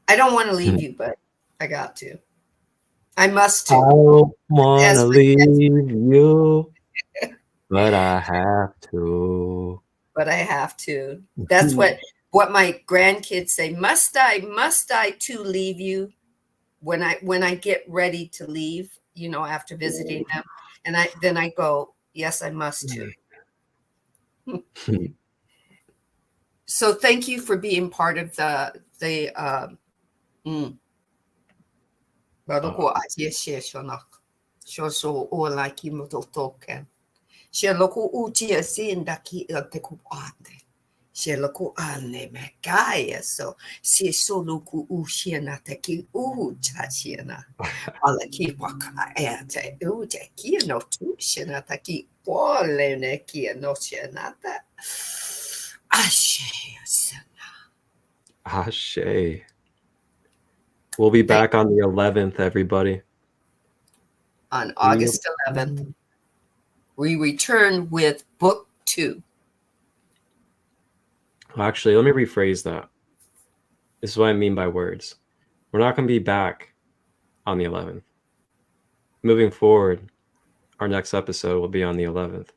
I don't want to leave you, but I got to. I must to. I don't want to leave you, but I have to. But I have to. That's what my grandkids say. Must I to leave you when I get ready to leave, after visiting them. And then I go, yes, I must to. So thank you for being part of the Shelaku ane megaya so si soluku ushena teki chachina alaki waka ate ute kino tu shena taki ole ne kino shenata Ashe. We'll be back on the 11th, everybody. On August 11th, we return with book 2. Actually, let me rephrase that. This is what I mean by words. We're not going to be back on the 11th. Moving forward, our next episode will be on the 11th.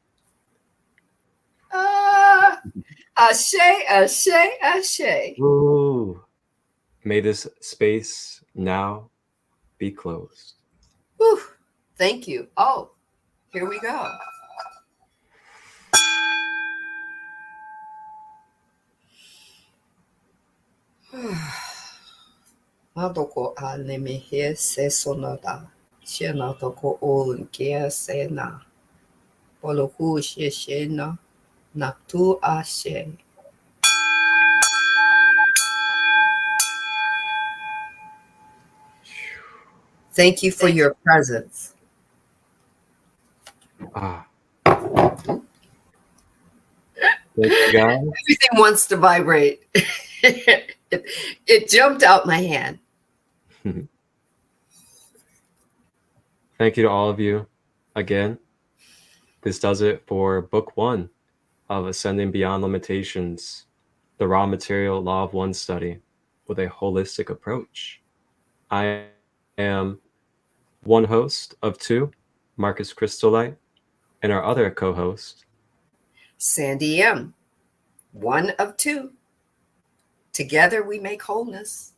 Ashe. Ooh. May this space now be closed. Whew. Thank you. Oh, here we go. Madoko anime here se sonada. Shena toko on kia sena. Poloku shena. Naktu ashe. Thank you for your presence. Ah. Thank you, guys. Everything wants to vibrate. It jumped out my hand. Thank you to all of you again. This does it for book 1 of Ascending Beyond Limitations, the Raw Material Law of One study with a holistic approach. I am one host of 2, Marcus Christolight, and our other co-host, Sandee M, one of 2. Together we make wholeness.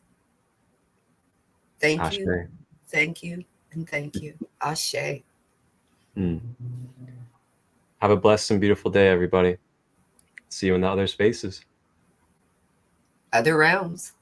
Thank you, Ashe. thank you, and thank you. Ashe. Have a blessed and beautiful day, everybody. See you in the other spaces. Other realms.